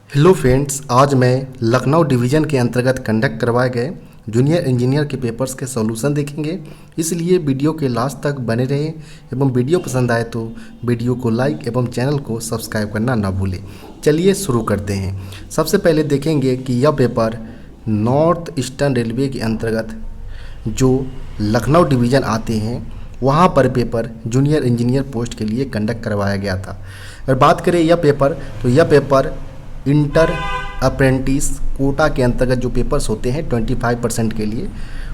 Hello friends, आज मैं Lucknow division के अंतर्गत कंडक्ट करवाए गए जूनियर इंजीनियर के पेपर्स के सॉल्यूशन देखेंगे। इसलिए वीडियो के लास्ट तक बने रहें एवं वीडियो पसंद आए तो वीडियो को लाइक एवं चैनल को सब्सक्राइब करना ना भूलें। चलिए शुरू करते हैं। सबसे पहले देखेंगे कि यह पेपर नॉर्थ ईस्टर्न रेलवे के अंतर्गत जो लखनऊ डिवीज़न आते हैं वहाँ पर पेपर जूनियर इंजीनियर पोस्ट के लिए कंडक्ट करवाया गया था। अगर बात करें यह पेपर, तो यह पेपर इंटर अप्रेंटिस कोटा के अंतर्गत जो पेपर्स होते हैं 25% के लिए,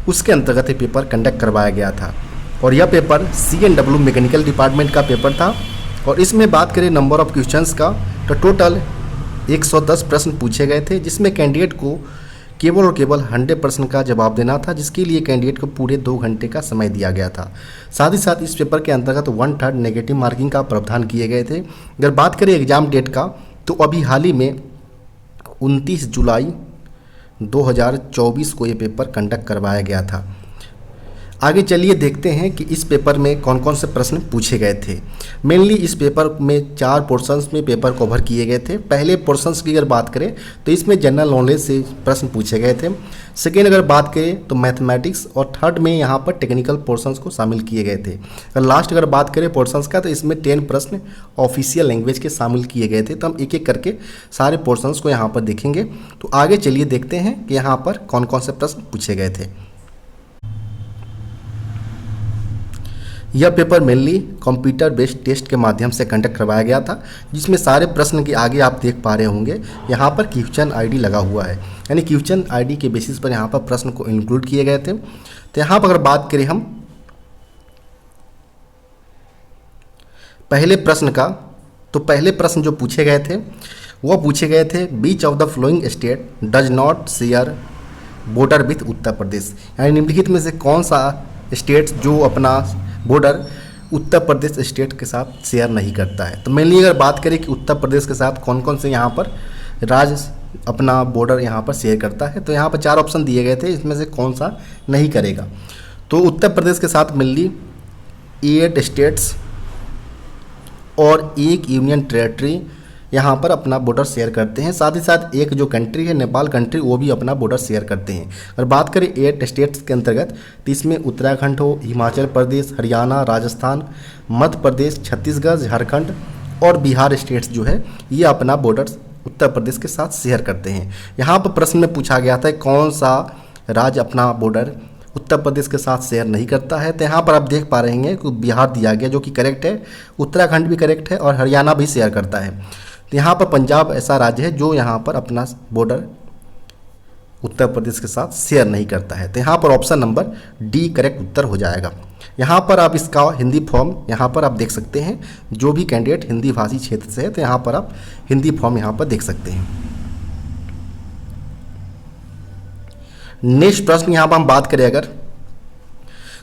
उसके अंतर्गत ये पेपर कंडक्ट करवाया गया था। और यह पेपर CNW मैकेनिकल डिपार्टमेंट का पेपर था। और इसमें बात करें नंबर ऑफ़ क्वेश्चंस का, तो टोटल 110 प्रश्न पूछे गए थे, जिसमें कैंडिडेट को केवल और केवल 100% का जवाब देना था, जिसके लिए कैंडिडेट को पूरे 2 घंटे का समय दिया गया था। साथ ही साथ इस पेपर के अंतर्गत 1/3 नेगेटिव मार्किंग का प्रावधान किए गए थे। अगर बात करें एग्ज़ाम डेट का, तो अभी हाल ही में 29 जुलाई 2024 को ये पेपर कंडक्ट करवाया गया था। आगे चलिए देखते हैं कि इस पेपर में कौन कौन से प्रश्न पूछे गए थे। मेनली इस पेपर में 4 पोर्शंस में पेपर कवर किए गए थे। पहले पोर्शंस की अगर बात करें तो इसमें जनरल नॉलेज से प्रश्न पूछे गए थे। सेकेंड अगर बात करें तो मैथमेटिक्स, और थर्ड में यहाँ पर टेक्निकल पोर्शंस को शामिल किए गए थे। और लास्ट अगर बात करें पोर्शंस का, तो इसमें 10 प्रश्न ऑफिशियल लैंग्वेज के शामिल किए गए थे। तो हम एक एक करके सारे पोर्शंस को यहाँ पर देखेंगे। तो आगे चलिए देखते हैं कि यहाँ पर कौन कौन से प्रश्न पूछे गए थे। यह paper mainly computer based test के माध्यम से कंडक्ट करवाया गया था, जिसमें सारे प्रश्न के आगे आप देख पा रहे होंगे यहाँ पर क्वेश्चन आईडी लगा हुआ है, यानी क्वेश्चन आईडी के बेसिस पर यहाँ पर प्रश्न को इंक्लूड किए गए थे। तो यहाँ पर अगर बात करें हम पहले प्रश्न का, तो पहले प्रश्न जो पूछे गए थे वह पूछे गए थे which of the following state does not share border with Uttar Pradesh, यानी निम्नलिखित में से कौन सा स्टेट जो अपना बॉर्डर उत्तर प्रदेश स्टेट के साथ शेयर नहीं करता है। तो मेनली अगर बात करें कि उत्तर प्रदेश के साथ कौन कौन से यहाँ पर राज्य अपना बॉर्डर यहाँ पर शेयर करता है, तो यहाँ पर 4 ऑप्शन दिए गए थे, इसमें से कौन सा नहीं करेगा। तो उत्तर प्रदेश के साथ मेनली 8 स्टेट्स और 1 यूनियन टेरेटरी यहाँ पर अपना बॉर्डर शेयर करते हैं। साथ ही साथ एक जो कंट्री है नेपाल कंट्री, वो भी अपना बॉर्डर शेयर करते हैं। अगर बात करें 8 स्टेट्स के अंतर्गत, तो इसमें उत्तराखंड हो, हिमाचल प्रदेश, हरियाणा, राजस्थान, मध्य प्रदेश, छत्तीसगढ़, झारखंड और बिहार स्टेट्स जो है ये अपना बॉर्डर उत्तर प्रदेश के साथ शेयर करते हैं। यहाँ पर प्रश्न में पूछा गया था कौन सा राज्य अपना बॉर्डर उत्तर प्रदेश के साथ शेयर नहीं करता है। तो यहाँ पर आप देख पा रहे हैं कि बिहार दिया गया, जो कि करेक्ट है, उत्तराखंड भी करेक्ट है और हरियाणा भी शेयर करता है। तो यहाँ पर पंजाब ऐसा राज्य है जो यहाँ पर अपना बॉर्डर उत्तर प्रदेश के साथ शेयर नहीं करता है। तो यहाँ पर ऑप्शन नंबर डी करेक्ट उत्तर हो जाएगा। यहाँ पर आप इसका हिंदी फॉर्म यहाँ पर आप देख सकते हैं, जो भी कैंडिडेट हिंदी भाषी क्षेत्र से है तो यहाँ पर आप हिंदी फॉर्म यहाँ पर देख सकते हैं। नेक्स्ट प्रश्न यहाँ पर हम बात करें अगर,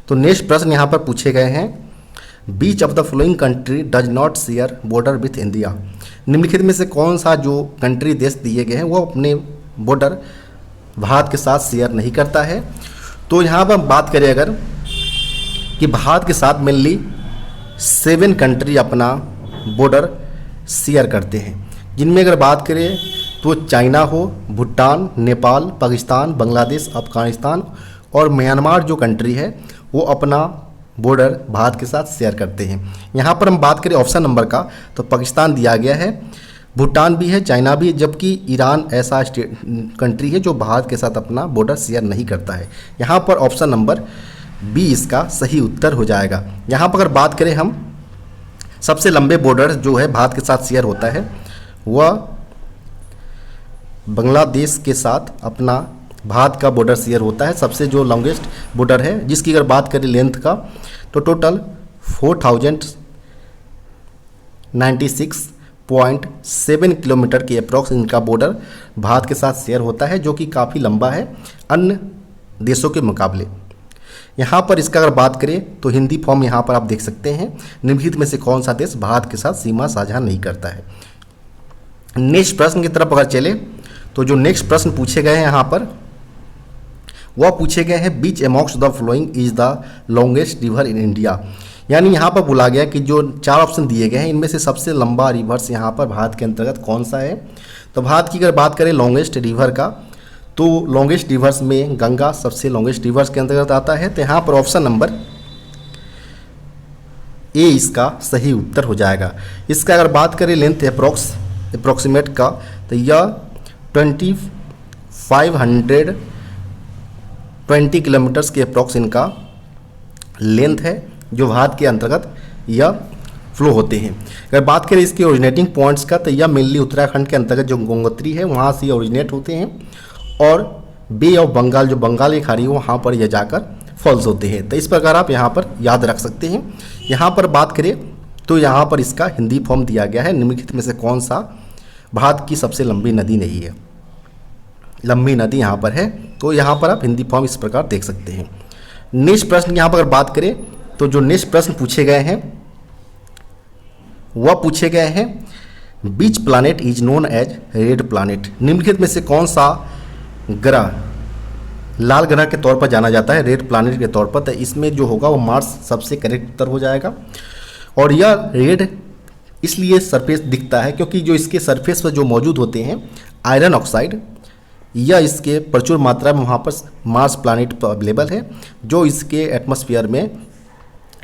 तो नेक्स्ट प्रश्न यहाँ पर पूछे गए हैं which of the following country does not share border with India, निम्नलिखित में से कौन सा जो कंट्री देश दिए गए हैं वो अपने बॉर्डर भारत के साथ शेयर नहीं करता है। तो यहाँ पर बात करें अगर कि भारत के साथ मेनली 7 कंट्री अपना बॉर्डर शेयर करते हैं, जिनमें अगर बात करें तो चाइना हो, भूटान, नेपाल, पाकिस्तान, बांग्लादेश, अफगानिस्तान और म्यांमार जो कंट्री है वो अपना बॉर्डर भारत के साथ शेयर करते हैं। यहाँ पर हम बात करें ऑप्शन नंबर का, तो पाकिस्तान दिया गया है, भूटान भी है, चाइना भी है, जबकि ईरान ऐसा कंट्री है जो भारत के साथ अपना बॉर्डर शेयर नहीं करता है। यहाँ पर ऑप्शन नंबर बी इसका सही उत्तर हो जाएगा। यहाँ पर अगर बात करें हम सबसे लंबे बॉर्डर जो है भारत के साथ शेयर होता है वह बांग्लादेश के साथ अपना भारत का बॉर्डर शेयर होता है। सबसे जो लॉन्गेस्ट बॉर्डर है, जिसकी अगर बात करें लेंथ का, तो टोटल 4096.7 किलोमीटर के अप्रॉक्स इनका बॉर्डर भारत के साथ शेयर होता है, जो कि काफ़ी लंबा है अन्य देशों के मुकाबले। यहाँ पर इसका अगर बात करें तो हिंदी फॉर्म यहाँ पर आप देख सकते हैं, निम्नलिखित में से कौन सा देश भारत के साथ सीमा साझा नहीं करता है। नेक्स्ट प्रश्न की तरफ अगर चले, तो जो नेक्स्ट प्रश्न पूछे गए हैं यहाँ पर वह पूछे गए हैं which amongst the following is the longest river in India, यानी यहाँ पर बोला गया कि जो 4 ऑप्शन दिए गए हैं इनमें से सबसे लंबा रिवर्स यहाँ पर भारत के अंतर्गत कौन सा है। तो भारत की अगर बात करें लॉन्गेस्ट रिवर का, तो लॉन्गेस्ट रिवर्स में गंगा सबसे लॉन्गेस्ट रिवर्स के अंतर्गत आता है। तो यहाँ पर ऑप्शन नंबर ए इसका सही उत्तर हो जाएगा। इसका अगर बात करें लेंथ अप्रोक्सीमेट का, तो यह 2520 किलोमीटर्स के अप्रोक्स इनका लेंथ है, जो भारत के अंतर्गत यह फ्लो होते हैं। अगर बात करें इसके ओरिजिनेटिंग पॉइंट्स का, तो यह मेनली उत्तराखंड के अंतर्गत जो गंगोत्री है वहाँ से ओरिजिनेट होते हैं, और बे ऑफ बंगाल जो बंगाल की खाड़ी है वहाँ पर यह जाकर फॉल्स होते हैं। तो इस प्रकार आप यहाँ पर याद रख सकते हैं। यहाँ पर बात करें तो यहाँ पर इसका हिंदी फॉर्म दिया गया है, निम्नलिखित में से कौन सा भारत की सबसे लंबी नदी नहीं है। लंबी नदी यहाँ पर है, तो यहाँ पर आप हिंदी फॉर्म इस प्रकार देख सकते हैं। नेक्स्ट प्रश्न यहाँ पर अगर बात करें तो जो नेक्स्ट प्रश्न पूछे गए हैं वह पूछे गए हैं, which planet is known as red planet. निम्नलिखित में से कौन सा ग्रह लाल ग्रह के तौर पर जाना जाता है, रेड प्लानेट के तौर पर। तो इसमें जो होगा वो मार्स सबसे करेक्ट उत्तर हो जाएगा। और यह रेड इसलिए सरफेस दिखता है क्योंकि जो इसके सरफेस पर जो मौजूद होते हैं आयरन ऑक्साइड, यह इसके प्रचुर मात्रा में वहाँ पर मार्स प्लानेट पर अवेलेबल है, जो इसके एटमॉस्फेयर में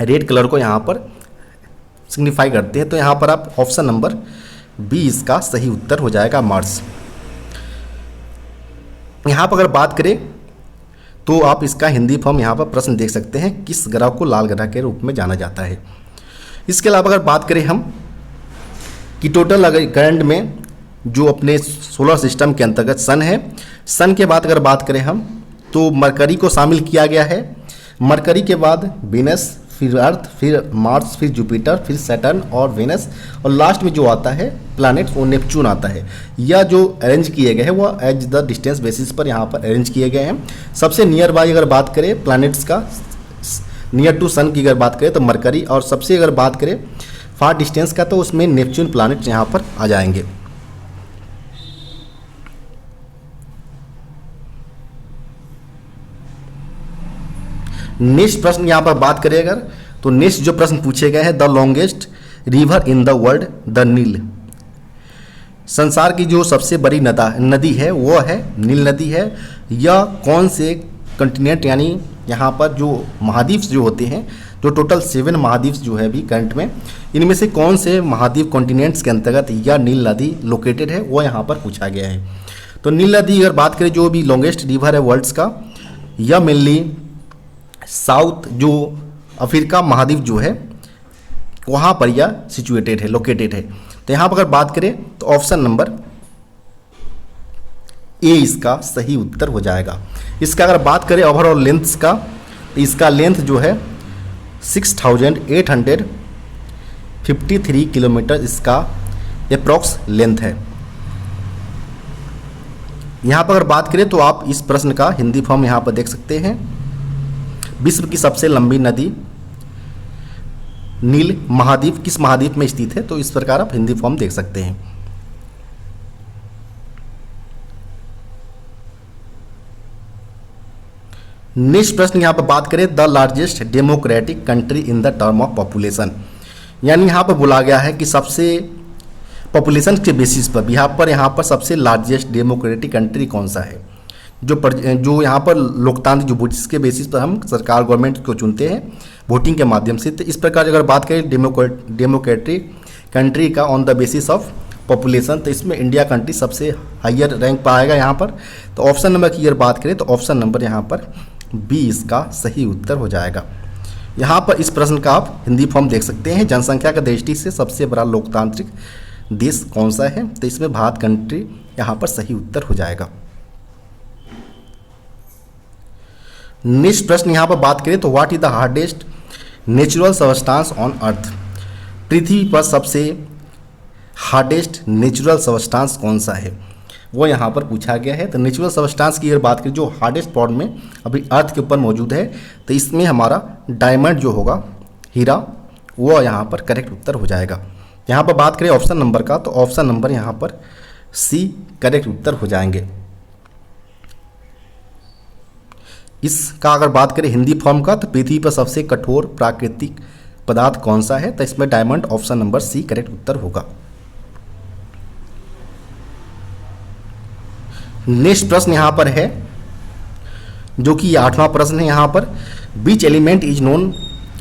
रेड कलर को यहाँ पर सिग्निफाई करते हैं। तो यहाँ पर आप ऑप्शन नंबर बी इसका सही उत्तर हो जाएगा, मार्स। यहाँ पर अगर बात करें तो आप इसका हिंदी फॉर्म यहाँ पर प्रश्न देख सकते हैं, किस ग्रह को लाल ग्रह के रूप में जाना जाता है। इसके अलावा अगर बात करें हम कि टोटल अगर करंट में जो अपने सोलर सिस्टम के अंतर्गत सन है, सन के बाद अगर बात करें हम तो मरकरी को शामिल किया गया है। मरकरी के बाद वीनस, फिर अर्थ, फिर मार्स, फिर जुपिटर, फिर सैटर्न और वेनस, और लास्ट में जो आता है प्लैनेट वो नेपच्यून आता है। यह जो अरेंज किए गए हैं वो एज द डिस्टेंस बेसिस पर यहाँ पर अरेंज किए गए हैं। सबसे नियर बाई अगर बात करें प्लैनेट्स का, नियर टू सन की अगर बात करें तो मरकरी, और सबसे अगर बात करें फार डिस्टेंस का तो उसमें नेपच्यून प्लैनेट यहाँ पर आ जाएंगे। नेक्स्ट प्रश्न यहाँ पर बात करें अगर तो नेक्स्ट जो प्रश्न पूछे गए हैं, the longest river in the world the Nile. संसार की जो सबसे बड़ी नदी है वो है नील नदी है। यह कौन से कंटिनेंट यानी यहाँ पर जो महाद्वीप जो होते हैं, जो टोटल 7 महाद्वीप जो है अभी करंट में, इनमें से कौन से महाद्वीप कॉन्टिनेंट्स के अंतर्गत यह नील नदी लोकेटेड है वो यहाँ पर पूछा गया है। तो नील नदी अगर बात करें जो भी लॉन्गेस्ट रिवर है वर्ल्ड्स का, यह मेनली साउथ जो अफ्रीका महाद्वीप जो है वहाँ पर यह सिचुएटेड है, लोकेटेड है। तो यहाँ पर अगर बात करें तो ऑप्शन नंबर ए इसका सही उत्तर हो जाएगा। इसका अगर बात करें ओवरऑल लेंथ्स का, तो इसका लेंथ जो है 6853 किलोमीटर इसका अप्रॉक्स लेंथ है। यहाँ पर अगर बात करें तो आप इस प्रश्न का हिंदी फॉर्म यहाँ पर देख सकते हैं। विश्व की सबसे लंबी नदी नील महाद्वीप किस महाद्वीप में स्थित है, तो इस प्रकार आप हिंदी फॉर्म देख सकते हैं। नेक्स्ट प्रश्न यहाँ पर बात करें, the largest democratic country in the term of population, यानी यहाँ पर बोला गया है कि सबसे पॉपुलेशन के बेसिस पर यहाँ पर सबसे लार्जेस्ट डेमोक्रेटिक कंट्री कौन सा है। जो यहाँ पर लोकतांत्रिक जो जिसके बेसिस पर हम सरकार गवर्नमेंट को चुनते हैं वोटिंग के माध्यम से। तो इस प्रकार अगर बात करें डेमोक्रेटिक कंट्री का on the basis of population, तो इसमें इंडिया कंट्री सबसे हाईयर रैंक पर आएगा यहाँ पर। तो ऑप्शन नंबर की अगर बात करें तो ऑप्शन नंबर यहाँ पर बी इसका सही उत्तर हो जाएगा। यहाँ पर इस प्रश्न का आप हिंदी फॉर्म देख सकते हैं, जनसंख्या की दृष्टि से सबसे बड़ा लोकतांत्रिक देश कौन सा है, तो इसमें भारत कंट्री यहाँ पर सही उत्तर हो जाएगा। नेक्स्ट प्रश्न यहाँ पर बात करें तो what is the hardest natural substance on earth, पृथ्वी पर सबसे हार्डेस्ट नेचुरल सबस्टांस कौन सा है वो यहाँ पर पूछा गया है। तो नेचुरल सबस्टांस की अगर बात करें जो हार्डेस्ट फॉर्म में अभी अर्थ के ऊपर मौजूद है, तो इसमें हमारा डायमंड जो होगा, हीरा, वो यहाँ पर करेक्ट उत्तर हो जाएगा। यहाँ पर बात करें ऑप्शन नंबर का, तो ऑप्शन नंबर यहाँ पर सी करेक्ट उत्तर हो जाएंगे। इसका अगर बात करें हिंदी फॉर्म का, तो पृथ्वी पर सबसे कठोर प्राकृतिक पदार्थ कौन सा है, तो इसमें diamond option number C correct उत्तर होगा। नेक्स्ट प्रश्न यहाँ पर है, जो कि 8वां प्रश्न है यहाँ पर, which element is known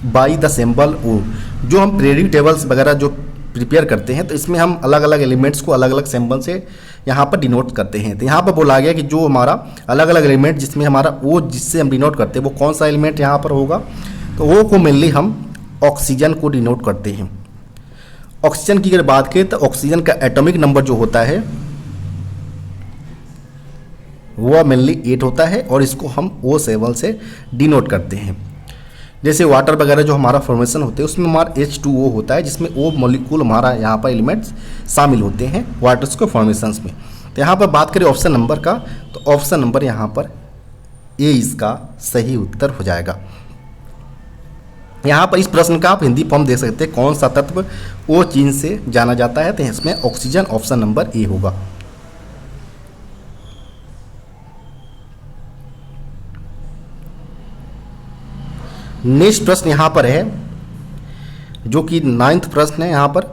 by the symbol O. जो हम पीरियडिक टेबल्स वगैरह जो प्रिपेयर करते हैं तो इसमें हम अलग अलग एलिमेंट्स को अलग अलग सिंबल से यहाँ पर डिनोट करते हैं। तो यहाँ पर बोला गया कि जो हमारा अलग अलग एलिमेंट जिसमें हमारा ओ जिससे हम डिनोट करते हैं वो कौन सा एलिमेंट यहाँ पर होगा, तो ओ को मेनली हम ऑक्सीजन को डिनोट करते हैं। ऑक्सीजन की अगर बात करें तो ऑक्सीजन का एटॉमिक नंबर जो होता है वह मेनली 8 होता है और इसको हम O7 से डिनोट करते हैं। जैसे वाटर वगैरह जो हमारा फॉर्मेशन होते हैं उसमें हमारा H2O होता है, जिसमें O मॉलिक्यूल हमारा यहाँ पर एलिमेंट्स शामिल होते हैं वाटर्स के फॉर्मेशंस में। तो यहाँ पर बात करें ऑप्शन नंबर का, तो ऑप्शन नंबर यहाँ पर ए इसका सही उत्तर हो जाएगा। यहाँ पर इस प्रश्न का आप हिंदी फॉर्म देख सकते हैं, कौन सा तत्व O चीन से जाना जाता है, तो इसमें ऑक्सीजन ऑप्शन नंबर ए होगा। नेक्स्ट प्रश्न यहाँ पर है, जो कि 9वां प्रश्न है यहाँ पर,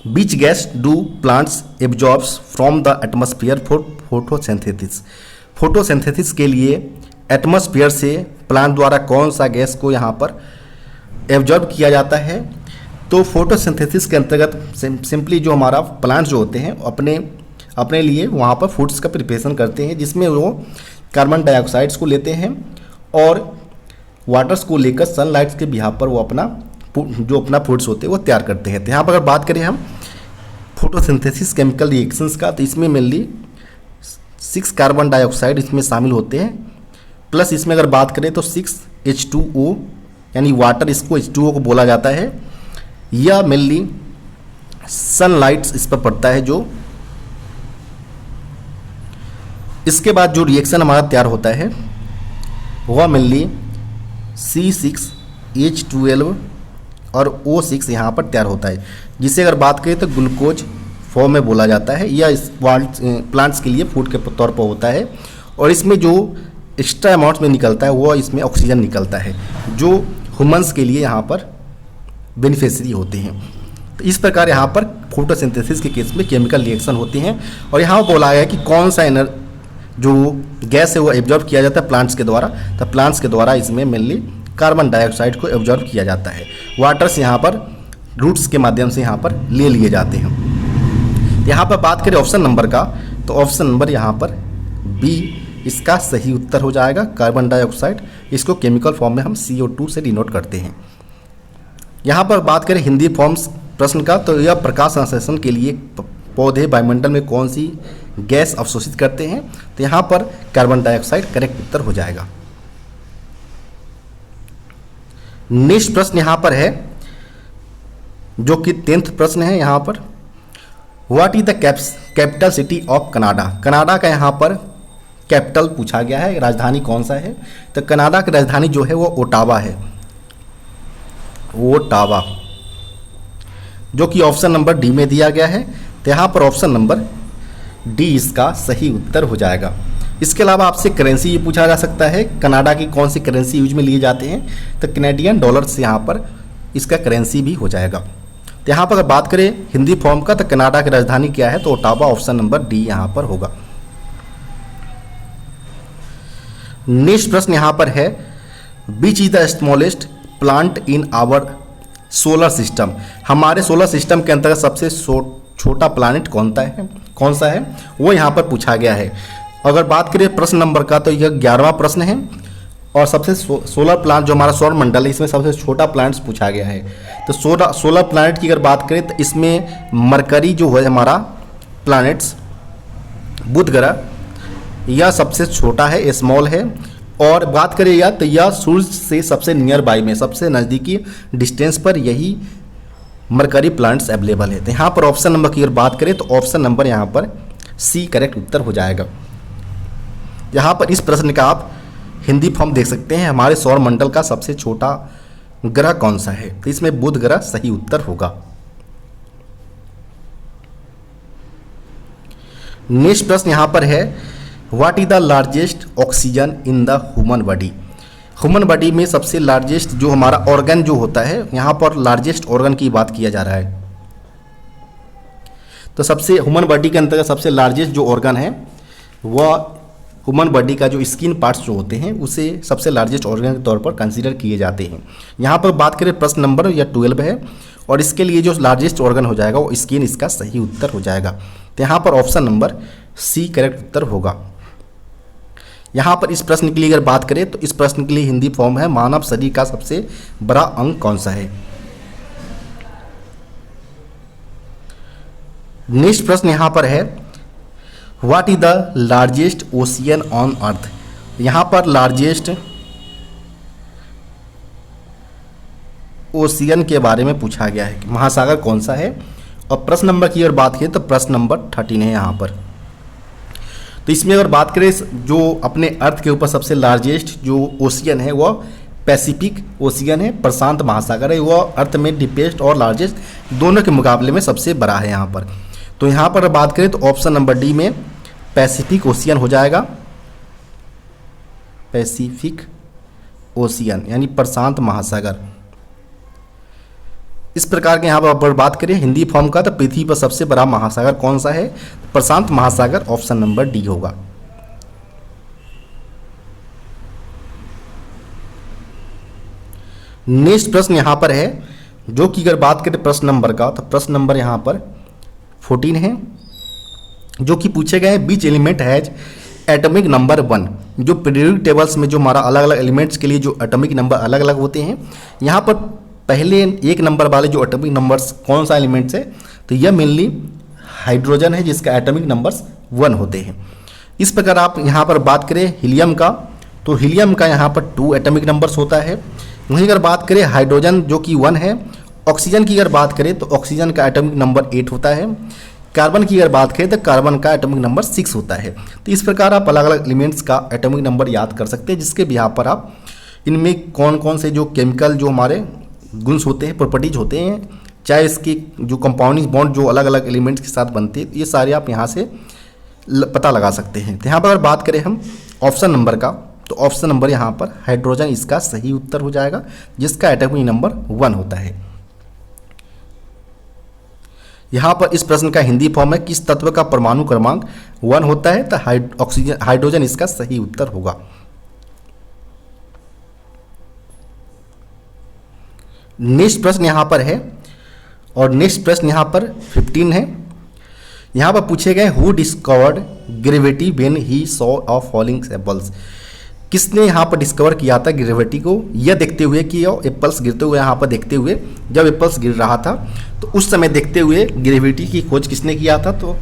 which gas do plants absorbs from the atmosphere for photosynthesis. Photosynthesis के लिए एटमॉस्फेयर से प्लांट द्वारा कौन सा गैस को यहाँ पर एब्जॉर्ब किया जाता है। तो फोटोसिंथेसिस के अंतर्गत सिंपली जो हमारा प्लांट्स जो होते हैं अपने लिए वहाँ पर फूड्स का प्रिपरेशन करते हैं, जिसमें वो कार्बन डाइऑक्साइड्स को लेते हैं और वाटर्स को लेकर सनलाइट के बिहाफ पर वो अपना फूड्स होते हैं वो तैयार करते हैं। तो यहाँ पर अगर बात करें हम फोटोसिंथेसिस केमिकल रिएक्शंस का, तो इसमें मेनली 6 कार्बन डाइऑक्साइड इसमें शामिल होते हैं, प्लस इसमें अगर बात करें तो 6 H2O यानी वाटर, इसको H2O को बोला जाता है। यह मेनली सनलाइट इस पर पड़ता है जो इसके बाद जो रिएक्शन हमारा तैयार होता है वह मेनली C6H12 और O6 यहाँ पर तैयार होता है, जिसे अगर बात करें तो ग्लूकोज फॉर्म में बोला जाता है। यह इस प्लांट्स के लिए फूड के तौर पर होता है और इसमें जो एक्स्ट्रा अमाउंट्स में निकलता है वह इसमें ऑक्सीजन निकलता है, जो ह्यूमंस के लिए यहाँ पर बेनिफिशियरी होते हैं। तो इस प्रकार यहाँ पर फोटोसिंथेसिस के केस में केमिकल रिएक्शन होते हैं और यहाँ बोला गया कि कौन सा जो गैस है वो एब्जॉर्ब किया जाता है प्लांट्स के द्वारा। तो प्लांट्स के द्वारा इसमें मेनली कार्बन डाइऑक्साइड को एब्जॉर्ब किया जाता है, वाटर्स यहाँ पर रूट्स के माध्यम से यहाँ पर ले लिए जाते हैं। यहाँ पर बात करें ऑप्शन नंबर का, तो ऑप्शन नंबर यहाँ पर बी इसका सही उत्तर हो जाएगा, कार्बन डाइऑक्साइड। इसको केमिकल फॉर्म में हम CO2 से डिनोट करते हैं। यहाँ पर बात करें हिंदी फॉर्म्स प्रश्न का, तो यह प्रकाश संश्लेषण के लिए पौधे वायुमंडल में कौन सी गैस अवशोषित करते हैं, तो यहाँ पर कार्बन डाइऑक्साइड करेक्ट उत्तर हो जाएगा। नेक्स्ट प्रश्न यहाँ पर है, जो कि 10वां प्रश्न है यहाँ पर, what is the capital city of Canada. Canada का यहाँ पर कैपिटल पूछा गया है, राजधानी कौन सा है, तो कनाडा की राजधानी जो है वो ओटावा है, ओटावा, जो कि ऑप्शन नंबर डी में दिया गया है। तो यहाँ पर ऑप्शन नंबर डी इसका सही उत्तर हो जाएगा। इसके अलावा आपसे करेंसी ये पूछा जा सकता है, कनाडा की कौन सी करेंसी यूज में लिए जाते हैं, तो कैनेडियन डॉलर से यहाँ पर इसका करेंसी भी हो जाएगा। तो यहाँ पर अगर बात करें हिंदी फॉर्म का, तो कनाडा की राजधानी क्या है, तो ओटावा, ऑप्शन नंबर डी यहाँ पर होगा। नेक्स्ट प्रश्न यहाँ पर है, which is the smallest plant in our solar system. हमारे सोलर सिस्टम के अंतर्गत सबसे छोटा प्लानिट कौन सा है, वो यहाँ पर पूछा गया है। अगर बात करें प्रश्न नंबर का, तो यह 11वां प्रश्न है और सबसे सोलर प्लांट जो हमारा सौर मंडल है इसमें सबसे छोटा प्लांट्स पूछा गया है। तो सोलर प्लानट की अगर बात करें तो इसमें मरकरी जो है हमारा प्लानट्स, बुध ग्रह, यह सबसे छोटा है, स्मॉल है। और बात करें या तो यह सूर्य से सबसे नियर बाई में, सबसे नज़दीकी डिस्टेंस पर यही मरकरी प्लांट्स अवेलेबल है। तो यहाँ पर ऑप्शन नंबर की अगर बात करें तो ऑप्शन नंबर यहाँ पर सी करेक्ट उत्तर हो जाएगा। यहाँ पर इस प्रश्न का आप हिंदी फॉर्म देख सकते हैं, हमारे सौर मंडल का सबसे छोटा ग्रह कौन सा है, तो इसमें बुध ग्रह सही उत्तर होगा। नेक्स्ट प्रश्न यहाँ पर है, what is the largest oxygen in the human body. Human body में सबसे लार्जेस्ट जो हमारा ऑर्गन जो होता है, यहाँ पर लार्जेस्ट ऑर्गन की बात किया जा रहा है, तो सबसे ह्यूमन बॉडी के अंतर्गत सबसे लार्जेस्ट जो ऑर्गन है वह ह्यूमन बॉडी का जो स्किन पार्ट्स जो होते हैं उसे सबसे लार्जेस्ट ऑर्गन के तौर पर कंसीडर किए जाते हैं। यहाँ पर बात करें प्रश्न नंबर या 12 है और इसके लिए जो लार्जेस्ट ऑर्गन हो जाएगा वो स्किन इसका सही उत्तर हो जाएगा। तो यहाँ पर ऑप्शन नंबर सी करेक्ट उत्तर होगा। यहाँ पर इस प्रश्न के लिए अगर बात करें तो इस प्रश्न के लिए हिंदी फॉर्म है मानव शरीर का सबसे बड़ा अंग कौन सा है। नेक्स्ट प्रश्न यहाँ पर है what is the largest ocean on earth. यहाँ पर लार्जेस्ट ओशियन के बारे में पूछा गया है कि महासागर कौन सा है। और प्रश्न नंबर की अगर बात करें तो प्रश्न नंबर 13 है यहाँ पर। तो इसमें अगर बात करें जो अपने अर्थ के ऊपर सबसे लार्जेस्ट जो ओशियन है वह पैसिफिक ओशियन है, प्रशांत महासागर है, वह अर्थ में डीपेस्ट और लार्जेस्ट दोनों के मुकाबले में सबसे बड़ा है यहाँ पर। तो यहाँ पर बात करें तो ऑप्शन नंबर डी में पैसिफिक ओशियन हो जाएगा। पैसिफिक ओशियन यानी प्रशांत महासागर। इस प्रकार के यहाँ पर बात करें हिंदी फॉर्म का तो पृथ्वी पर सबसे बड़ा महासागर कौन सा है, प्रशांत महासागर, ऑप्शन नंबर डी होगा। नेक्स्ट प्रश्न यहाँ पर है जो कि अगर बात करें प्रश्न नंबर का तो प्रश्न नंबर यहाँ पर 14 है जो कि पूछे गए हैं बीच एलिमेंट हैज एटॉमिक नंबर 1। जो पीरियोडिक टेबल्स में जो हमारा अलग अलग एलिमेंट्स के लिए जो एटॉमिक नंबर अलग अलग होते हैं, यहाँ पर पहले 1 नंबर वाले जो एटॉमिक नंबर्स कौन सा एलिमेंट्स है तो यह मेनली हाइड्रोजन है जिसका एटॉमिक नंबर्स 1 होते हैं। इस प्रकार आप यहाँ पर बात करें हीलियम का तो हीलियम का यहाँ पर 2 एटॉमिक नंबर्स होता है। वहीं अगर बात करें हाइड्रोजन जो कि 1 है, ऑक्सीजन की अगर बात करें तो ऑक्सीजन का एटॉमिक नंबर 8 होता है, कार्बन की अगर बात करें तो कार्बन का एटॉमिक नंबर 6 होता है। तो इस प्रकार आप अलग अलग एलिमेंट्स का एटॉमिक नंबर याद कर सकते हैं जिसके बिहार पर आप इनमें कौन कौन से जो केमिकल जो हमारे गुण होते हैं, प्रॉपर्टीज होते हैं, चाहे इसकी जो कंपाउंडिंग बॉन्ड जो अलग अलग एलिमेंट्स के साथ बनते हैं, ये सारे आप यहाँ से पता लगा सकते हैं। तो यहाँ पर अगर बात करें हम ऑप्शन नंबर का तो ऑप्शन नंबर यहाँ पर हाइड्रोजन इसका सही उत्तर हो जाएगा जिसका एटॉमिक नंबर 1 होता है। यहाँ पर इस प्रश्न का हिंदी फॉर्म है किस तत्व का परमाणु क्रमांक 1 होता है तो हाइड्रोजन इसका सही उत्तर होगा। नेक्स्ट प्रश्न यहाँ पर है और नेक्स्ट प्रश्न यहाँ पर 15 है। यहाँ पर पूछे गए who discovered gravity when he saw a falling apples. किसने यहाँ पर डिस्कवर किया था ग्रेविटी को, यह देखते हुए कि एप्पल्स गिरते हुए यहाँ पर देखते हुए जब एप्पल्स गिर रहा था तो उस समय देखते हुए ग्रेविटी की खोज किसने किया था तो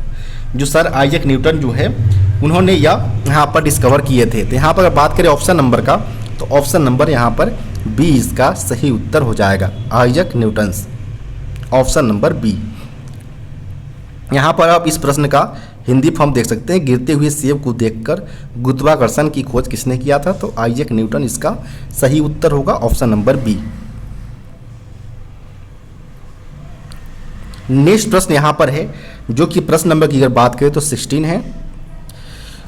जो सर आइजैक न्यूटन जो है उन्होंने यह यहाँ पर डिस्कवर किए थे। तो यहाँ पर बात करें ऑप्शन नंबर का तो ऑप्शन नंबर यहाँ पर बी इसका सही उत्तर हो जाएगा, Isaac Newton's, option number B. यहाँ पर आप इस प्रश्न का हिंदी फॉर्म देख सकते हैं गिरते हुए सेब को देखकर गुरुत्वाकर्षण की खोज किसने किया था तो आइजैक न्यूटन इसका सही उत्तर होगा, ऑप्शन नंबर बी। नेक्स्ट प्रश्न यहाँ पर है जो कि प्रश्न नंबर की अगर बात करें तो 16 है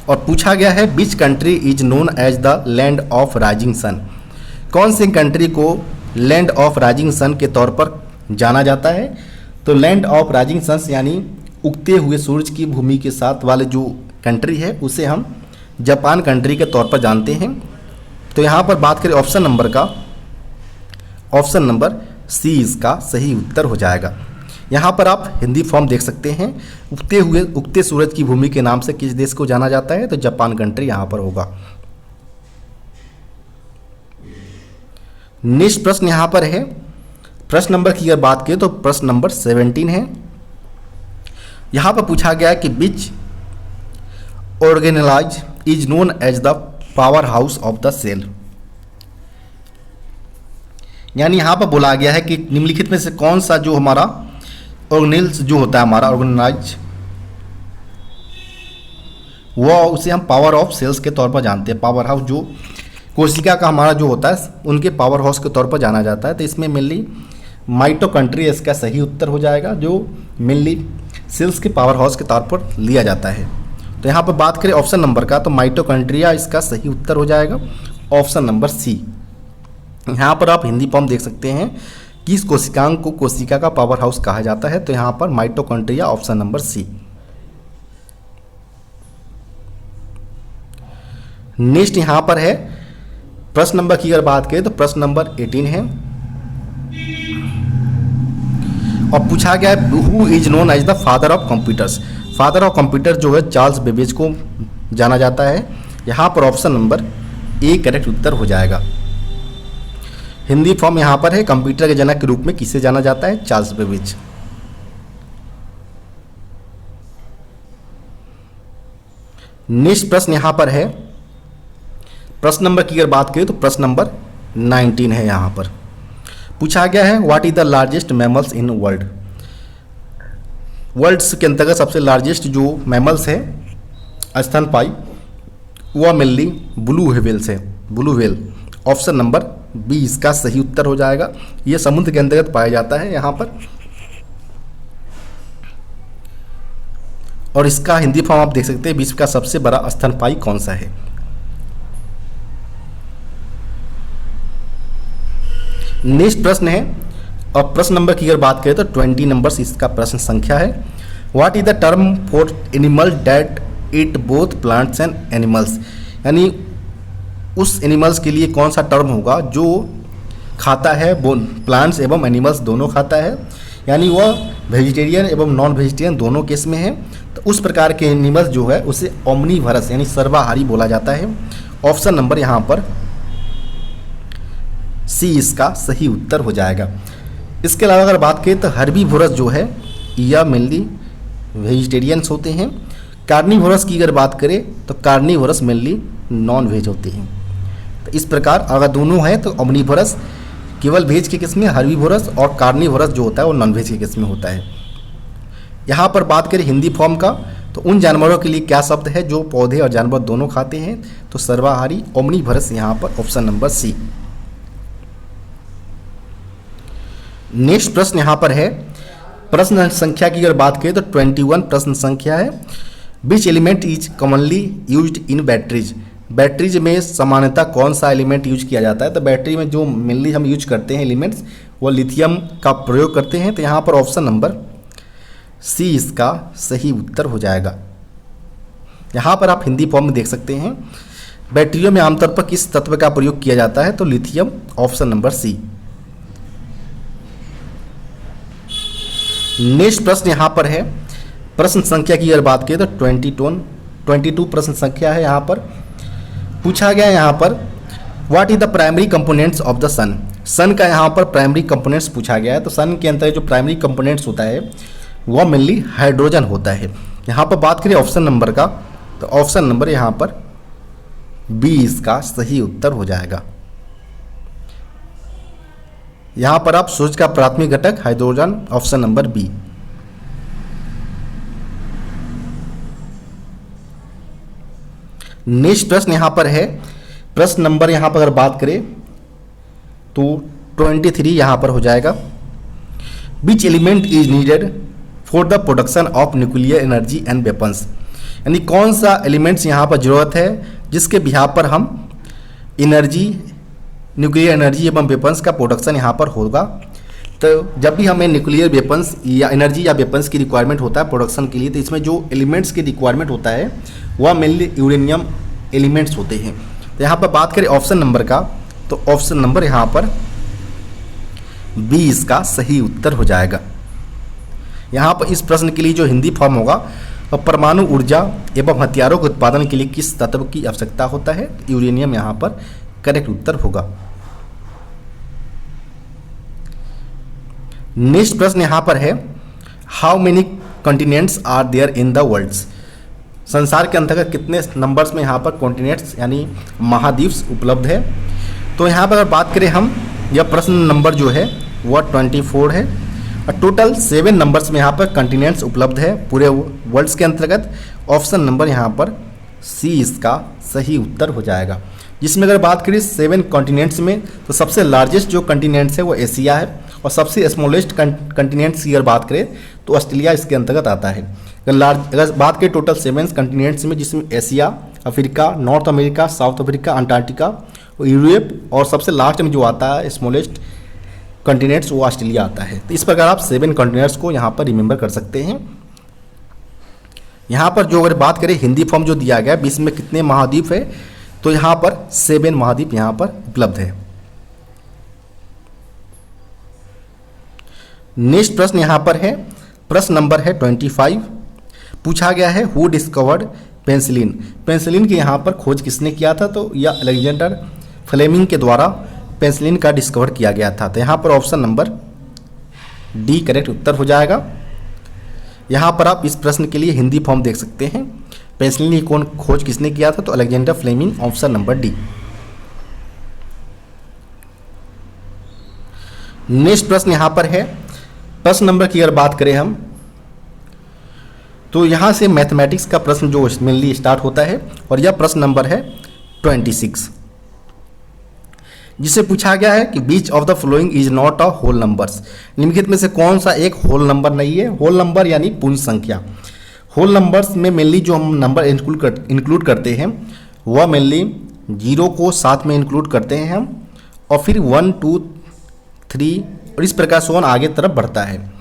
और पूछा गया है which country is known as the land of rising sun. कौन से कंट्री को लैंड ऑफ राइजिंग सन के तौर पर जाना जाता है तो लैंड ऑफ राइजिंग सन यानी उगते हुए सूरज की भूमि के साथ वाले जो कंट्री है उसे हम जापान कंट्री के तौर पर जानते हैं। तो यहाँ पर बात करें ऑप्शन नंबर का, ऑप्शन नंबर सी इसका सही उत्तर हो जाएगा। यहाँ पर आप हिंदी फॉर्म देख सकते हैं उगते सूरज की भूमि के नाम से किस देश को जाना जाता है तो जापान कंट्री यहाँ पर होगा। नेक्स्ट प्रश्न यहाँ पर है प्रश्न नंबर की अगर बात करें तो प्रश्न नंबर 17 है। यहाँ पर पूछा गया है कि which organelle is known as the power house of the cell. यानी यहाँ पर बोला गया है कि निम्नलिखित में से कौन सा जो हमारा ऑर्गेनेल्स जो होता है हमारा ऑर्गेनाइज वो उसे हम पावर ऑफ सेल्स के तौर पर जानते हैं। पावर हाउस जो कोशिका का हमारा जो होता है उनके पावर हाउस के तौर पर जाना जाता है। तो इसमें मेनली माइटोकॉन्ड्रिया इसका सही उत्तर हो जाएगा जो मेनली सेल्स के पावर हाउस के तौर पर लिया जाता है। तो यहाँ पर बात करें ऑप्शन नंबर का तो माइटोकॉन्ड्रिया इसका सही उत्तर हो जाएगा, ऑप्शन नंबर सी। यहाँ पर आप हिंदी फॉर्म देख सकते हैं किस कोशिकांग को कोशिका का पावर हाउस कहा जाता है? तो यहाँ पर mitochondria, option number C. Next यहाँ पर है प्रश्न नंबर की अगर बात करें तो प्रश्न नंबर 18 है और पूछा गया है who is known as the father of computers. Father of computer जो है चार्ल्स बेबेज को जाना जाता है। यहाँ पर ऑप्शन नंबर ए करेक्ट उत्तर हो जाएगा। हिंदी फॉर्म यहाँ पर है कंप्यूटर के जनक के रूप में किसे जाना जाता है? Charles Babbage. नेक्स्ट प्रश्न यहाँ पर है प्रश्न नंबर की अगर बात करें तो प्रश्न नंबर 19 है। यहाँ पर पूछा गया है what is the largest mammals in world. Worlds के अंतर्गत सबसे लार्जेस्ट जो मैमल्स है स्तनपाई वह मेनली ब्लू व्हेल्स है, blue whale. Option number B इसका सही उत्तर हो जाएगा। यह समुद्र के अंतर्गत पाया जाता है यहाँ पर। और इसका हिंदी फॉर्म आप देख सकते हैं विश्व का सबसे बड़ा स्तनपाई कौन सा है। नेक्स्ट प्रश्न है और प्रश्न नंबर की अगर बात करें तो 20 नंबर इसका प्रश्न संख्या है। What is the term for animal that eat both plants and animals. यानी उस एनिमल्स के लिए कौन सा टर्म होगा जो खाता है प्लांट्स एवं एनिमल्स दोनों खाता है, यानी वह वेजिटेरियन एवं नॉन वेजिटेरियन दोनों केस में है। तो उस प्रकार के एनिमल्स जो है उसे ओमनीवरस यानी सर्वाहारी बोला जाता है। ऑप्शन नंबर यहाँ पर सी इसका सही उत्तर हो जाएगा। इसके अलावा अगर बात करें तो हर्बीवोरस जो है यह मेनली वेजिटेरियंस होते हैं। कार्निवोरस की अगर बात करें तो कार्निवोरस मेनली नॉन वेज होते हैं। तो इस प्रकार अगर दोनों हैं तो ओमनीवोरस केवल वेज के किस्म में, हर्बीवोरस और कार्निवोरस जो होता है वो नॉन वेज के किस्म में होता है। यहाँ पर बात करें हिंदी फॉर्म का तो उन जानवरों के लिए क्या शब्द है जो पौधे और जानवर दोनों खाते हैं? तो सर्वाहारी ओमनीवोरस यहाँ पर ऑप्शन नंबर सी। नेक्स्ट प्रश्न यहाँ पर है प्रश्न संख्या की अगर बात करें तो 21 प्रश्न संख्या है। Which element is commonly used in batteries. Batteries में सामान्यतः कौन सा एलिमेंट यूज किया जाता है? तो बैटरी में जो मेनली हम यूज करते हैं एलिमेंट्स वो लिथियम का प्रयोग करते हैं। तो यहाँ पर ऑप्शन नंबर सी इसका सही उत्तर हो जाएगा। यहाँ पर आप हिंदी फॉर्म में देख सकते हैं बैटरियों में आमतौर पर किस तत्व का प्रयोग किया जाता है? तो lithium, option number C. Next प्रश्न यहाँ पर है प्रश्न संख्या की अगर बात करें तो 22 प्रश्न संख्या है। यहाँ पर पूछा गया है यहाँ पर what is the primary components of the sun. Sun का यहाँ पर प्राइमरी कंपोनेंट्स पूछा गया है। तो सन के अंदर जो प्राइमरी कंपोनेंट्स होता है वह मेनली हाइड्रोजन होता है। यहाँ पर बात करें ऑप्शन नंबर का तो ऑप्शन नंबर यहाँ पर बी इसका सही उत्तर हो जाएगा। यहाँ पर आप सूर्य का प्राथमिक घटक hydrogen, option number B. Next प्रश्न यहाँ पर है प्रश्न नंबर यहाँ पर अगर बात करें तो 23 यहाँ पर हो जाएगा। Which element is needed for the production of nuclear energy and weapons. यानी कौन सा एलिमेंट्स यहाँ पर जरूरत है जिसके बिहार पर हम एनर्जी, न्यूक्लियर एनर्जी एवं वेपन्स का प्रोडक्शन यहाँ पर होगा। तो जब भी हमें न्यूक्लियर वेपन्स या एनर्जी या वेपन्स की रिक्वायरमेंट होता है प्रोडक्शन के लिए, तो इसमें जो एलिमेंट्स की रिक्वायरमेंट होता है वह मेनली यूरेनियम एलिमेंट्स होते हैं। तो यहाँ पर बात करें ऑप्शन नंबर का तो ऑप्शन नंबर यहाँ पर बी इसका सही उत्तर हो जाएगा। यहाँ पर इस प्रश्न के लिए जो हिंदी फॉर्म होगा और परमाणु ऊर्जा एवं हथियारों के उत्पादन के लिए किस तत्व की आवश्यकता होता है? यूरेनियम यहाँ पर करेक्ट उत्तर होगा। नेक्स्ट प्रश्न यहाँ पर है how many continents are there in the world. संसार के अंतर्गत कितने नंबर्स में यहाँ पर कॉन्टिनेंट्स यानी महाद्वीप उपलब्ध है? तो यहाँ पर अगर बात करें हम यह प्रश्न नंबर जो है वह 24 है और टोटल 7 नंबर्स में यहाँ पर कॉन्टिनेंट्स उपलब्ध है पूरे वर्ल्ड्स के अंतर्गत। ऑप्शन नंबर यहाँ पर सी इसका सही उत्तर हो जाएगा। जिसमें अगर बात करें 7 कॉन्टिनेंट्स में तो सबसे लार्जेस्ट जो कॉन्टिनेंट्स है वो एशिया है और सबसे स्मॉलेस्ट कॉन्टिनेंट्स की अगर बात करें तो ऑस्ट्रेलिया इसके अंतर्गत आता है। अगर बात करें टोटल 7 कॉन्टिनेंट्स में जिसमें Asia, Africa, north America, south Africa, Antarctica, Europe और सबसे लास्ट में जो आता है स्मॉलेस्ट कॉन्टिनेंट्स वो ऑस्ट्रेलिया आता है। तो इस प्रकार आप 7 कॉन्टिनेंट्स को यहाँ पर रिमेंबर कर सकते हैं। यहाँ पर जो अगर बात करें हिंदी फॉर्म जो दिया गया है विश्व में कितने महाद्वीप है, तो यहाँ पर 7 महाद्वीप यहाँ पर उपलब्ध है। नेक्स्ट प्रश्न यहाँ पर है, प्रश्न नंबर है 25। पूछा गया है हु डिस्कवर्ड पेंसिलिन। पेंसिलिन की यहाँ पर खोज किसने किया था, तो यह अलेक्जेंडर फ्लेमिंग के द्वारा पेंसिलिन का डिस्कवर किया गया था। तो यहाँ पर ऑप्शन नंबर डी करेक्ट उत्तर हो जाएगा। यहाँ पर आप इस प्रश्न के लिए हिंदी फॉर्म देख सकते हैं। पेंसिलिन की कौन खोज किसने किया था, तो Alexander Fleming, option number D. Next प्रश्न यहाँ पर है, प्रश्न नंबर की अगर बात करें हम, तो यहाँ से मैथमेटिक्स का प्रश्न जो मेनली स्टार्ट होता है, और यह प्रश्न नंबर है 26, जिसे पूछा गया है कि which of the following is not a whole numbers. निम्नलिखित में से कौन सा एक होल नंबर नहीं है। होल नंबर यानी पूर्ण संख्या। होल नंबर्स में मेनली जो हम नंबर इंक्लूड करते हैं वह मेनली 0 को साथ में इंक्लूड करते हैं हम, और फिर 1 2 3 और इस प्रकार से आगे तरफ बढ़ता है,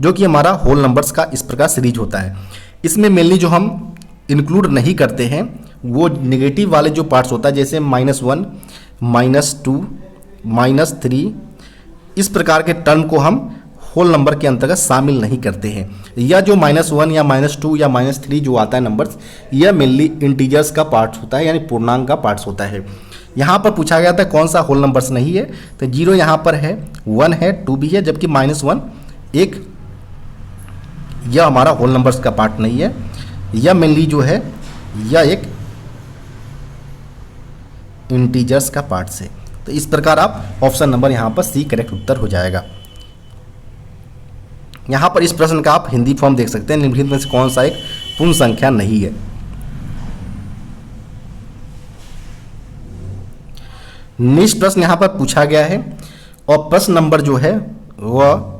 जो कि हमारा होल नंबर्स का इस प्रकार सीरीज होता है। इसमें मेनली जो हम इंक्लूड नहीं करते हैं वो नेगेटिव वाले जो पार्ट्स होता है, जैसे -1 -2 -3, इस प्रकार के टर्म को हम होल नंबर के अंतर्गत शामिल नहीं करते हैं। या जो -1 या -2 या -3 जो आता है नंबर्स, यह मेनली इंटीजर्स का पार्ट्स होता है, यानी पूर्णांक का पार्ट्स होता है। यहाँ पर पूछा गया था कौन सा होल नंबर्स नहीं है, तो 0 यहाँ पर है, 1 है, 2 भी है, जबकि -1 एक यह हमारा होल नंबर्स का पार्ट नहीं है। यह मेनली जो है यह एक इंटीजर्स का पार्ट है। तो इस प्रकार आप ऑप्शन नंबर यहाँ पर सी करेक्ट उत्तर हो जाएगा। यहाँ पर इस प्रश्न का आप हिंदी फॉर्म देख सकते हैं, निम्नलिखित में से कौन सा एक पूर्ण संख्या नहीं है। नेक्स्ट प्रश्न यहाँ पर पूछा गया है, और प्रश्न नंबर जो है वह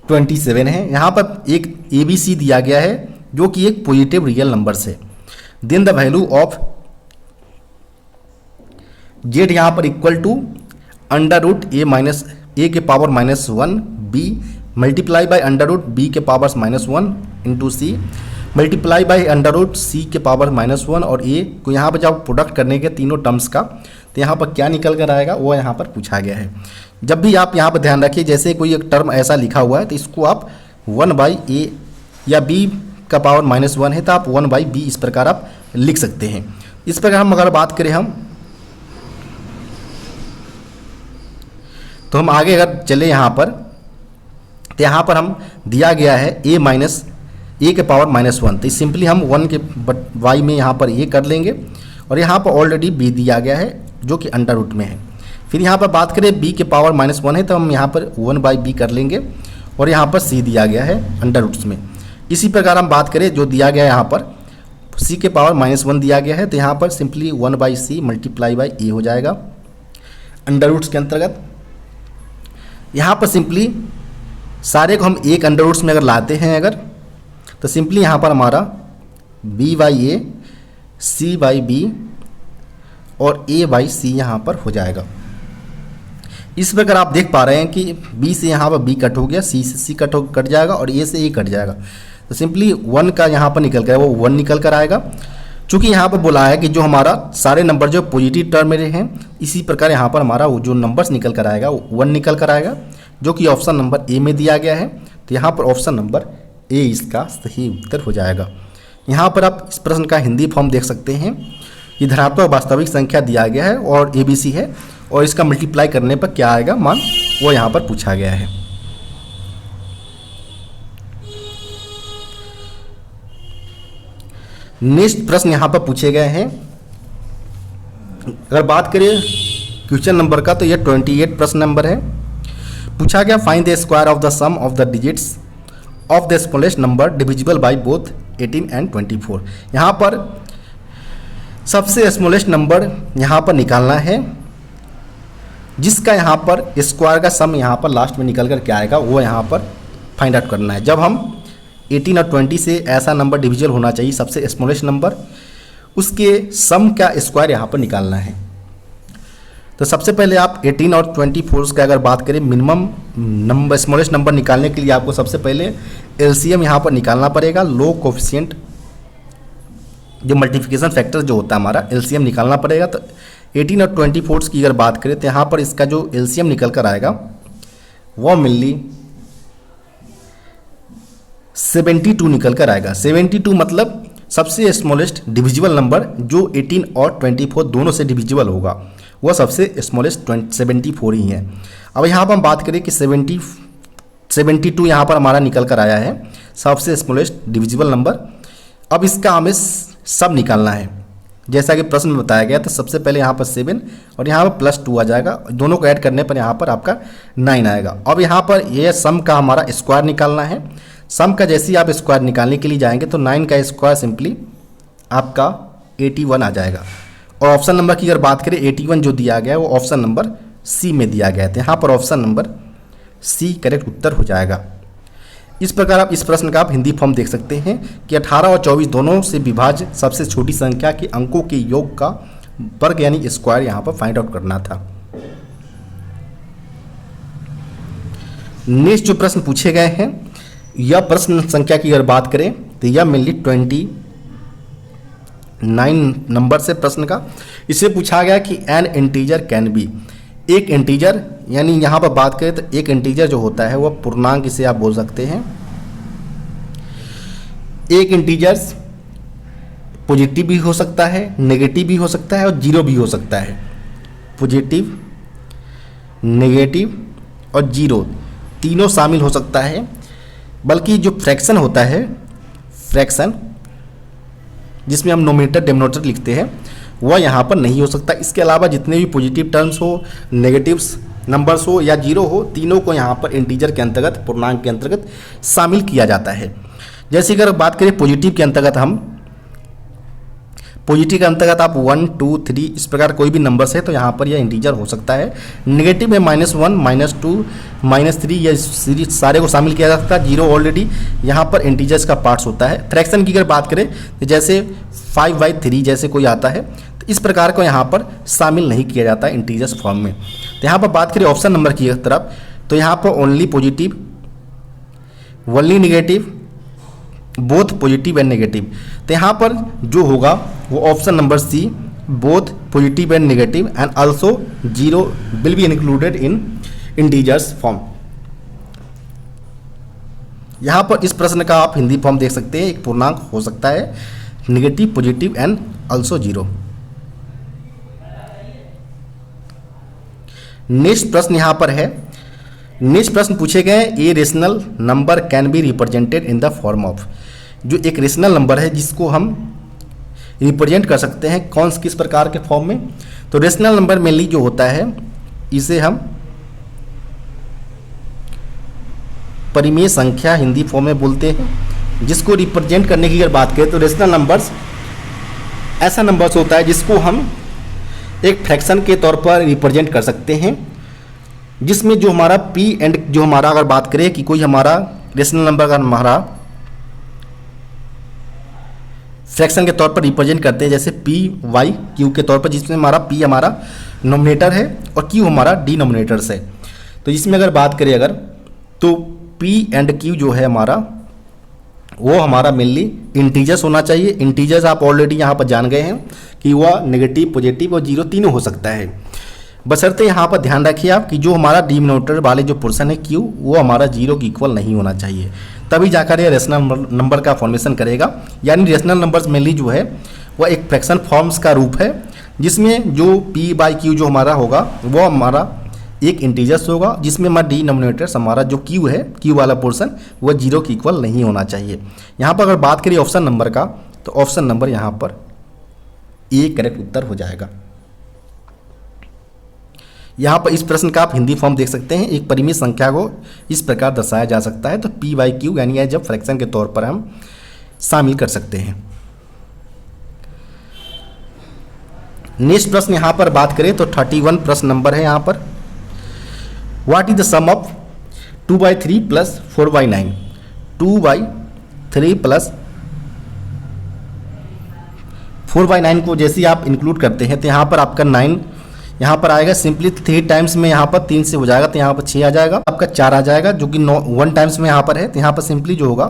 27 है। यहाँ पर एक ABC दिया गया है जो कि एक पॉजिटिव रियल नंबर है। Then the value of Z यहाँ पर इक्वल टू √a के power -1 b multiply by √b के power -1 into c multiply by √c के पावर -1 और a को यहाँ पर जब प्रोडक्ट करने के तीनों टर्म्स का, तो यहाँ पर क्या निकल कर आएगा वो यहाँ पर पूछा गया है। जब भी आप यहाँ पर ध्यान रखिए, जैसे कोई एक टर्म ऐसा लिखा हुआ है तो इसको आप 1/a या b का पावर -1 है तो आप 1/b इस प्रकार आप लिख सकते हैं। इस प्रकार हम अगर बात करें तो हम आगे अगर चले यहाँ पर, तो यहाँ पर हम दिया गया है a के पावर -1, तो सिंपली हम 1 के y में यहाँ पर a कर लेंगे, और यहाँ पर ऑलरेडी b दिया गया है जो कि अंडर रूट में है। फिर यहाँ पर बात करें b के पावर -1 है तो हम यहाँ पर 1/b कर लेंगे, और यहाँ पर c दिया गया है अंडर रूट्स में। इसी प्रकार हम बात करें जो दिया गया है यहाँ पर c के पावर -1 दिया गया है, तो यहाँ पर simply 1/c multiply by a हो जाएगा अंडर रूट्स के अंतर्गत। यहाँ पर सिंपली सारे को हम एक अंडर रूट्स में अगर लाते हैं अगर, तो सिंपली यहाँ पर हमारा b/a c/b और a/c यहाँ पर हो जाएगा। इस प्रकार आप देख पा रहे हैं कि b से यहाँ पर b कट हो गया, c से c कट जाएगा और a से a कट जाएगा, तो सिंपली 1 का यहाँ पर निकल कर वो 1 निकल कर आएगा। चूँकि यहाँ पर बोला है कि जो हमारा सारे नंबर जो पॉजिटिव टर्म में हैं, इसी प्रकार यहाँ पर हमारा वो जो नंबर्स निकल कर आएगा वो 1 निकल कर आएगा, जो कि ऑप्शन नंबर ए में दिया गया है। तो यहाँ पर ऑप्शन नंबर ए इसका सही उत्तर हो जाएगा। यहाँ पर आप इस प्रश्न का हिंदी फॉर्म देख सकते हैं। ये धनात्मक वास्तविक संख्या दिया गया है और ABC है, और इसका मल्टीप्लाई करने पर क्या आएगा मान, वो यहाँ पर पूछा गया है। नेक्स्ट प्रश्न यहाँ पर पूछे गए हैं। अगर बात करें क्वेश्चन नंबर का, तो यह 28 प्रश्न नंबर है। पूछा गया find the square of the sum of the digits of the smallest number divisible by both 18 and 24। यहाँ पर सबसे स्मॉलेस्ट नंबर यहाँ पर निकालना है, जिसका यहाँ पर स्क्वायर का सम यहाँ पर लास्ट में निकल कर क्या आएगा वो यहाँ पर फाइंड आउट करना है। जब हम 18 और 20 से ऐसा नंबर डिविजिबल होना चाहिए सबसे स्मॉलेस्ट नंबर, उसके सम का स्क्वायर यहाँ पर निकालना है। तो सबसे पहले आप 18 और 24 का अगर बात करें मिनिमम नंबर स्मॉलेस्ट नंबर निकालने के लिए आपको सबसे पहले एलसीएम यहाँ पर निकालना पड़ेगा। लो कोफिशिएंट जो मल्टीप्लिकेशन फैक्टर जो होता है हमारा एलसीएम निकालना पड़ेगा। तो 18 और 24 की अगर बात करें तो यहाँ पर इसका जो एलसीएम निकल कर आएगा वो मिली 72 निकल कर आएगा। 72 मतलब सबसे स्मॉलेस्ट डिविजिबल नंबर जो 18 और 24 दोनों से डिविजिबल होगा वह सबसे स्मॉलेस्ट 74 ही है। अब यहाँ पर हम बात करें कि 72 यहाँ पर हमारा निकल कर आया है सबसे स्मॉलेस्ट डिविजिबल नंबर। अब इसका हमें सब निकालना है जैसा कि प्रश्न में बताया गया। तो सबसे पहले यहाँ पर 7 और यहाँ पर +2 आ जाएगा, दोनों को ऐड करने पर यहाँ पर आपका 9 आएगा। अब यहाँ पर यह सम का हमारा स्क्वायर निकालना है। सम का जैसे ही आप स्क्वायर निकालने के लिए जाएंगे तो 9 का स्क्वायर सिंपली आपका 81 आ जाएगा। और ऑप्शन नंबर की अगर बात करें 81 जो दिया गया है वो ऑप्शन नंबर सी में दिया गया है। तो यहाँ पर ऑप्शन नंबर सी करेक्ट उत्तर हो जाएगा। इस प्रकार आप इस प्रश्न का आप हिंदी फॉर्म देख सकते हैं कि 18 और 24 दोनों से विभाज्य सबसे छोटी संख्या के अंकों के योग का वर्ग यानी स्क्वायर यहाँ पर फाइंड आउट करना था। नेक्स्ट जो प्रश्न पूछे गए हैं यह प्रश्न संख्या की अगर बात करें तो यह मेनली 29 नंबर से प्रश्न का इससे पूछा गया कि एन इंटीजर कैन बी। एक इंटीजर यानी यहाँ पर बात करें तो एक इंटीजर जो होता है वह पूर्णांक इसे आप बोल सकते हैं। एक इंटीजर्स पॉजिटिव भी हो सकता है, नेगेटिव भी हो सकता है और जीरो भी हो सकता है। पॉजिटिव, नेगेटिव और जीरो तीनों शामिल हो सकता है। बल्कि जो फ्रैक्शन होता है, फ्रैक्शन जिसमें हम नोमिनेटर डिनोमिनेटर लिखते हैं वह यहाँ पर नहीं हो सकता। इसके अलावा जितने भी पॉजिटिव टर्म्स हो, नेगेटिव्स नंबर्स हो या जीरो हो, तीनों को यहाँ पर इंटीजर के अंतर्गत, पूर्णांक के अंतर्गत शामिल किया जाता है। जैसे अगर बात करें पॉजिटिव के अंतर्गत, हम पॉजिटिव के अंतर्गत आप 1, 2, 3 इस प्रकार कोई भी नंबर्स है तो यहाँ पर यह इंटीजर हो सकता है। नेगेटिव में -1, -2, -3 ये सीरीज सारे को शामिल किया जा सकता है। जीरो ऑलरेडी यहाँ पर इंटीजर्स का पार्ट्स होता है। फ्रैक्शन की अगर बात करें तो जैसे 5/3 जैसे कोई आता है तो इस प्रकार को यहाँ पर शामिल नहीं किया जाता है इंटीजर्स फॉर्म में। तो यहाँ पर बात करें ऑप्शन नंबर की तरफ तो यहाँ पर only positive, only negative, both positive and negative. तो यहाँ पर जो होगा वो option number C, both positive and negative and also zero will be included in integers form. यहाँ पर इस प्रश्न का आप हिंदी फॉर्म देख सकते हैं। एक पूर्णांक हो सकता है negative, positive and also zero. Next प्रश्न यहाँ पर है, नेक्स्ट प्रश्न पूछे गए a rational number can be represented in the form of. जो एक रेशनल नंबर है जिसको हम रिप्रेजेंट कर सकते हैं कौन किस प्रकार के फॉर्म में। तो रेशनल नंबर मेनली जो होता है इसे हम परिमेय संख्या हिंदी फॉर्म में बोलते हैं। जिसको रिप्रेजेंट करने की अगर बात करें तो रेशनल नंबर्स ऐसा नंबर्स होता है जिसको हम एक फ्रैक्शन के तौर पर रिप्रेजेंट कर सकते हैं, जिसमें जो हमारा पी एंड जो हमारा अगर बात करें कि कोई हमारा रेशनल नंबर अगर हमारा फ्रैक्शन के तौर पर रिप्रेजेंट करते हैं जैसे पी वाई क्यू के तौर पर, जिसमें हमारा पी हमारा नोमिनेटर है और क्यू हमारा डिनोमिनेटर्स है। तो इसमें अगर बात करें अगर तो पी एंड क्यू जो है हमारा वो हमारा मेनली इंटीजर्स होना चाहिए। इंटीजर्स आप ऑलरेडी यहाँ पर जान गए हैं कि वह नेगेटिव, पॉजिटिव और जीरो तीनों हो सकता है। बशर्ते यहाँ पर ध्यान रखिए आप कि जो हमारा डिनोमिनेटर वाले जो पोर्शन है क्यू वो हमारा जीरो की इक्वल नहीं होना चाहिए, तभी जाकर ये रेशनल नंबर का फॉर्मेशन करेगा। यानी रेशनल नंबर्स मेनली जो है वह एक फ्रैक्शन फॉर्म्स का रूप है जिसमें जो पी बाई क्यू जो हमारा होगा वो हमारा एक इंटीजर्स होगा, जिसमें हमारा डिनोमिनेटर्स हमारा जो क्यू है, क्यू वाला पोर्शन वह जीरो की इक्वल नहीं होना चाहिए। यहाँ पर अगर बात करें ऑप्शन नंबर का तो ऑप्शन नंबर यहाँ पर ए करेक्ट उत्तर हो जाएगा। यहाँ पर इस प्रश्न का आप हिंदी फॉर्म देख सकते हैं। एक परिमेय संख्या को इस प्रकार दर्शाया जा सकता है तो पी बाई क्यू यानी जब फ्रैक्शन के तौर पर हम शामिल कर सकते हैं। नेक्स्ट प्रश्न यहाँ पर बात करें तो 31 प्रश्न नंबर है यहाँ पर। What is the sum of 2/3 plus 4/9। 2/3 plus 4/9 को जैसे आप इंक्लूड करते हैं तो यहाँ पर आपका 9 यहाँ पर आएगा सिंपली 3 टाइम्स में यहाँ पर 3 से हो जाएगा, तो यहाँ पर 6 आ जाएगा, आपका 4 आ जाएगा, जो कि 1 टाइम्स में यहाँ पर है, तो यहाँ पर सिंपली जो होगा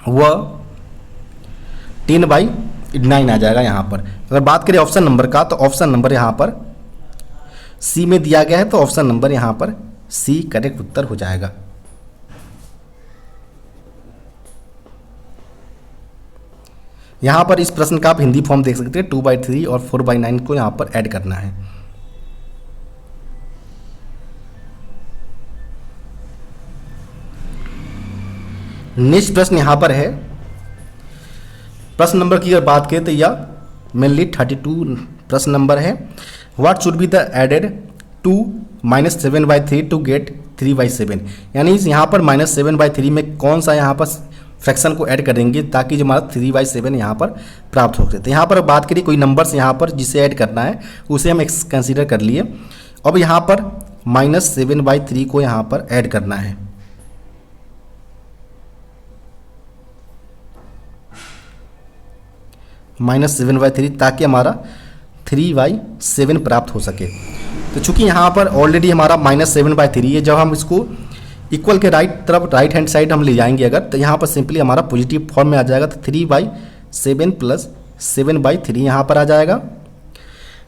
वह 10/9 आ जाएगा यहाँ पर। अगर बात करें ऑप्शन नंबर का, तो ऑप्शन नंबर यहाँ पर सी में दिया गया है, तो ऑप्शन नंबर यहाँ पर सी करेक्ट उत्तर हो जाएगा। यहाँ पर इस प्रश्न का आप हिंदी फॉर्म देख सकते हैं, 2/3 और 4/9 को यहाँ पर ऐड करना है। नेक्स्ट प्रश्न यहाँ पर है, प्रश्न नंबर की अगर बात करें तो यह मेनली 32 प्रश्न नंबर है। What should be the added to -7/3 to get 3/7, यानी यहाँ पर -7/3 में कौन सा यहाँ पर फ्रैक्शन को ऐड करेंगे ताकि जो हमारा 3/7 यहाँ पर प्राप्त हो सके। तो यहाँ पर बात करिए कोई नंबर्स यहाँ पर जिसे ऐड करना है उसे हम कंसीडर कर लिए। अब यहाँ पर -7/3 को यहाँ पर ऐड करना है। -7/3 ताकि हमारा 3/7 प्राप्त हो सके। तो चूंकि यहाँ पर ऑलरेडी हमारा -7/3 है, जब हम इसको इक्वल के राइट तरफ राइट हैंड साइड हम ले जाएंगे अगर, तो यहाँ पर सिंपली हमारा पॉजिटिव फॉर्म में आ जाएगा, तो 3/7 प्लस 7/3 यहाँ पर आ जाएगा।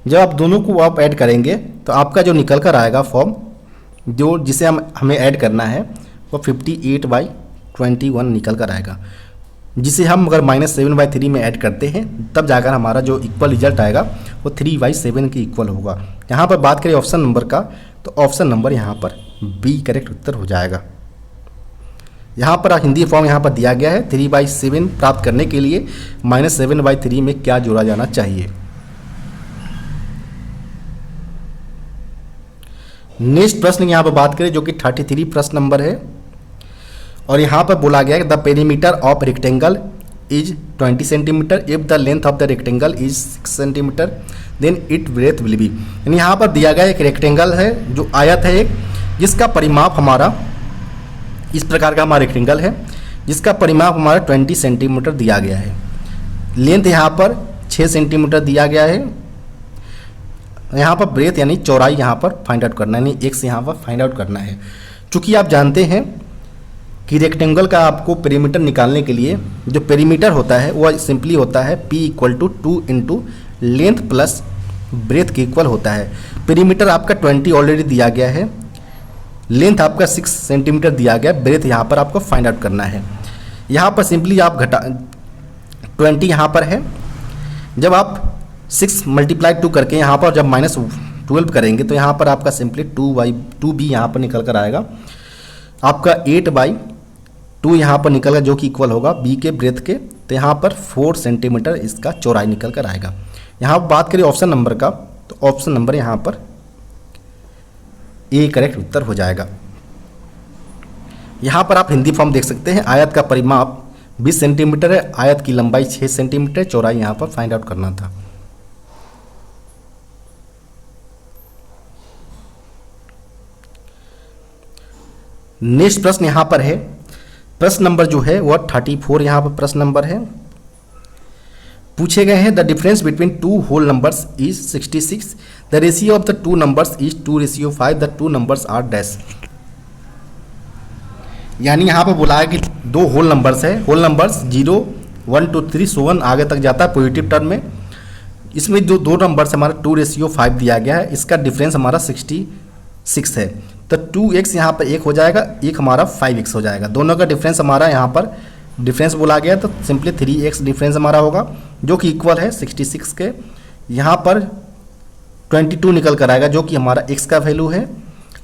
जब आप दोनों को आप ऐड करेंगे तो आपका जो निकल कर आएगा फॉर्म जो जिसे हमें ऐड करना है वो 58/21 निकल कर आएगा, जिसे हम अगर -7/3 में ऐड करते हैं तब जाकर हमारा जो इक्वल रिजल्ट आएगा वो 3/7 के इक्वल होगा। यहाँ पर बात करें ऑप्शन नंबर का, तो ऑप्शन नंबर यहाँ पर बी करेक्ट उत्तर हो जाएगा। यहाँ पर हिंदी फॉर्म यहाँ पर दिया गया है, 3/7 प्राप्त करने के लिए -7/3 में क्या जोड़ा जाना चाहिए। नेक्स्ट प्रश्न यहाँ पर बात करें जो कि 33 प्रश्न नंबर है, और यहाँ पर बोला गया है the perimeter of rectangle is 20 centimeter if the length of the rectangle is 6 centimeter then it breadth will be. यानी यहाँ पर दिया गया एक रेक्टेंगल है, जो आयत है एक, जिसका परिमाप हमारा इस प्रकार का हमारा रेक्टेंगल है, जिसका परिमाप हमारा 20 सेंटीमीटर दिया गया है। लेंथ यहाँ पर 6 सेंटीमीटर दिया गया है। यहाँ पर ब्रेथ यानी चौड़ाई यहाँ पर फाइंड आउट करना है, यानी एक्स यहाँ पर फाइंड आउट करना है। चूँकि आप जानते हैं कि रेक्टेंगल का आपको पेरीमीटर निकालने के लिए जो पेरीमीटर होता है वह सिंपली होता है P = 2 into length plus breadth के इक्वल होता है। पेरीमीटर आपका 20 ऑलरेडी दिया गया है, लेंथ आपका 6 सेंटीमीटर दिया गया, ब्रेथ यहाँ पर आपको फाइंड आउट करना है। यहाँ पर सिंपली आप 20 यहाँ पर है, जब आप 6 × 2 करके यहाँ पर जब -12 करेंगे तो यहाँ पर आपका सिंपली 2/2b यहाँ पर निकल कर आएगा। आपका 8/2 यहाँ पर निकल कर जो कि इक्वल होगा b के ब्रेथ के, तो यहाँ पर 4 सेंटीमीटर इसका चौड़ाई निकल कर आएगा। यहाँ बात करें ऑप्शन नंबर का, तो ऑप्शन नंबर यहाँ पर ए करेक्ट उत्तर हो जाएगा। यहाँ पर आप हिंदी फॉर्म देख सकते हैं, आयत का परिमाप 20 सेंटीमीटर है, आयत की लंबाई 6 सेंटीमीटर, चौड़ाई यहाँ पर फाइंड आउट करना था। नेक्स्ट प्रश्न यहाँ पर है, प्रश्न नंबर जो है वह 34 यहाँ पर प्रश्न नंबर है। पूछे गए हैं the difference between 2 whole numbers is 66, the ratio of the 2 numbers is 2:5, the 2 numbers are dash. यानी यहाँ पर बोला है कि 2 होल नंबर्स है, होल नंबर्स 0, 1, 2, 3 सो 1 आगे तक जाता है पॉजिटिव टर्म में। इसमें जो 2 नंबर्स हमारा 2:5 दिया गया है, इसका डिफरेंस हमारा 66 है, तो 2x यहाँ पर 1 हो जाएगा, एक हमारा 5x हो जाएगा। दोनों का डिफरेंस हमारा यहाँ पर डिफरेंस बोला गया, तो सिंपली 3x डिफरेंस हमारा होगा जो कि इक्वल है 66 के। यहाँ पर 22 निकल कर आएगा जो कि हमारा x का वैल्यू है।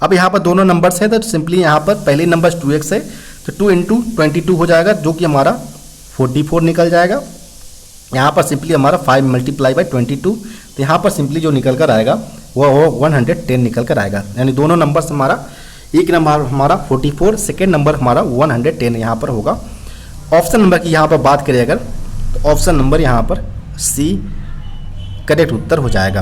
अब यहाँ पर दोनों नंबर्स है, तो सिंपली यहाँ पर पहले नंबर 2x है, तो 2 × 22 हो जाएगा जो कि हमारा 44 निकल जाएगा। यहाँ पर सिंपली हमारा 5 × 22, तो यहाँ पर सिंपली जो निकल कर आएगा वो 110 निकल कर आएगा। यानी दोनों नंबर्स हमारा, एक नंबर हमारा 44, सेकेंड नंबर हमारा 110 यहाँ पर होगा। ऑप्शन नंबर की यहाँ पर बात करें अगर, तो ऑप्शन नंबर यहाँ पर सी करेक्ट उत्तर हो जाएगा।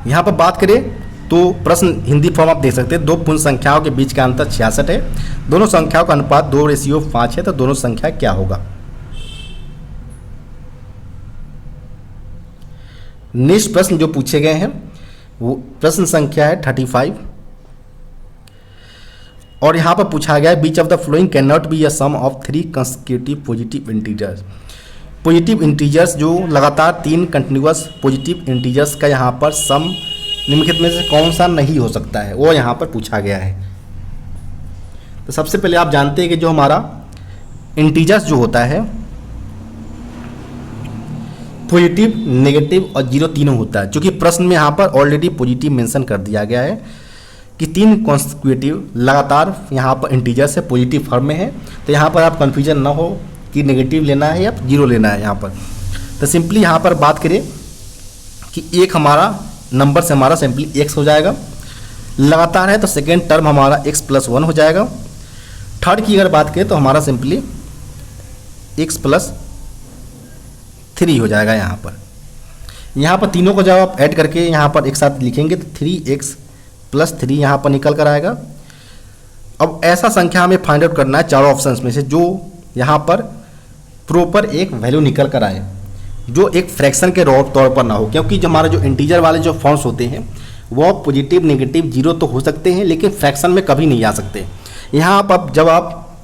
यहाँ पर बात करें तो प्रश्न हिंदी फॉर्म आप देख सकते हैं, 2 पूर्ण संख्याओं के बीच का अंतर 66 है, दोनों संख्याओं का अनुपात 2:5 है, तो दोनों संख्या क्या होगा। नेक्स्ट प्रश्न जो पूछे गए हैं वो प्रश्न संख्या है 35 और यहाँ पर पूछा गया है which of the following can not be a sum of 3 consecutive positive integers. Positive integers जो लगातार 3 कंटिन्यूअस पॉजिटिव इंटीजर्स का यहाँ पर सम निम्नलिखित में से कौन सा नहीं हो सकता है, वो यहाँ पर पूछा गया है। तो सबसे पहले आप जानते हैं कि जो हमारा इंटीजर्स जो होता है पॉजिटिव, नेगेटिव और जीरो तीनों होता है। चूँकि प्रश्न में यहाँ पर ऑलरेडी पॉजिटिव मेंशन कर दिया गया है कि 3 कॉन्सिक्यूटिव लगातार यहाँ पर इंटीजर्स है, पॉजिटिव फॉर्म में है, तो यहाँ पर आप कन्फ्यूजन ना हो कि नेगेटिव लेना है या जीरो लेना है यहाँ पर। तो सिंपली यहाँ पर बात करें कि एक हमारा नंबर से हमारा सिंपली x हो जाएगा, लगातार है तो सेकेंड टर्म हमारा x+1 हो जाएगा। थर्ड की अगर बात करें तो हमारा सिंपली x+3 हो जाएगा। यहाँ पर तीनों को जब आप ऐड करके यहाँ पर एक साथ लिखेंगे तो 3x+3 यहाँ पर निकल कर आएगा। अब ऐसा संख्या हमें फाइंड आउट करना है चारों ऑप्शंस में से जो यहाँ पर प्रॉपर एक वैल्यू निकल कर आए, जो एक फ्रैक्शन के तौर पर ना हो, क्योंकि जो हमारा जो इंटीजर वाले जो फॉर्म्स होते हैं वो पॉजिटिव, नेगेटिव, जीरो तो हो सकते हैं लेकिन फ्रैक्शन में कभी नहीं आ सकते। यहाँ पर जब आप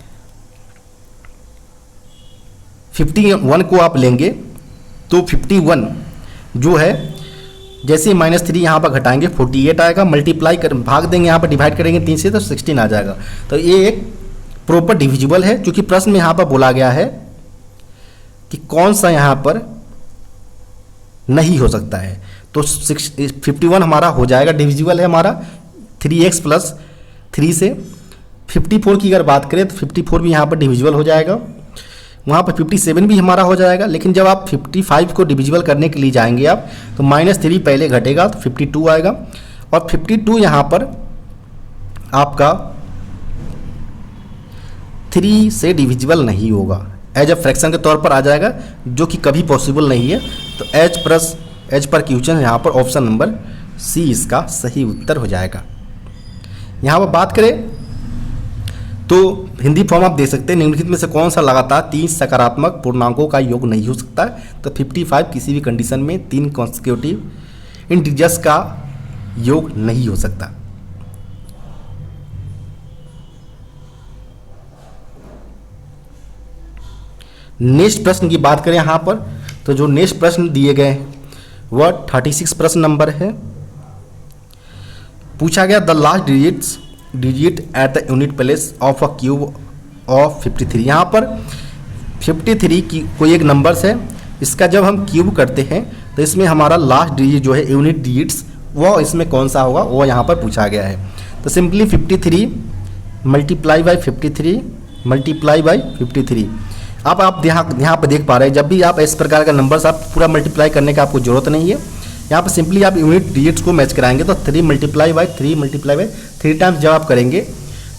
51 को आप लेंगे तो 51 जो है जैसे ही -3 यहाँ पर घटाएंगे 48 आएगा, मल्टीप्लाई कर भाग देंगे यहाँ पर डिवाइड करेंगे 3 से तो 16 आ जाएगा। तो ये एक प्रॉपर डिविजिबल है, क्योंकि प्रश्न में यहाँ पर बोला गया है कि कौन सा यहाँ पर नहीं हो सकता है। तो 51 हमारा हो जाएगा, डिविजिबल है हमारा 3x+3 से। 54 की अगर बात करें तो 54 भी यहाँ पर डिविजिबल हो जाएगा, वहाँ पर 57 भी हमारा हो जाएगा। लेकिन जब आप 55 को डिविजिबल करने के लिए जाएंगे आप तो -3 पहले घटेगा तो 52 आएगा, और 52 यहाँ पर आपका 3 से डिविजिबल नहीं होगा, एज अ फ्रैक्शन के तौर पर आ जाएगा, जो कि कभी पॉसिबल नहीं है। तो एज पर क्वेश्चन यहाँ पर ऑप्शन नंबर सी इसका सही उत्तर हो जाएगा। यहाँ पर बात करें तो हिंदी फॉर्म आप देख सकते हैं, निम्नलिखित में से कौन सा लगातार 3 सकारात्मक पूर्णांकों का योग नहीं हो सकता। तो 55 किसी भी कंडीशन में 3 कॉन्सिक्यूटिव इंटीजर्स का योग नहीं हो सकता। नेक्स्ट प्रश्न की बात करें यहाँ पर तो जो नेक्स्ट प्रश्न दिए गए हैं वह 36 प्रश्न नंबर है। पूछा गया the last digit at the unit place of a cube of 53। यहाँ पर 53 की कोई एक नंबर्स है, इसका जब हम क्यूब करते हैं तो इसमें हमारा लास्ट डिजिट जो है यूनिट डिजिट्स वो इसमें कौन सा होगा वो यहाँ पर पूछा गया है। तो simply 53 multiply by 53 multiply by 53। अब आप यहाँ पर देख पा रहे हैं जब भी आप इस प्रकार का नंबर्स आप पूरा मल्टीप्लाई करने का आपको जरूरत नहीं है। यहाँ पर सिंपली आप यूनिट डिजिट्स को मैच कराएंगे तो 3 मल्टीप्लाई बाई 3 टाइम्स जब आप करेंगे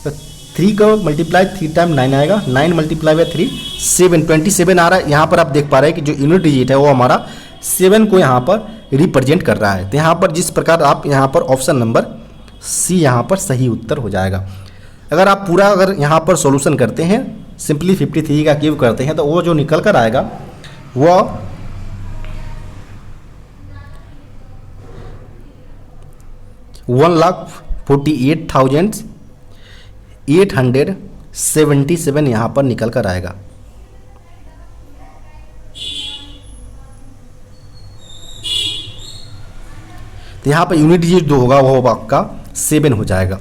तो 3 को मल्टीप्लाई 3 टाइम 9 आएगा, 9 मल्टीप्लाई बाई 3 27 आ रहा है। यहाँ पर आप देख पा रहे हैं कि जो यूनिट डिजिट है वो हमारा 7 को यहाँ पर रिप्रेजेंट कर रहा है। तो यहाँ पर जिस प्रकार आप यहाँ पर ऑप्शन नंबर सी यहाँ पर सही उत्तर हो जाएगा। अगर आप पूरा यहाँ पर सॉल्यूशन करते हैं सिंपली 53 का क्यूब करते हैं तो वो जो निकल कर आएगा वो 1,48,877 यहाँ पर निकल कर आएगा। तो यहाँ पर यूनिट डिजिट जो होगा वो आपका 7 हो जाएगा।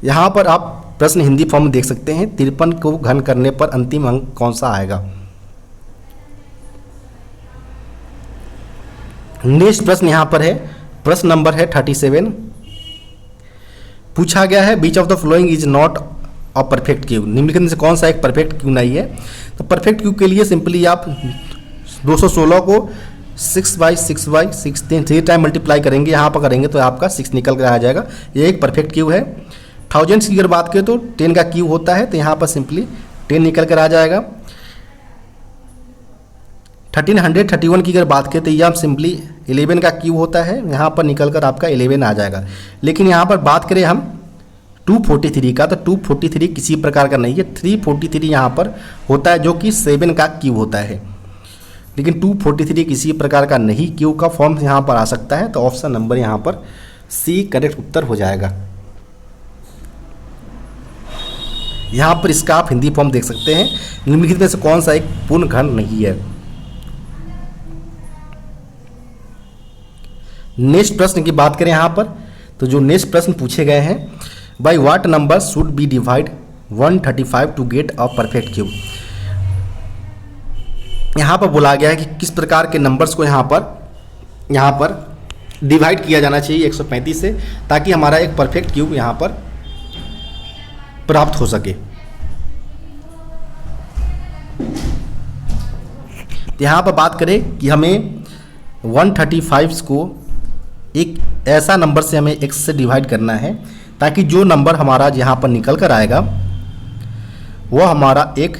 यहाँ पर आप प्रश्न हिंदी फॉर्म में देख सकते हैं 53 को घन करने पर अंतिम अंक कौन सा आएगा। नेक्स्ट प्रश्न यहाँ पर है, प्रश्न नंबर है 37। पूछा गया है which of the following is not a perfect cube. निम्नलिखित में से कौन सा एक परफेक्ट क्यूब नहीं है। तो परफेक्ट क्यूब के लिए सिंपली आप 216 को 6/6/6 3 टाइम मल्टीप्लाई करेंगे, यहाँ पर करेंगे तो आपका 6 निकल कर आ जाएगा। ये एक परफेक्ट क्यूब है। थाउजेंड्स की अगर बात करें तो 10 का क्यूब होता है तो यहाँ पर सिंपली 10 निकल कर आ जाएगा। 1331 की अगर बात करें तो यह सिंपली 11 का क्यूब होता है, यहाँ पर निकल कर आपका 11 आ जाएगा। लेकिन यहाँ पर बात करें हम 243 का तो 243 किसी प्रकार का नहीं है, 343 यहाँ पर होता है जो कि 7 का क्यूब होता है। लेकिन 243 किसी प्रकार का नहीं क्यू का फॉर्म यहाँ पर आ सकता है, तो ऑप्शन नंबर यहाँ पर सी करेक्ट उत्तर हो जाएगा। यहाँ पर इसका आप हिंदी फॉर्म देख सकते हैं, निम्नलिखित में से कौन सा एक पूर्ण घन नहीं है। नेक्स्ट प्रश्न की बात करें यहाँ पर, तो जो नेक्स्ट प्रश्न पूछे गए हैं, by what number should be divide 135 to get a perfect cube. यहाँ पर बोला गया है कि किस प्रकार के नंबर्स को यहाँ पर डिवाइड किया जाना चाहिए 135 से, ताकि हमारा एक परफेक्ट क्यूब यहाँ पर प्राप्त हो सके। यहाँ पर बात करें कि हमें 135 को एक ऐसा नंबर से हमें x से डिवाइड करना है, ताकि जो नंबर हमारा यहाँ पर निकल कर आएगा वो हमारा एक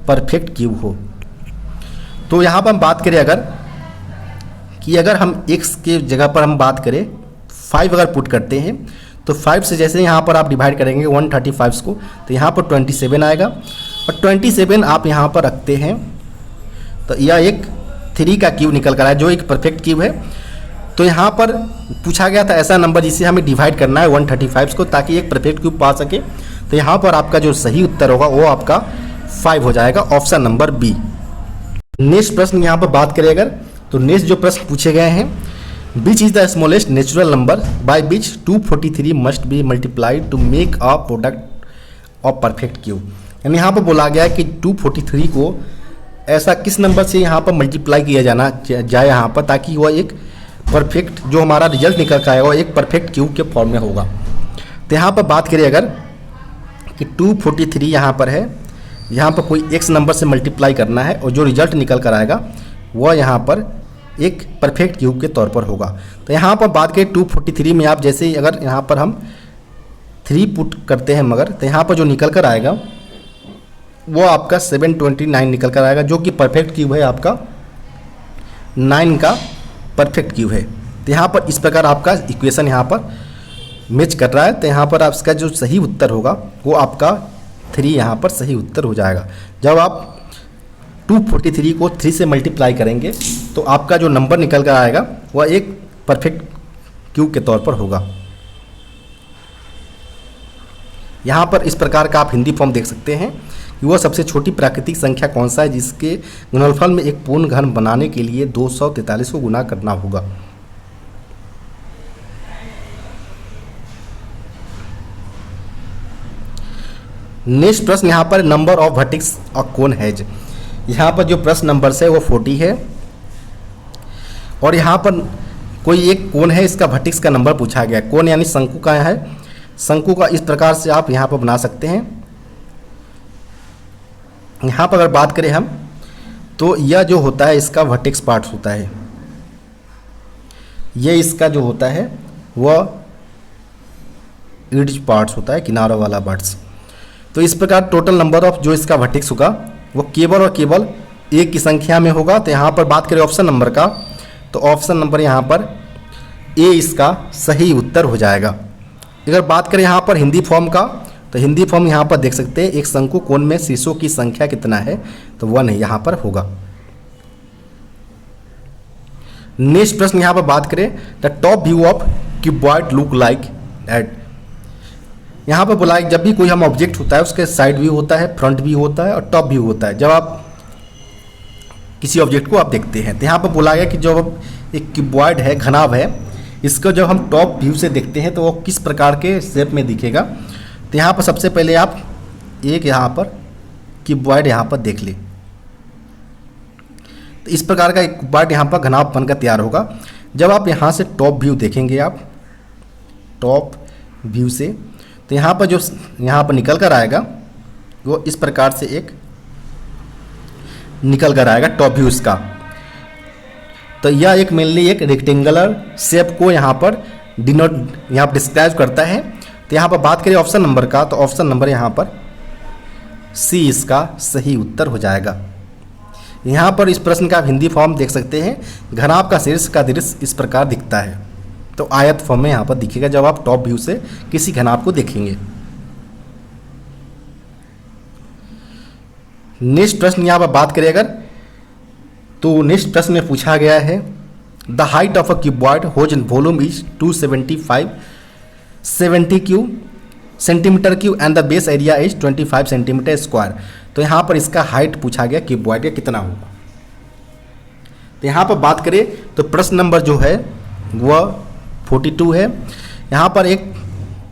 परफेक्ट क्यूब हो। तो यहाँ पर हम बात करें अगर हम x के जगह पर हम बात करें 5 अगर पुट करते हैं, तो 5 से जैसे यहाँ पर आप डिवाइड करेंगे 135 को, तो यहाँ पर 27 आएगा, और 27 आप यहाँ पर रखते हैं तो यह एक 3 का क्यूब निकल कर आया, जो एक परफेक्ट क्यूब है। तो यहाँ पर पूछा गया था ऐसा नंबर जिसे हमें डिवाइड करना है 135 को, ताकि एक परफेक्ट क्यूब पा सके। तो यहाँ पर आपका जो सही उत्तर होगा वो आपका 5 हो जाएगा, ऑप्शन नंबर बी। नेक्स्ट प्रश्न यहाँ पर बात करें तो नेक्स्ट जो प्रश्न पूछे गए हैं, which is the smallest natural number by which 243 must be multiplied to make a product of perfect cube. यानी यहाँ पर बोला गया है कि 243 को ऐसा किस नंबर से यहाँ पर मल्टीप्लाई किया जाए यहाँ पर, ताकि वह एक परफेक्ट जो हमारा रिजल्ट निकल कर आएगा वो एक परफेक्ट क्यूब के फॉर्म में होगा। तो यहाँ पर बात करें कि 243 यहाँ पर है, यहाँ पर कोई x नंबर से मल्टीप्लाई करना है, और जो रिजल्ट निकल कर आएगा वह यहाँ पर एक परफेक्ट क्यूब के तौर पर होगा। तो यहाँ पर बात करें 243 में आप जैसे ही अगर यहाँ पर हम 3 पुट करते हैं मगर, तो यहाँ पर जो निकल कर आएगा वो आपका 729 निकल कर आएगा, जो कि परफेक्ट क्यूब है, आपका 9 का परफेक्ट क्यूब है। तो यहाँ पर इस प्रकार आपका इक्वेशन यहाँ पर मैच कर रहा है। तो यहाँ पर आपका जो सही उत्तर होगा वो आपका 3 यहाँ पर सही उत्तर हो जाएगा। जब आप 243 को 3 से मल्टीप्लाई करेंगे तो आपका जो नंबर निकल कर आएगा वह एक परफेक्ट क्यूब के तौर पर होगा। यहाँ पर इस प्रकार का आप हिंदी फॉर्म देख सकते हैं कि वह सबसे छोटी प्राकृतिक संख्या कौन सा है जिसके गुणनफल में एक पूर्ण घन बनाने के लिए 243 को गुना करना होगा। नेक्स्ट प्रश्न यहाँ पर number of vertex a cone has. यहाँ पर जो प्रश्न नंबर है वो 40 है, और यहाँ पर कोई एक कोन है, इसका वर्टेक्स का नंबर पूछा गया है। कोन यानी शंकु का है, शंकु का इस प्रकार से आप यहाँ पर बना सकते हैं। यहाँ पर अगर बात करें हम, तो यह जो होता है इसका वर्टेक्स पार्ट होता है, ये इसका जो होता है वह एज पार्ट्स होता है, किनारों वाला पार्ट्स। तो इस प्रकार टोटल नंबर ऑफ जो इसका वर्टेक्स होगा वो केवल और केवल एक की संख्या में होगा। तो यहाँ पर बात करें ऑप्शन नंबर का, तो ऑप्शन नंबर यहाँ पर ए इसका सही उत्तर हो जाएगा। अगर बात करें यहाँ पर हिंदी फॉर्म का, तो हिंदी फॉर्म यहाँ पर देख सकते हैं, एक शंकु कोण में शीर्षों की संख्या कितना है, तो 1 यहाँ पर होगा। नेक्स्ट प्रश्न यहाँ पर बात करें, the top view of cuboid look like at. यहाँ पर बोला है जब भी कोई हम ऑब्जेक्ट होता है उसके साइड व्यू होता है, फ्रंट व्यू होता है और टॉप व्यू होता है। जब आप किसी ऑब्जेक्ट को आप देखते हैं, तो यहाँ पर बोला गया कि जो एक क्यूबॉइड है, घनाभ है, इसको जब हम टॉप व्यू से देखते हैं तो वो किस प्रकार के शेप में दिखेगा। तो यहाँ पर सबसे पहले आप एक यहाँ पर क्यूबॉइड यहाँ पर देख लें, तो इस प्रकार का एक क्यूबॉइड यहाँ पर घनाभ बनकर तैयार होगा। जब आप यहाँ से टॉप व्यू देखेंगे, आप टॉप व्यू से, तो यहाँ पर जो यहाँ पर निकल कर आएगा वो इस प्रकार से एक निकल कर आएगा टॉप व्यू इसका। तो यह एक मेनली एक रेक्टेंगुलर शेप को यहाँ पर यहाँ पर डिस्क्राइब करता है। तो यहाँ पर बात करें ऑप्शन नंबर का, तो ऑप्शन नंबर यहाँ पर सी इसका सही उत्तर हो जाएगा। यहाँ पर इस प्रश्न का हिंदी फॉर्म देख सकते हैं, घनाभ का शीर्ष का दृश्य इस प्रकार दिखता है। तो आयत फॉर्म में यहाँ पर दिखेगा जब आप टॉप व्यू से किसी घनाभ को देखेंगे। नेक्स्ट प्रश्न यहाँ पर बात करें अगर, तो नेक्स्ट प्रश्न में पूछा गया है the height of a cuboid whose in volume is 270 cube centimeter cube and the base area is 25 centimeter square. तो यहाँ पर इसका हाइट पूछा गया क्यूबॉइड का कितना होगा। तो यहाँ पर बात करें तो प्रश्न नंबर जो है वह 42 है। यहाँ पर एक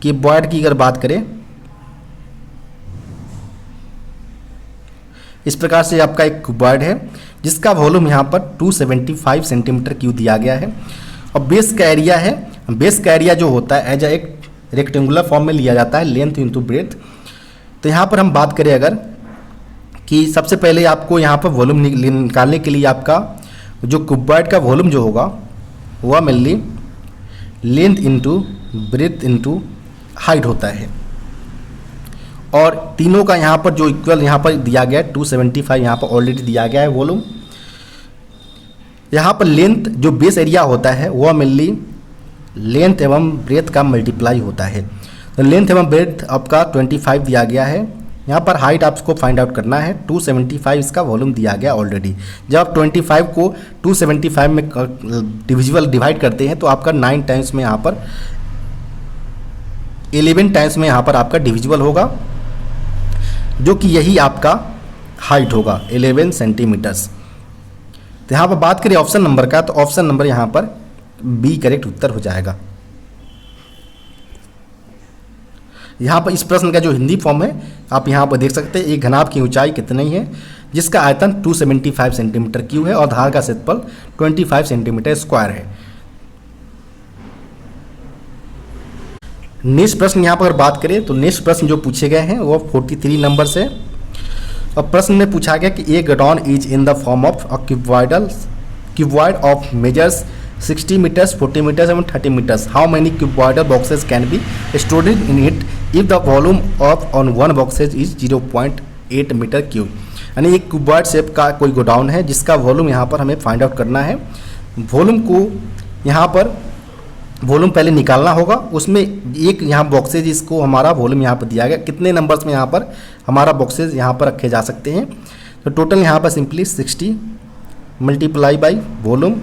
क्यूबॉइड की अगर बात करें, इस प्रकार से आपका एक क्यूबॉइड है जिसका वॉल्यूम यहाँ पर 275 सेंटीमीटर क्यूब दिया गया है और बेस का एरिया है, बेस का एरिया जो होता है एज एक रेक्टेंगुलर फॉर्म में लिया जाता है, लेंथ इंटू ब्रेथ। तो यहाँ पर हम बात करें अगर कि सबसे पहले आपको यहाँ पर वॉल्यूम निकालने के लिए आपका जो क्यूबॉइड का वॉल्यूम जो होगा वह mainly length into breadth into height होता है और तीनों का यहाँ पर जो इक्वल यहाँ पर दिया गया है 275 यहाँ पर ऑलरेडी दिया गया है वॉल्यूम। यहाँ पर लेंथ जो बेस एरिया होता है वह मेनली लेंथ एवं ब्रेथ का मल्टीप्लाई होता है। तो लेंथ एवं ब्रेथ आपका 25 दिया गया है। यहाँ पर हाइट आपको फाइंड आउट करना है, 275 इसका वॉल्यूम दिया गया ऑलरेडी। जब आप 25 को 275 में डिवाइड करते हैं तो आपका 9 टाइम्स में यहाँ पर 11 टाइम्स में यहाँ पर आपका डिविजिबल होगा, जो कि यही आपका हाइट होगा 11 सेंटीमीटर्स। तो यहाँ पर बात करें ऑप्शन नंबर का, तो ऑप्शन नंबर यहाँ पर बी करेक्ट उत्तर हो जाएगा। यहाँ पर इस प्रश्न का जो हिंदी फॉर्म है आप यहाँ पर देख सकते हैं, एक घनाभ की ऊंचाई कितनी है जिसका आयतन 275 सेंटीमीटर क्यूब है और धार का क्षेत्रफल 25 सेंटीमीटर स्क्वायर है। नेक्स्ट प्रश्न यहाँ पर बात करें तो नेक्स्ट प्रश्न जो पूछे गए हैं वो 43 नंबर से। और प्रश्न में पूछा गया कि a godown is in the form of a cuboid of measures 60 metres 40 metres एवं 30 metres. How many cuboidal boxes can be stored in it if the volume of on one boxes is 0.8 metre cube. यानी एक cuboid shape का कोई godown है जिसका volume यहाँ पर हमें फाइंड आउट करना है। वॉल्यूम को यहाँ पर वॉल्यूम पहले निकालना होगा, उसमें एक यहाँ बॉक्सेज इसको हमारा वॉल्यूम यहाँ पर दिया गया, कितने नंबर्स में यहाँ पर हमारा बॉक्सेज यहाँ पर रखे जा सकते हैं। तो टोटल यहाँ पर simply 60 multiply by volume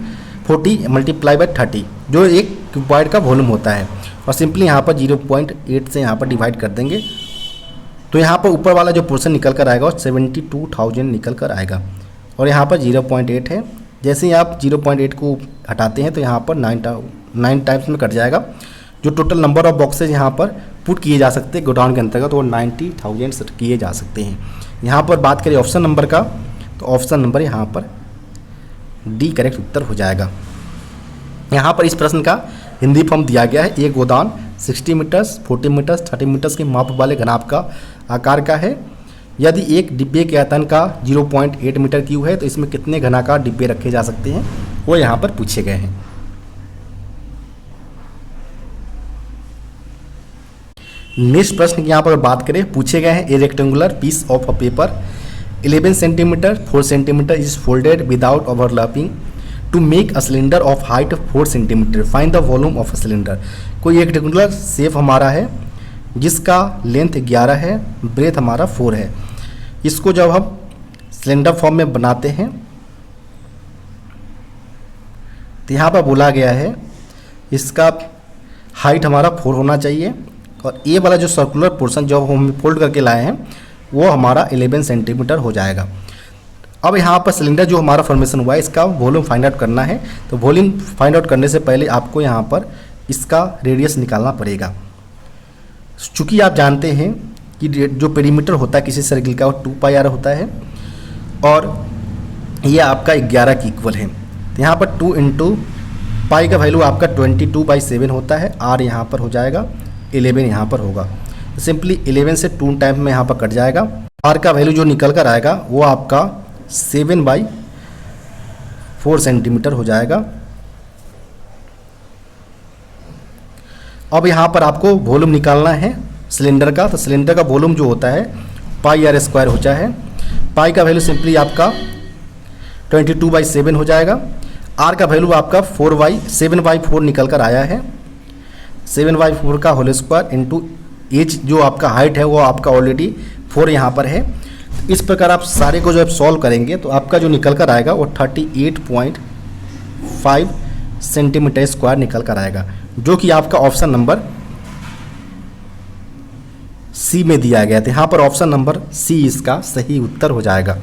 40 multiply by 30 जो एक क्यूबॉइड का वॉल्यूम होता है और सिंपली यहाँ पर 0.8 से यहाँ पर डिवाइड कर देंगे। तो यहाँ पर ऊपर वाला जो पोर्शन निकल कर आएगा 72,000 निकल कर आएगा और यहाँ पर 0.8 है। जैसे ही आप 0.8 को हटाते हैं तो यहाँ पर 9 टाइम्स में कट जाएगा। जो टोटल नंबर ऑफ बॉक्सेज यहाँ पर पुट किए जा सकते हैं गोडाउन के अंतर्गत वो 90,000 किए जा सकते हैं। यहाँ पर बात करें ऑप्शन नंबर का, तो ऑप्शन नंबर यहाँ पर डी करेक्ट उत्तर हो जाएगा। यहाँ पर इस प्रश्न का हिंदी फॉर्म दिया गया है, एक गोदान 60 मीटर्स 40 मीटर्स 30 मीटर्स के माप वाले घनाभ का आकार का है। यदि एक डिब्बे के आयतन का 0.8 मीटर क्यूब है तो इसमें कितने घनाकार डिब्बे रखे जा सकते हैं वो यहाँ पर पूछे गए हैं। नेक्स्ट प्रश्न की यहाँ पर बात करें, पूछे गए हैं a rectangular piece of a paper 11 centimeter 4 centimeter is folded without overlapping to make a cylinder of height 4 centimeter, find the volume of a cylinder. कोई एक रेक्टेंगुलर शेप हमारा है जिसका लेंथ 11 है, ब्रेथ हमारा 4 है। इसको जब हम सिलेंडर फॉर्म में बनाते हैं तो यहाँ पर बोला गया है इसका हाइट हमारा 4 होना चाहिए और ए वाला जो सर्कुलर पोर्शन जो हम फोल्ड करके लाए हैं वो हमारा 11 सेंटीमीटर हो जाएगा। अब यहाँ पर सिलेंडर जो हमारा फॉर्मेशन हुआ है इसका वॉल्यूम फाइंड आउट करना है। तो वॉल्यूम फाइंड आउट करने से पहले आपको यहाँ पर इसका रेडियस निकालना पड़ेगा। चूँकि आप जानते हैं कि जो पेरीमीटर होता है किसी सर्किल का वो 2πr होता है और ये आपका 11 की इक्वल है। तो यहाँ पर 2 इंटू पाई का वैल्यू आपका 22/7 होता है, r यहाँ पर हो जाएगा 11 यहाँ पर होगा। तो सिंपली 11 से 2 टाइम में यहाँ पर कट जाएगा। r का वैल्यू जो निकल कर आएगा वो आपका 7/4 सेंटीमीटर हो जाएगा। अब यहाँ पर आपको वॉल्यूम निकालना है सिलेंडर का। तो सिलेंडर का वॉल्यूम जो होता है πr² होता है। पाई का वैल्यू सिंपली आपका 22/7 हो जाएगा। r का वैल्यू आपका 7/4 निकल कर आया है। 7/4 का होल स्क्वायर इंटू एच जो आपका हाइट है वो आपका ऑलरेडी 4 यहाँ पर है। इस प्रकार आप सारे को जब सॉल्व करेंगे तो आपका जो निकल कर आएगा वो 38.5 सेंटीमीटर स्क्वायर निकल कर आएगा, जो कि आपका ऑप्शन नंबर सी में दिया गया था। यहाँ पर ऑप्शन नंबर सी इसका सही उत्तर हो जाएगा।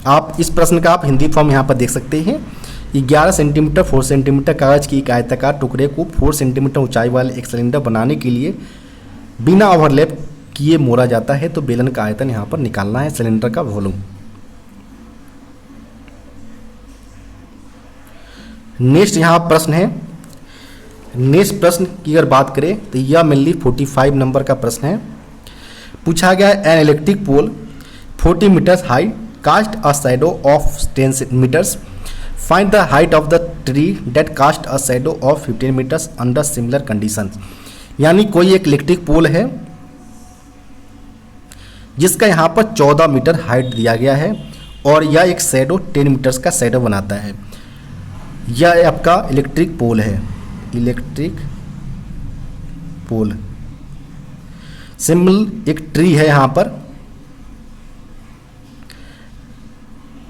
आप इस प्रश्न का आप हिंदी फॉर्म यहाँ पर देख सकते हैं। 11 सेंटीमीटर 4 सेंटीमीटर कागज की एक आयताकार टुकड़े को 4 सेंटीमीटर ऊंचाई वाले एक सिलेंडर बनाने के लिए बिना ओवरलैप किए मोड़ा जाता है, तो बेलन का आयतन यहाँ पर निकालना है, सिलेंडर का वॉल्यूम। नेक्स्ट यहाँ प्रश्न है। नेक्स्ट प्रश्न की अगर बात करें तो यह मेनली 45 नंबर का प्रश्न है। पूछा गया an electric pole 40 meters high cast a shadow of 10 meters, find the height of the tree that cast a shadow of 15 meters under similar conditions. यानी कोई एक इलेक्ट्रिक पोल है जिसका यहाँ पर 14 मीटर हाइट दिया गया है और यह एक शैडो 10 मीटर्स का शैडो बनाता है। यह आपका इलेक्ट्रिक पोल है, इलेक्ट्रिक पोल। सिंबल एक ट्री है यहाँ पर,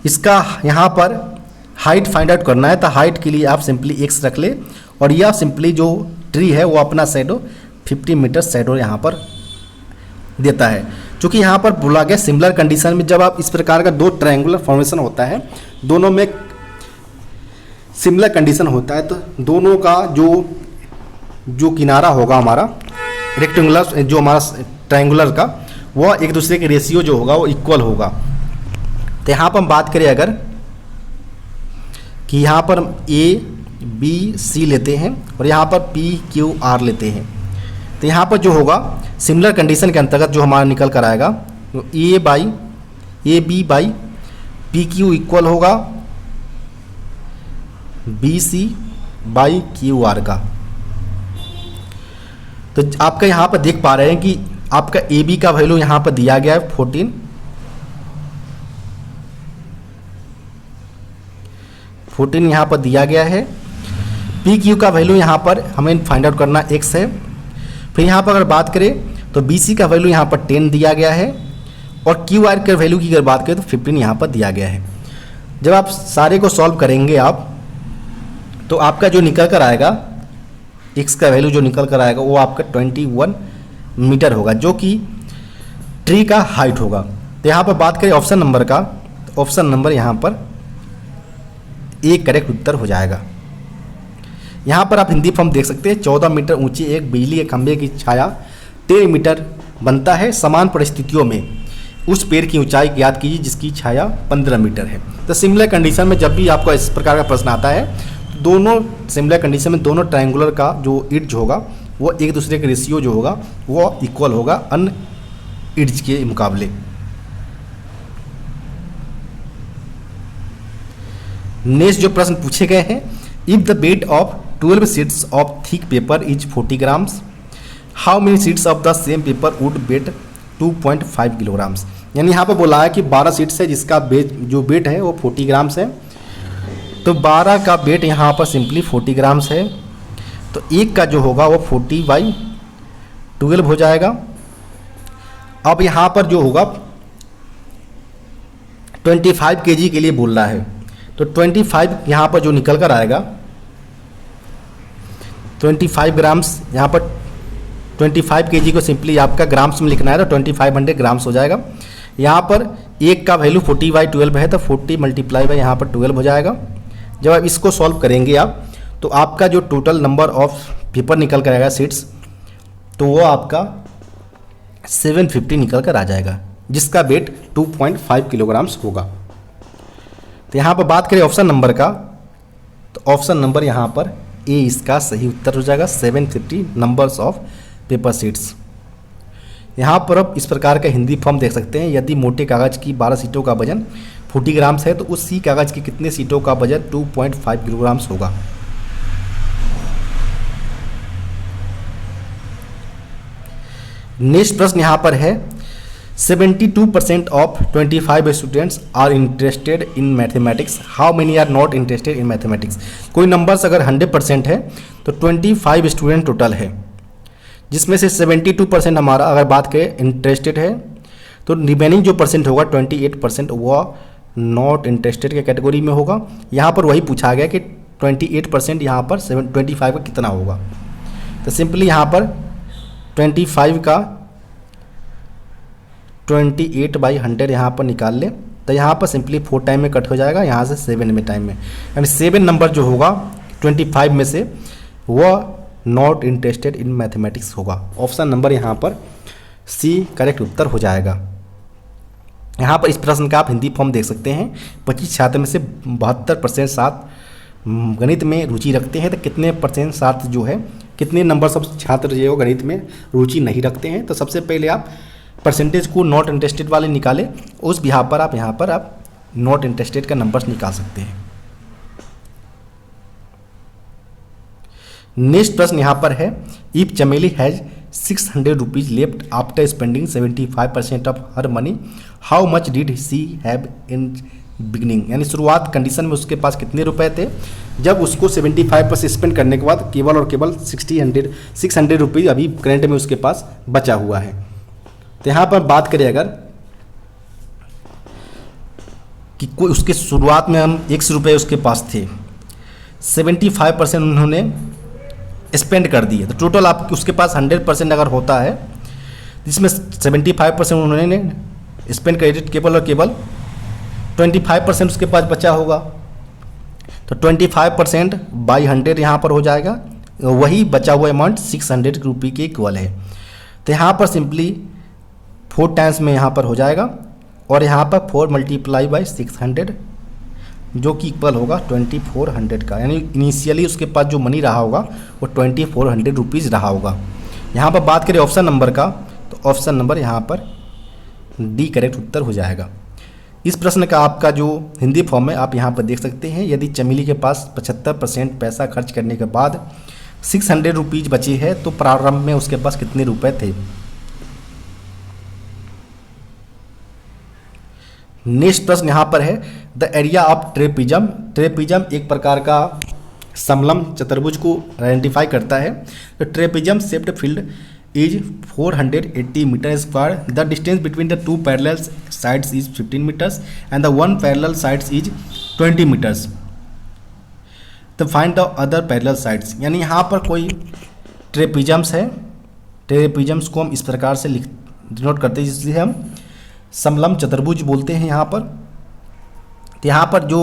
इसका यहाँ पर हाइट फाइंड आउट करना है, तो हाइट के लिए आप सिंपली x रख ले और यह सिंपली जो ट्री है वो अपना शैडो 50 मीटर शैडो यहाँ पर देता है। क्योंकि यहाँ पर बोला गया सिमिलर कंडीशन में जब आप इस प्रकार का दो ट्रायंगुलर फॉर्मेशन होता है, दोनों में सिमिलर कंडीशन होता है, तो दोनों का जो किनारा होगा हमारा रेक्टेंगुलर, जो हमारा ट्रायंगुलर का, वह एक दूसरे के रेशियो जो होगा वो इक्वल होगा। तो यहाँ पर हम बात करें अगर कि यहाँ पर ए बी सी लेते हैं और यहाँ पर पी क्यू आर लेते हैं, तो यहाँ पर जो होगा सिमिलर कंडीशन के अंतर्गत जो हमारा निकल कर आएगा तो A B by P Q equal होगा B C by Q R का। तो आपका यहाँ पर देख पा रहे हैं कि आपका ए बी का वैल्यू यहाँ पर दिया गया है 14 यहाँ पर दिया गया है। पी क्यू का वैल्यू यहाँ पर हमें फाइंड आउट करना x है। फिर यहाँ पर अगर बात करें तो बी सी का वैल्यू यहाँ पर 10 दिया गया है और क्यू आर के वैल्यू की अगर बात करें तो 15 यहाँ पर दिया गया है। जब आप सारे को सॉल्व करेंगे आप तो आपका जो निकल कर आएगा x का वैल्यू जो निकल कर आएगा वो आपका 21 मीटर होगा, जो कि ट्री का हाइट होगा। तो यहाँ पर बात करें ऑप्शन नंबर का, तो ऑप्शन नंबर यहाँ पर एक करेक्ट उत्तर हो जाएगा। यहाँ पर आप हिंदी फॉर्म देख सकते हैं। 14 मीटर ऊंची एक बिजली के खंभे की छाया 13 मीटर बनता है। समान परिस्थितियों में उस पेड़ की ऊंचाई ज्ञात कीजिए जिसकी छाया 15 मीटर है। तो सिमिलर कंडीशन में जब भी आपको इस प्रकार का प्रश्न आता है, दोनों सिमिलर कंडीशन में दोनों ट्रायंगुलर का जो इड्ज होगा वो एक दूसरे के रेशियो जो होगा वो इक्वल होगा अन्य इड्ज के मुकाबले। नेक्स्ट जो प्रश्न पूछे गए हैं, if the weight of 12 sheets of thick paper is 40 grams, how many sheets of the same paper would weigh 2.5 kilograms. यानी यहाँ पर बोला है कि 12 शीट्स है जिसका जो वेट है वो 40 ग्राम्स है, तो 12 का वेट यहाँ पर सिंपली 40 ग्राम्स है, तो एक का जो होगा वो 40/12 हो जाएगा। अब यहाँ पर जो होगा 25 kg के लिए बोल रहा है, तो 25 यहाँ पर जो निकल कर आएगा 25 ग्राम्स, यहाँ पर 25 kg को सिंपली आपका ग्राम्स में लिखना है तो 2500 ग्राम्स हो जाएगा। यहाँ पर एक का वैल्यू 40/12 है तो 40 मल्टीप्लाई बाई यहाँ पर 12 हो जाएगा। जब आप इसको सॉल्व करेंगे आप तो आपका जो टोटल नंबर ऑफ पेपर निकल कर आएगा सीट्स, तो वो आपका 750 निकल कर आ जाएगा, जिसका वेट 2.5 किलोग्राम्स होगा। तो यहाँ पर बात करें ऑप्शन नंबर का, तो ऑप्शन नंबर यहाँ पर ए इसका सही उत्तर हो जाएगा, 750 नंबर्स ऑफ पेपर शीट्स। यहाँ पर आप इस प्रकार का हिंदी फॉर्म देख सकते हैं। यदि मोटे कागज की 12 शीटों का वजन 40 ग्राम्स है तो उसी कागज की कितने शीटों का वजन 2.5 किलोग्राम्स होगा। नेक्स्ट प्रश्न यहाँ पर है, 72% of 25 students are interested in mathematics, how many are not interested in mathematics. कोई नंबर्स अगर 100% है तो 25 स्टूडेंट टोटल है, जिसमें से 72% हमारा अगर बात करें इंटरेस्टेड है, तो तो रिमेनिंग जो परसेंट होगा 28% वो नॉट इंटरेस्टेड के कैटेगरी में होगा। यहाँ पर वही पूछा गया कि 28% यहाँ पर 25 का कितना होगा। तो सिंपली यहाँ पर 25 का 28/100 यहाँ पर निकाल ले, तो यहाँ पर सिंपली 4 टाइम में कट हो जाएगा, यहाँ से 7 में टाइम में, यानी 7 नंबर जो होगा 25 में से वह नॉट इंटरेस्टेड इन मैथमेटिक्स होगा। ऑप्शन नंबर यहाँ पर सी करेक्ट उत्तर हो जाएगा। यहाँ पर इस प्रश्न का आप हिंदी फॉर्म देख सकते हैं। 25 छात्र में से 72% छात्र गणित में रुचि रखते हैं, तो कितने परसेंट छात्र जो है, कितने नंबर सब छात्र जो गणित में रुचि नहीं रखते हैं। तो सबसे पहले आप परसेंटेज को नॉट इंटरेस्टेड वाले निकालें, उस बिहार पर आप यहाँ पर आप नॉट इंटरेस्टेड का नंबर्स निकाल सकते हैं। नेक्स्ट प्रश्न यहाँ पर है, if Chameli has 600 rupees left after spending 75% of her money, how much did she have in beginning, यानी शुरुआत कंडीशन में उसके पास कितने रुपए थे जब उसको 75% स्पेंड करने के बाद केवल और केवल 600 रुपीज़ अभी करंट में उसके पास बचा हुआ है। तो यहाँ पर बात करें अगर कि कोई उसके शुरुआत में हम 100 रुपये उसके पास थे, 75% उन्होंने स्पेंड कर दिए, तो टोटल आप उसके पास 100% अगर होता है, जिसमें 75% उन्होंने स्पेंड क्रेडिट केवल और केवल 25% उसके पास बचा होगा। तो 25% बाई 100 यहाँ पर हो जाएगा, वही बचा हुआ अमाउंट 600 रुपये के इक्वल है। तो यहाँ पर सिंपली 4 टाइम्स में यहाँ पर हो जाएगा, और यहाँ पर 4 मल्टीप्लाई बाई 600 जो कि इक्वल होगा 2400 का, यानी इनिशियली उसके पास जो मनी रहा होगा वो 2400 रुपीज़ रहा होगा। यहाँ पर बात करें ऑप्शन नंबर का, तो ऑप्शन नंबर यहाँ पर डी करेक्ट उत्तर हो जाएगा। इस प्रश्न का आपका जो हिंदी फॉर्म है आप यहाँ पर देख सकते हैं। यदि चमेली के पास 75% पैसा खर्च करने के बाद 600 रुपीज़ बचे हैं, तो प्रारंभ में उसके पास कितने रुपए थे। नेक्स्ट प्रश्न यहाँ पर है, द एरिया ऑफ ट्रेपिजम, ट्रेपिजम एक प्रकार का समलम चतुर्भुज को आइडेंटिफाई करता है। तो trapezium shaped field is 480 metre square, the distance between the 2 parallel sides is 15 metres and the 1 parallel sides is 20 metres, तो find the other parallel sides. यानी यहाँ पर कोई ट्रेपिजम्स है, ट्रेपिजम्स को हम इस प्रकार से डिनोट करते हैं, इसलिए हम समलम चतुर्भुज बोलते हैं यहाँ पर। तो यहाँ पर जो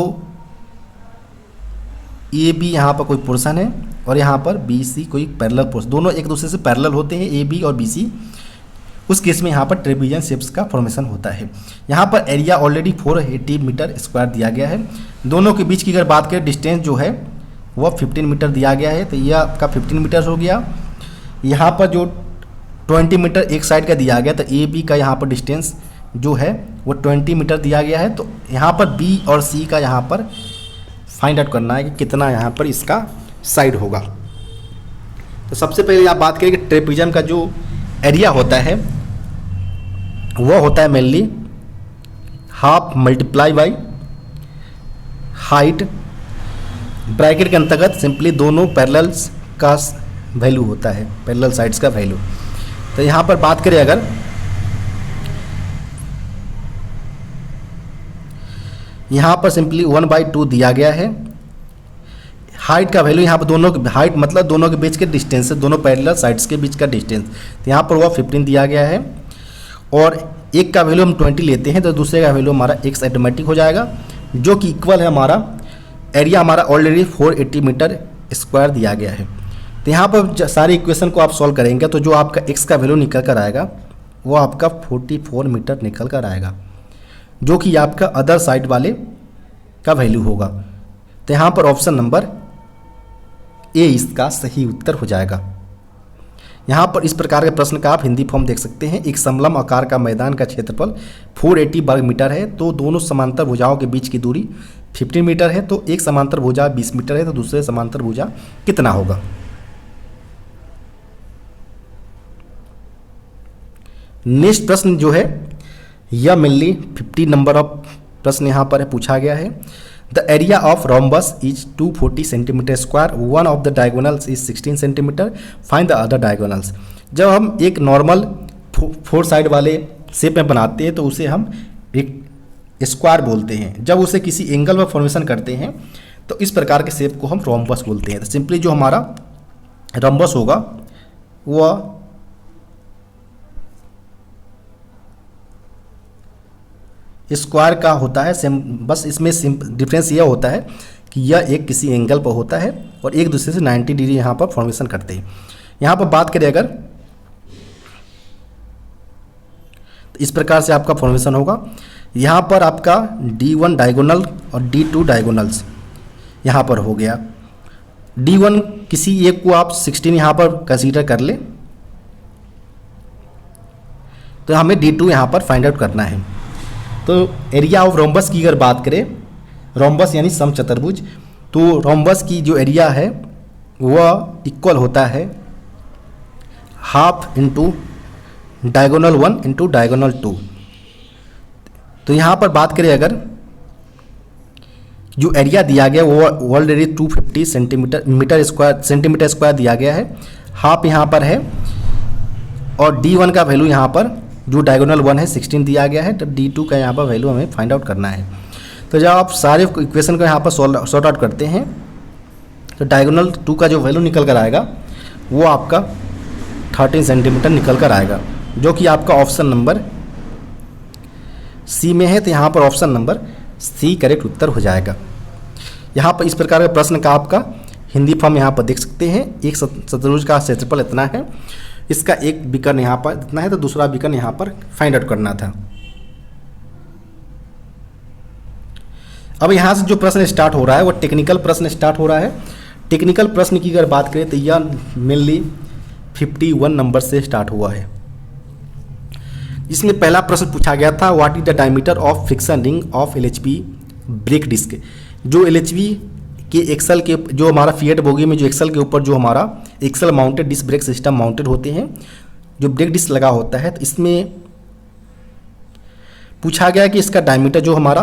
ए बी यहाँ पर कोई पोर्शन है और यहाँ पर बी सी कोई पैरेलल पोर्शन, दोनों एक दूसरे से पैरेलल होते हैं ए बी और बी सी, उस केस में यहाँ पर ट्रेपिजम शेप्स का फॉर्मेशन होता है। यहाँ पर एरिया ऑलरेडी 480 मीटर स्क्वायर दिया गया है। दोनों के बीच की अगर बात करें डिस्टेंस जो है वह 15 मीटर दिया गया है, तो यह आपका 15 मीटर हो गया। यहाँ पर जो 20 मीटर एक साइड का दिया गया, तो ए बी का यहाँ पर डिस्टेंस जो है वो 20 मीटर दिया गया है। तो यहाँ पर बी और सी का यहाँ पर फाइंड आउट करना है कि कितना यहाँ पर इसका साइड होगा। तो सबसे पहले आप बात करें कि ट्रेपिजम का जो एरिया होता है वो होता है mainly half multiply by height, bracket के अंतर्गत सिंपली दोनों पैरेलल्स का वैल्यू होता है, पैरेलल साइड्स का वैल्यू। तो यहाँ पर बात करें अगर यहाँ पर सिंपली 1/2 दिया गया है। हाइट का वैल्यू यहाँ पर दोनों की हाइट मतलब दोनों के बीच के डिस्टेंस है, दोनों पैरेलल साइड्स के बीच का डिस्टेंस, तो यहाँ पर वह 15 दिया गया है। और एक का वैल्यू हम 20 लेते हैं तो दूसरे का वैल्यू हमारा x ऑटोमेटिक हो जाएगा, जो कि इक्वल है हमारा एरिया हमारा ऑलरेडी 480 मीटर स्क्वायर दिया गया है। तो यहाँ पर सारे इक्वेशन को आप सॉल्व करेंगे तो जो आपका x का वैल्यू निकल कर आएगा वो आपका 44 मीटर निकल कर आएगा, जो कि आपका अदर साइड वाले का वैल्यू होगा। तो यहाँ पर ऑप्शन नंबर ए इसका सही उत्तर हो जाएगा। यहाँ पर इस प्रकार के प्रश्न का आप हिंदी फॉर्म देख सकते हैं। एक समलम आकार का मैदान का क्षेत्रफल 480 वर्ग मीटर है, तो दोनों समांतर भुजाओं के बीच की दूरी 15 मीटर है। तो एक समांतर भुजा 20 मीटर है, तो दूसरे समांतर भुजा कितना होगा। नेक्स्ट प्रश्न जो है यह मेनली 50 नंबर ऑफ प्रश्न यहाँ पर पूछा गया है। The area of rhombus is 240 centimetre square, one of the diagonals is 16 centimetre, find the other diagonals. जब हम एक नॉर्मल 4 साइड वाले शेप में बनाते हैं तो उसे हम एक स्क्वायर बोलते हैं। जब उसे किसी एंगल में फॉर्मेशन करते हैं तो इस प्रकार के शेप को हम रोम्बस बोलते हैं। तो सिंपली जो हमारा रोम्बस होगा वह स्क्वायर का होता है। बस इसमें डिफरेंस यह होता है कि यह एक किसी एंगल पर होता है और एक दूसरे से 90 डिग्री यहाँ पर फॉर्मेशन करते हैं। यहाँ पर बात करें अगर तो इस प्रकार से आपका फॉर्मेशन होगा। यहाँ पर आपका D1 डायगोनल और D2 डायगोनल्स यहाँ पर हो गया। D1 किसी एक को आप 16 यहाँ पर कंसीडर कर ले, तो हमें D2 यहाँ पर फाइंड आउट करना है। तो एरिया ऑफ रोम्बस की अगर बात करें, रोम्बस यानी समचतुर्भुज, तो रोम्बस की जो एरिया है वह इक्वल होता है half into diagonal 1 into diagonal 2। तो यहाँ पर बात करें अगर जो एरिया दिया गया वो ऑलरेडी 250 सेंटीमीटर स्क्वायर दिया गया है। हाफ यहाँ पर है और D1 का वैल्यू यहाँ पर जो डायगोनल 1 है 16 दिया गया है, तो D2 का यहाँ पर वैल्यू हमें फाइंड आउट करना है। तो जब आप सारे इक्वेशन को यहाँ पर सॉर्ट आउट करते हैं तो डायगोनल 2 का जो वैल्यू निकल कर आएगा वो आपका 13 सेंटीमीटर निकल कर आएगा, जो कि आपका ऑप्शन नंबर सी में है। तो यहाँ पर ऑप्शन नंबर सी करेक्ट उत्तर हो जाएगा। यहाँ पर इस प्रकार का प्रश्न का आपका हिंदी फॉर्म यहाँ पर देख सकते हैं। एक चतुर्भुज का क्षेत्रफल इतना है, इसका एक विकर्ण यहाँ पर इतना है, तो दूसरा विकर्ण यहाँ पर फाइंड आउट करना था। अब यहाँ से जो प्रश्न स्टार्ट हो रहा है वो टेक्निकल प्रश्न स्टार्ट हो रहा है। टेक्निकल प्रश्न की अगर बात करें तो यह मेनली 51 नंबर से स्टार्ट हुआ है। इसमें पहला प्रश्न पूछा गया था, what is the diameter of friction ring of LHB brake disc. जो LHB के एक्सल के जो हमारा फिएट बोगी में जो एक्सल के ऊपर जो हमारा axle mounted disc brake system mounted होते हैं, जो ब्रेक डिस्क लगा होता है, तो इसमें पूछा गया कि इसका डायमीटर जो हमारा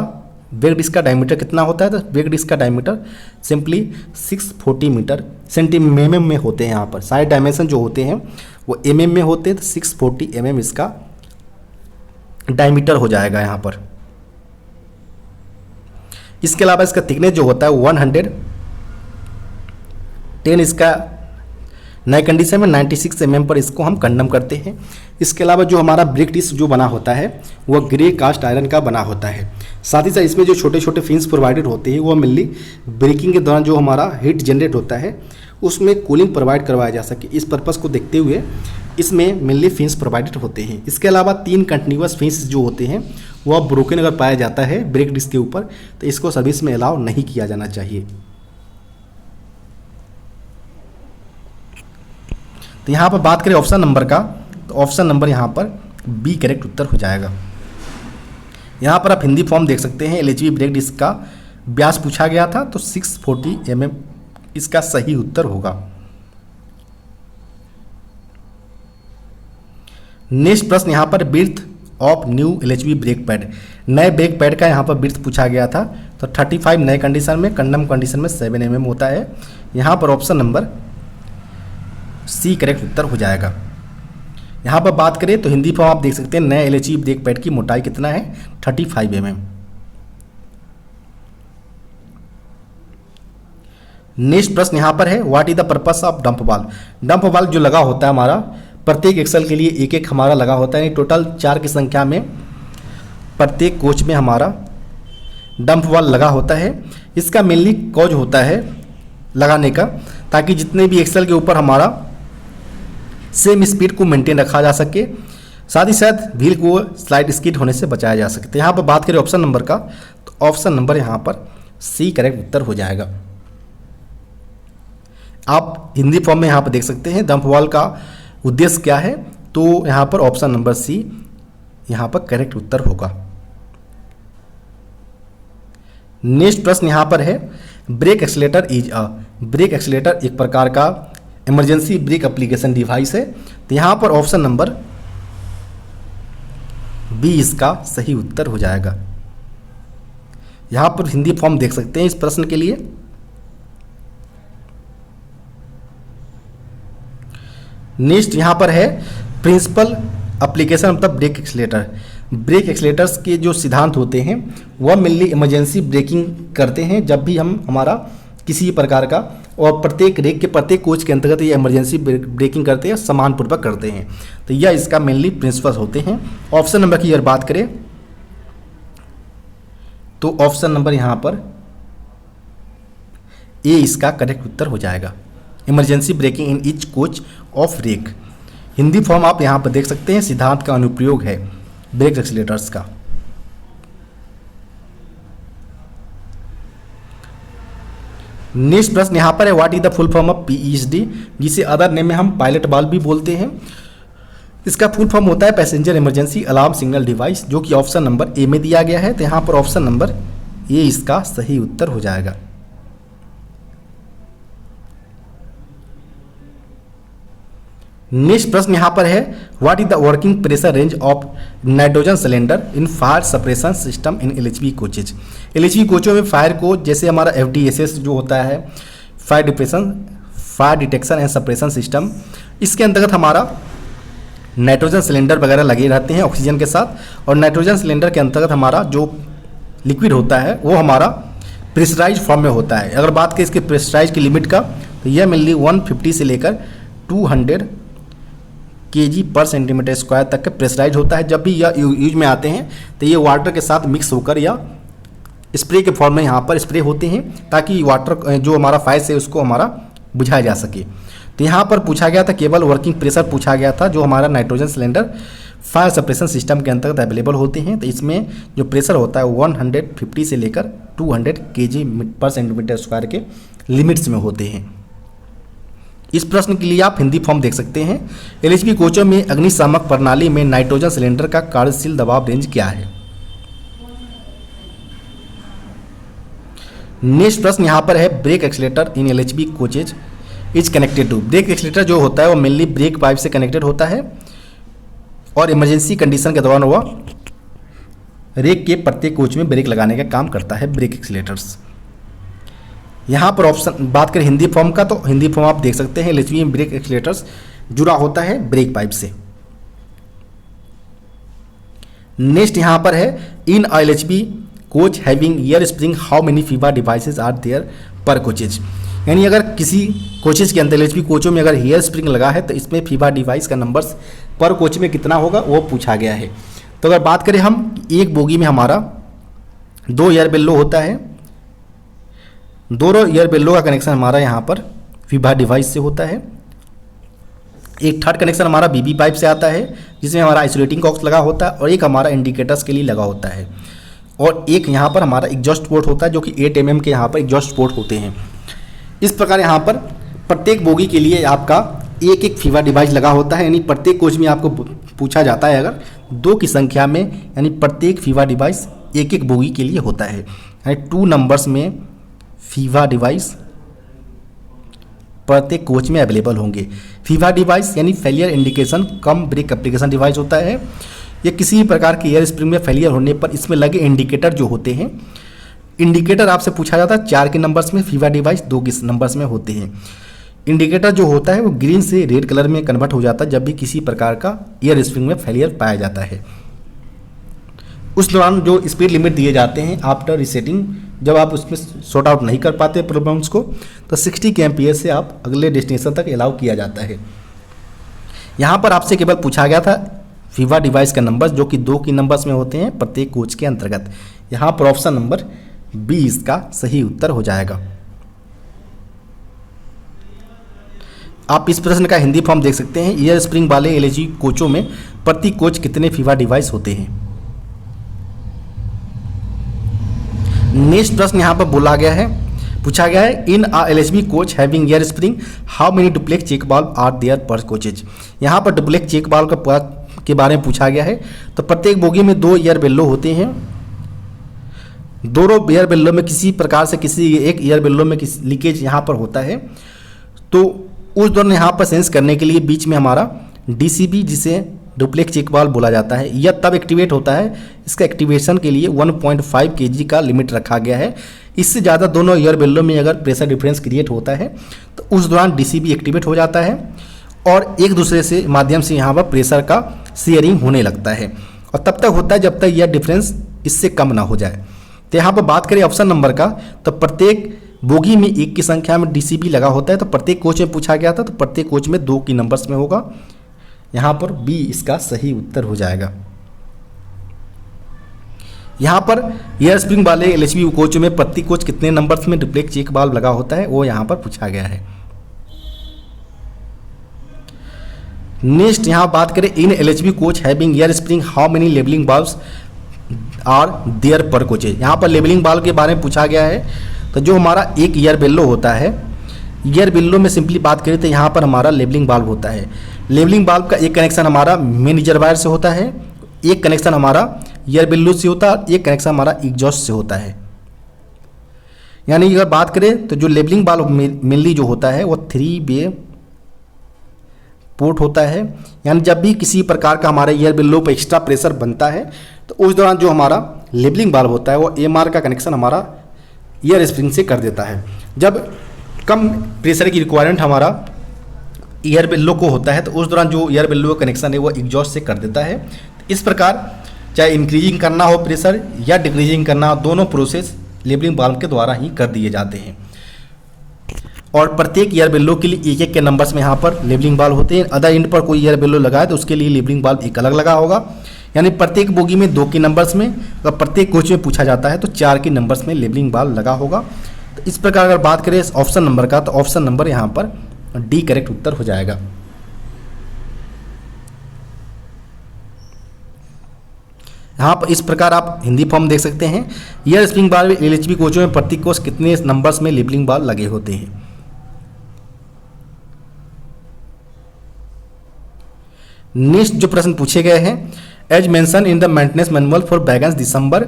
ब्रेक डिस्क का डायमीटर कितना होता है। तो ब्रेक डिस्क का डायमीटर सिंपली 640 मीटर सेंटीमीटर में होते हैं। यहाँ पर सारे डायमेंशन जो होते हैं वो mm में होते हैं, तो 640 mm इसका डायमीटर हो जाएगा यहाँ पर। इसके अलावा इसका थिकनेस जो होता है 110 इसका नए कंडीशन में 96 mm पर इसको हम कंडम करते हैं। इसके अलावा जो हमारा ब्रेक डिस्क जो बना होता है वह ग्रे कास्ट आयरन का बना होता है। साथ ही साथ इसमें जो छोटे छोटे फिन्स प्रोवाइडेड होते हैं वो मेनली ब्रेकिंग के दौरान जो हमारा हीट जनरेट होता है उसमें कूलिंग प्रोवाइड करवाया जा सके, इस पर्पज़ को देखते हुए इसमें मेनली फिन्स प्रोवाइडेड होते हैं। इसके अलावा 3 कंटिन्यूअस फिन्स जो होते हैं वह ब्रोकन अगर पाया जाता है ब्रेक डिस्क के ऊपर तो इसको सर्विस में अलाउ नहीं किया जाना चाहिए। तो यहाँ पर बात करें ऑप्शन नंबर का, तो ऑप्शन नंबर यहाँ पर बी करेक्ट उत्तर हो जाएगा। यहाँ पर आप हिंदी फॉर्म देख सकते हैं। LHB ब्रेक डिस्क का व्यास पूछा गया था तो 640 mm इसका सही उत्तर होगा। नेक्स्ट प्रश्न यहाँ पर width of new LHB brake pad, नए ब्रेक पैड का यहाँ पर विड्थ पूछा गया था। तो 35 नए कंडीशन में, कंडम कंडीशन में 7 mm होता है। यहाँ पर ऑप्शन नंबर सी करेक्ट उत्तर हो जाएगा। यहाँ पर बात करें तो हिंदी फॉर्म आप देख सकते हैं। नए LHB ब्रेक पैड की मोटाई कितना है 35 mm। नेक्स्ट प्रश्न यहाँ पर है, what is the purpose of dump valve. Dump valve जो लगा होता है हमारा प्रत्येक एक्सल के लिए एक एक हमारा लगा होता है, टोटल 4 की संख्या में प्रत्येक कोच में हमारा डंप वाल्व लगा होता है। इसका मेनली कॉज होता है लगाने का ताकि जितने भी एक्सल के ऊपर हमारा सेम स्पीड को मेंटेन रखा जा सके, साथ ही साथ व्हील को स्लाइड स्किड होने से बचाया जा सके। तो यहाँ पर बात करें ऑप्शन नंबर का, तो ऑप्शन नंबर यहाँ पर सी करेक्ट उत्तर हो जाएगा। आप हिंदी फॉर्म में यहाँ पर देख सकते हैं डंप वाल्व का उद्देश्य क्या है, तो यहाँ पर ऑप्शन नंबर सी यहाँ पर करेक्ट उत्तर होगा। नेक्स्ट प्रश्न यहाँ पर है, brake accelerator is a, brake accelerator एक प्रकार का इमरजेंसी ब्रेक एप्लीकेशन डिवाइस है। तो यहाँ पर ऑप्शन नंबर बी इसका सही उत्तर हो जाएगा। यहाँ पर हिंदी फॉर्म देख सकते हैं इस प्रश्न के लिए। नेक्स्ट यहाँ पर है, प्रिंसिपल एप्लीकेशन मतलब ब्रेक एक्सीलेटर। ब्रेक एक्सीलेटर्स के जो सिद्धांत होते हैं वह मेनली इमरजेंसी ब्रेकिंग करते हैं जब भी हम हमारा किसी प्रकार का, और प्रत्येक रेक के प्रत्येक कोच के अंतर्गत ये इमरजेंसी ब्रेकिंग करते हैं, समानपूर्वक करते हैं। तो यह इसका मेनली प्रिंसिपल होते हैं। ऑप्शन नंबर की अगर बात करें तो ऑप्शन नंबर यहाँ पर ए इसका करेक्ट उत्तर हो जाएगा, emergency braking in each coach of rake. Hindi form आप यहाँ पर देख सकते हैं, सिद्धांत का अनुप्रयोग है ब्रेक एक्सीलेटर्स का। नेक्स्ट प्रश्न यहाँ पर है, what is the full form of PEHD, जिसे अदर नेम में हम पायलट बॉल भी बोलते हैं। इसका फुल फॉर्म होता है passenger emergency alarm signal device, जो कि ऑप्शन नंबर ए में दिया गया है। तो यहाँ पर ऑप्शन नंबर ए इसका सही उत्तर हो जाएगा। नेक्स्ट प्रश्न यहाँ पर है, what is the working pressure range of nitrogen cylinder in fire suppression system in LHB coaches. LHB कोचों में फायर को, जैसे हमारा एफडीएसएस जो होता है fire detection and suppression system, इसके अंतर्गत हमारा नाइट्रोजन सिलेंडर वगैरह लगे रहते हैं ऑक्सीजन के साथ, और नाइट्रोजन सिलेंडर के अंतर्गत हमारा जो लिक्विड होता है वो हमारा प्रेशराइज फॉर्म में होता है। अगर बात करें इसके प्रेशराइज की लिमिट का, तो यह मेनली 150 से लेकर 200 kg पर सेंटीमीटर स्क्वायर तक का प्रेशराइज होता है। जब भी यह यूज में आते हैं तो ये वाटर के साथ मिक्स होकर या स्प्रे के फॉर्म में यहाँ पर स्प्रे होते हैं, ताकि वाटर जो हमारा फायर है उसको हमारा बुझाया जा सके। तो यहाँ पर पूछा गया था, केवल वर्किंग प्रेशर पूछा गया था, जो हमारा nitrogen cylinder fire suppression system के अंतर्गत अवेलेबल होते हैं। तो इसमें जो प्रेशर होता है 150 से लेकर 200 kg पर सेंटीमीटर स्क्वायर के लिमिट्स में होते हैं। इस प्रश्न के लिए आप हिंदी फॉर्म देख सकते हैं, एलएचबी कोचों में अग्निशामक प्रणाली में नाइट्रोजन सिलेंडर का कार्यशील दबाव रेंज क्या है। नेक्स्ट प्रश्न यहाँ पर है, brake accelerator in LHB coaches is connected to. Brake accelerator जो होता है वो मेनली ब्रेक पाइप से कनेक्टेड होता है, और इमरजेंसी कंडीशन के दौरान वह रेक के प्रत्येक कोच में ब्रेक लगाने का काम करता है ब्रेक एक्सीलेटर्स। यहाँ पर ऑप्शन बात करें हिंदी फॉर्म का, तो हिंदी फॉर्म आप देख सकते हैं, एलएचबी में ब्रेक एक्सीलेटर्स जुड़ा होता है ब्रेक पाइप से। नेक्स्ट यहाँ पर है, in LHB coach having air spring how many FIBA devices are there per coaches. यानी अगर किसी कोचेज के अंदर एलएचबी कोचों में अगर एयर स्प्रिंग लगा है तो इसमें फीबा डिवाइस का नंबर्स पर कोच में कितना होगा वो पूछा गया है। तो अगर बात करें हम, एक बोगी में हमारा 2 एयर बेल्लो होता है, दोनों एयर बेल्लो का कनेक्शन हमारा यहाँ पर फीबा डिवाइस से होता है। एक थर्ड कनेक्शन हमारा बीबी पाइप से आता है, जिसमें हमारा आइसोलेटिंग कॉक्स लगा होता है, और एक हमारा इंडिकेटर्स के लिए लगा होता है, और एक यहाँ पर हमारा एग्जॉस्ट पोर्ट होता है, जो कि 8 mm के यहाँ पर एग्जॉस्ट पोर्ट होते हैं। इस प्रकार यहाँ पर प्रत्येक बोगी के लिए आपका एक एक फीबा डिवाइस लगा होता है। यानी प्रत्येक कोच में आपको पूछा जाता है अगर 2 की संख्या में, यानी प्रत्येक फीबा डिवाइस एक एक बोगी के लिए होता है, यानी 2 नंबर्स में फीबा डिवाइस प्रत्येक कोच में अवेलेबल होंगे। फीबा डिवाइस यानी फेलियर इंडिकेशन कम ब्रेक एप्लीकेशन डिवाइस होता है। यह किसी प्रकार के एयर स्प्रिंग में फेलियर होने पर इसमें लगे इंडिकेटर जो होते हैं, इंडिकेटर आपसे पूछा जाता है 4 के नंबर्स में, फीबा डिवाइस 2 के नंबर्स में होते हैं। इंडिकेटर जो होता है वो ग्रीन से रेड कलर में कन्वर्ट हो जाता है जब भी किसी प्रकार का एयर स्प्रिंग में फेलियर पाया जाता है। उस दौरान जो स्पीड लिमिट दिए जाते हैं आफ्टर रीसेटिंग, जब आप उसमें सॉर्ट आउट नहीं कर पाते प्रॉब्लम्स को, तो 60 kmph से आप अगले डेस्टिनेशन तक अलाउ किया जाता है। यहाँ पर आपसे केवल पूछा गया था फीबा डिवाइस का नंबर, जो कि 2 की नंबर्स में होते हैं प्रत्येक कोच के अंतर्गत। यहाँ पर ऑप्शन नंबर बी इसका सही उत्तर हो जाएगा। आप इस प्रश्न का हिंदी फॉर्म देख सकते हैं, एयर स्प्रिंग वाले एलएचबी कोचों में प्रति कोच कितने फीबा डिवाइस होते हैं। नेक्स्ट प्रश्न यहाँ पर बोला गया है, पूछा गया है, in LHB coach having air spring how many duplex check valve are there per coaches. यहाँ पर डुप्लेक्स चेक वाल्व के बारे में पूछा गया है। तो प्रत्येक बोगी में 2 एयर बेल्लो होते हैं, दोनों एयर बेल्लो में किसी प्रकार से किसी एक एयर बेल्लो में लीकेज यहाँ पर होता है, तो उस दौरान यहाँ पर सेंस करने के लिए बीच में हमारा डीसीबी, जिसे डुप्लेक्स चेक वाल्व बोला जाता है, यह तब एक्टिवेट होता है। इसका एक्टिवेशन के लिए 1.5 kg का लिमिट रखा गया है। इससे ज़्यादा दोनों एयर बेल्लो में अगर प्रेशर डिफरेंस क्रिएट होता है तो उस दौरान डीसीबी एक्टिवेट हो जाता है, और एक दूसरे से माध्यम से यहाँ पर प्रेशर का शेयरिंग होने लगता है, और तब तक होता है जब तक यह डिफरेंस इससे कम ना हो जाए। तो यहाँ पर बात करें ऑप्शन नंबर का, तो प्रत्येक बोगी में 1 की संख्या में डीसीबी लगा होता है। तो प्रत्येक कोच में पूछा गया था, तो प्रत्येक कोच में 2 की नंबर्स में होगा। यहाँ पर बी इसका सही उत्तर हो जाएगा। यहाँ पर एयर स्प्रिंग वाले एलएचबी कोच में प्रति कोच कितने नंबर्स में डुप्लेक्स चेक वाल्व लगा होता है, वो यहाँ पर पूछा गया है। नेक्स्ट यहाँ बात करें, in LHB coach having air spring how many levelling valves are there per coaches. यहाँ पर लेबलिंग वाल्व के बारे में पूछा गया है। तो जो हमारा एक एयर बेल्लो होता है, एयर बेल्लो में सिंपली बात करें तो यहाँ पर हमारा लेबलिंग वाल्व होता है। लेबलिंग वाल्व का एक कनेक्शन हमारा मेन रिजर्वायर से होता है, एक कनेक्शन हमारा एयर बेल्लो से होता है, एक कनेक्शन हमारा एग्जॉस्ट से होता है। यानी अगर बात करें तो जो लेबलिंग वाल्व मेनली जो होता है वो 3 वे पोर्ट होता है। यानी जब भी किसी प्रकार का हमारे एयर बेल्लो पर एक्स्ट्रा प्रेशर बनता है तो उस दौरान जो हमारा लेबलिंग वाल्व होता है वो एमआर का कनेक्शन हमारा एयर स्प्रिंग से कर देता है। जब कम प्रेशर की रिक्वायरमेंट हमारा एयर बेल्लो को होता है तो उस दौरान जो एयर बेल्लो का कनेक्शन है वो एग्जॉस्ट से कर देता है। इस प्रकार चाहे इंक्रीजिंग करना हो प्रेशर या डिक्रीजिंग करना हो, दोनों प्रोसेस लेबलिंग वाल्व के द्वारा ही कर दिए जाते हैं। और प्रत्येक एयर बेल्लो के लिए 1-1 के नंबर्स में यहाँ पर लेबलिंग वाल्व होते हैं। अदर एंड पर कोई एयर बेल्लो लगाए तो उसके लिए लेबलिंग वाल्व एक अलग लगा होगा। यानी प्रत्येक बोगी में 2 की नंबर्स में और प्रत्येक कोच में पूछा जाता है तो 4 की नंबर्स में लेबलिंग वाल्व लगा होगा। तो इस प्रकार अगर बात करें ऑप्शन नंबर का, तो ऑप्शन नंबर यहाँ पर डी करेक्ट उत्तर हो जाएगा। यहाँ पर इस प्रकार आप हिंदी फॉर्म देख सकते हैं। एयर स्प्रिंग वाल्व एलएचबी कोचों में प्रति कोच कितने नंबर्स में लेबलिंग वाल्व लगे होते हैं। नेक्स्ट जो प्रश्न पूछे गए हैं, as mention in the maintenance manual for wagons December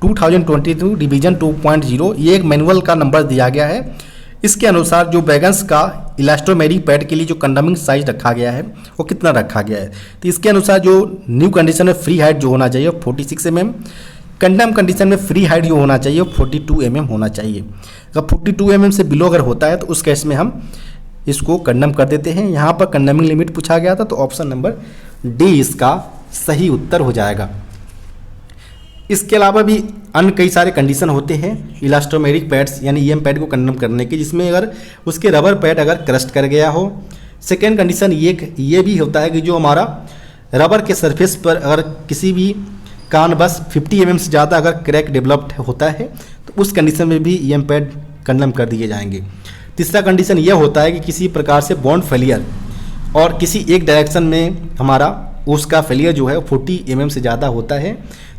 2022 division 2.0, ये एक मैनुअल का नंबर दिया गया है। इसके अनुसार जो वैगन्स का इलास्टोमेरिक पैड के लिए जो कंडमिंग साइज रखा गया है वो कितना रखा गया है। तो इसके अनुसार जो न्यू कंडीशन में फ्री हाइट जो होना चाहिए 46 mm, कंडम कंडीशन में फ्री हाइट जो होना चाहिए 42 mm होना चाहिए। अगर 42 mm से बिलो अगर होता है तो उस केस में हम इसको कंडम कर देते हैं। यहाँ पर कंडमिंग लिमिट पूछा गया था तो ऑप्शन नंबर डी इसका सही उत्तर हो जाएगा। इसके अलावा भी अन्य कई सारे कंडीशन होते हैं इलास्टोमेरिक पैड्स यानी ईएम पैड को कंडम करने के, जिसमें अगर उसके रबर पैड अगर क्रस्ट कर गया हो। सेकेंड कंडीशन ये भी होता है कि जो हमारा रबर के सरफेस पर अगर किसी भी कारण बस 50 mm से ज़्यादा अगर क्रैक डेवलप्ड होता है तो उस कंडीशन में भी ईएम पैड कंडम कर दिए जाएंगे। तीसरा कंडीशन यह होता है कि किसी प्रकार से बॉन्ड फेलियर और किसी एक डायरेक्शन में हमारा उसका फेलियर जो है 40 mm से ज़्यादा होता है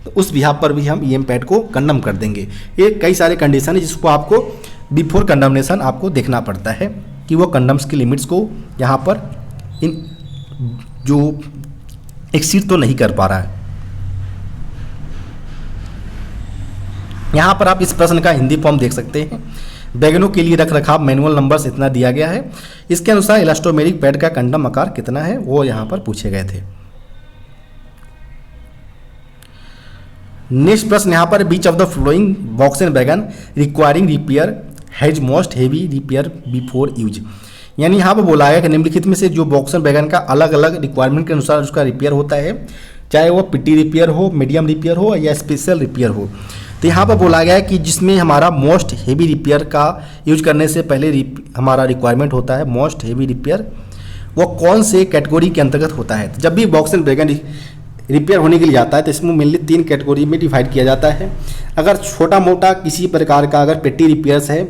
तो उस बिहाफ पर भी हम ईएम पैड को कंडम कर देंगे। ये कई सारे कंडीशन है जिसको आपको बिफोर कंडमनेशन आपको देखना पड़ता है कि वो कंडम्स की लिमिट्स को यहाँ पर इन जो एक्सीड तो नहीं कर पा रहा है। यहाँ पर आप इस प्रश्न का हिंदी फॉर्म देख सकते हैं। वैगनों के लिए रख रखाव मैनुअल नंबर्स इतना दिया गया है। इसके अनुसार इलास्टोमेरिक पैड का कंडम आकार कितना है वो यहाँ पर पूछे गए थे। नेक्स्ट प्रश्न यहाँ पर which of the following box and wagon requiring repair has most heavy repair before use. यानी यहाँ पर बोला है कि निम्नलिखित में से जो बॉक्स एंड वैगन का अलग अलग रिक्वायरमेंट के अनुसार उसका रिपेयर होता है, चाहे वो पिटी रिपेयर हो, मीडियम रिपेयर हो या स्पेशल रिपेयर हो। तो यहाँ पर बोला गया है कि जिसमें हमारा मोस्ट हेवी रिपेयर का यूज करने से पहले हमारा रिक्वायरमेंट होता है मोस्ट हेवी रिपेयर, वो कौन से कैटेगरी के अंतर्गत होता है। तो जब भी बॉक्स एंड वैगन रिपेयर होने के लिए जाता है तो इसमें मेनली 3 कैटेगरी में डिवाइड किया जाता है। अगर छोटा मोटा किसी प्रकार का अगर पेटी रिपेयर्स है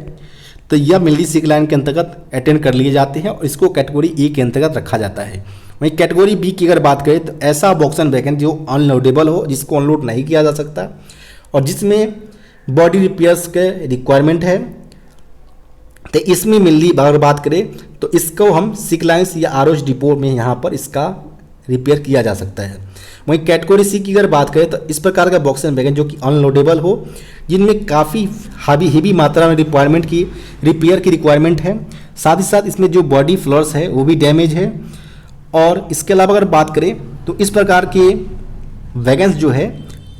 तो यह मेनली सिक लाइन के अंतर्गत अटेंड कर लिए जाते हैं और इसको कैटेगरी ए के अंतर्गत रखा जाता है। वहीं कैटेगरी बी की अगर बात करें तो ऐसा बॉक्स एंड वैगन जो अनलोडेबल हो, जिसको अनलोड नहीं किया जा सकता और जिसमें बॉडी रिपेयर्स के रिक्वायरमेंट है, तो इसमें मेनली अगर बात करें तो इसको हम सिक लाइन्स या आरओएच डिपो में यहाँ पर इसका रिपेयर किया जा सकता है। वहीं कैटेगरी सी की अगर बात करें तो इस प्रकार का बॉक्स एंड वैगन जो कि अनलोडेबल हो, जिनमें काफ़ी हेवी मात्रा में रिक्वायरमेंट की रिपेयर की रिक्वायरमेंट है, साथ ही साथ इसमें जो बॉडी फ्लोर्स है वो भी डैमेज है। और इसके अलावा अगर बात करें तो इस प्रकार के वैगन्स जो है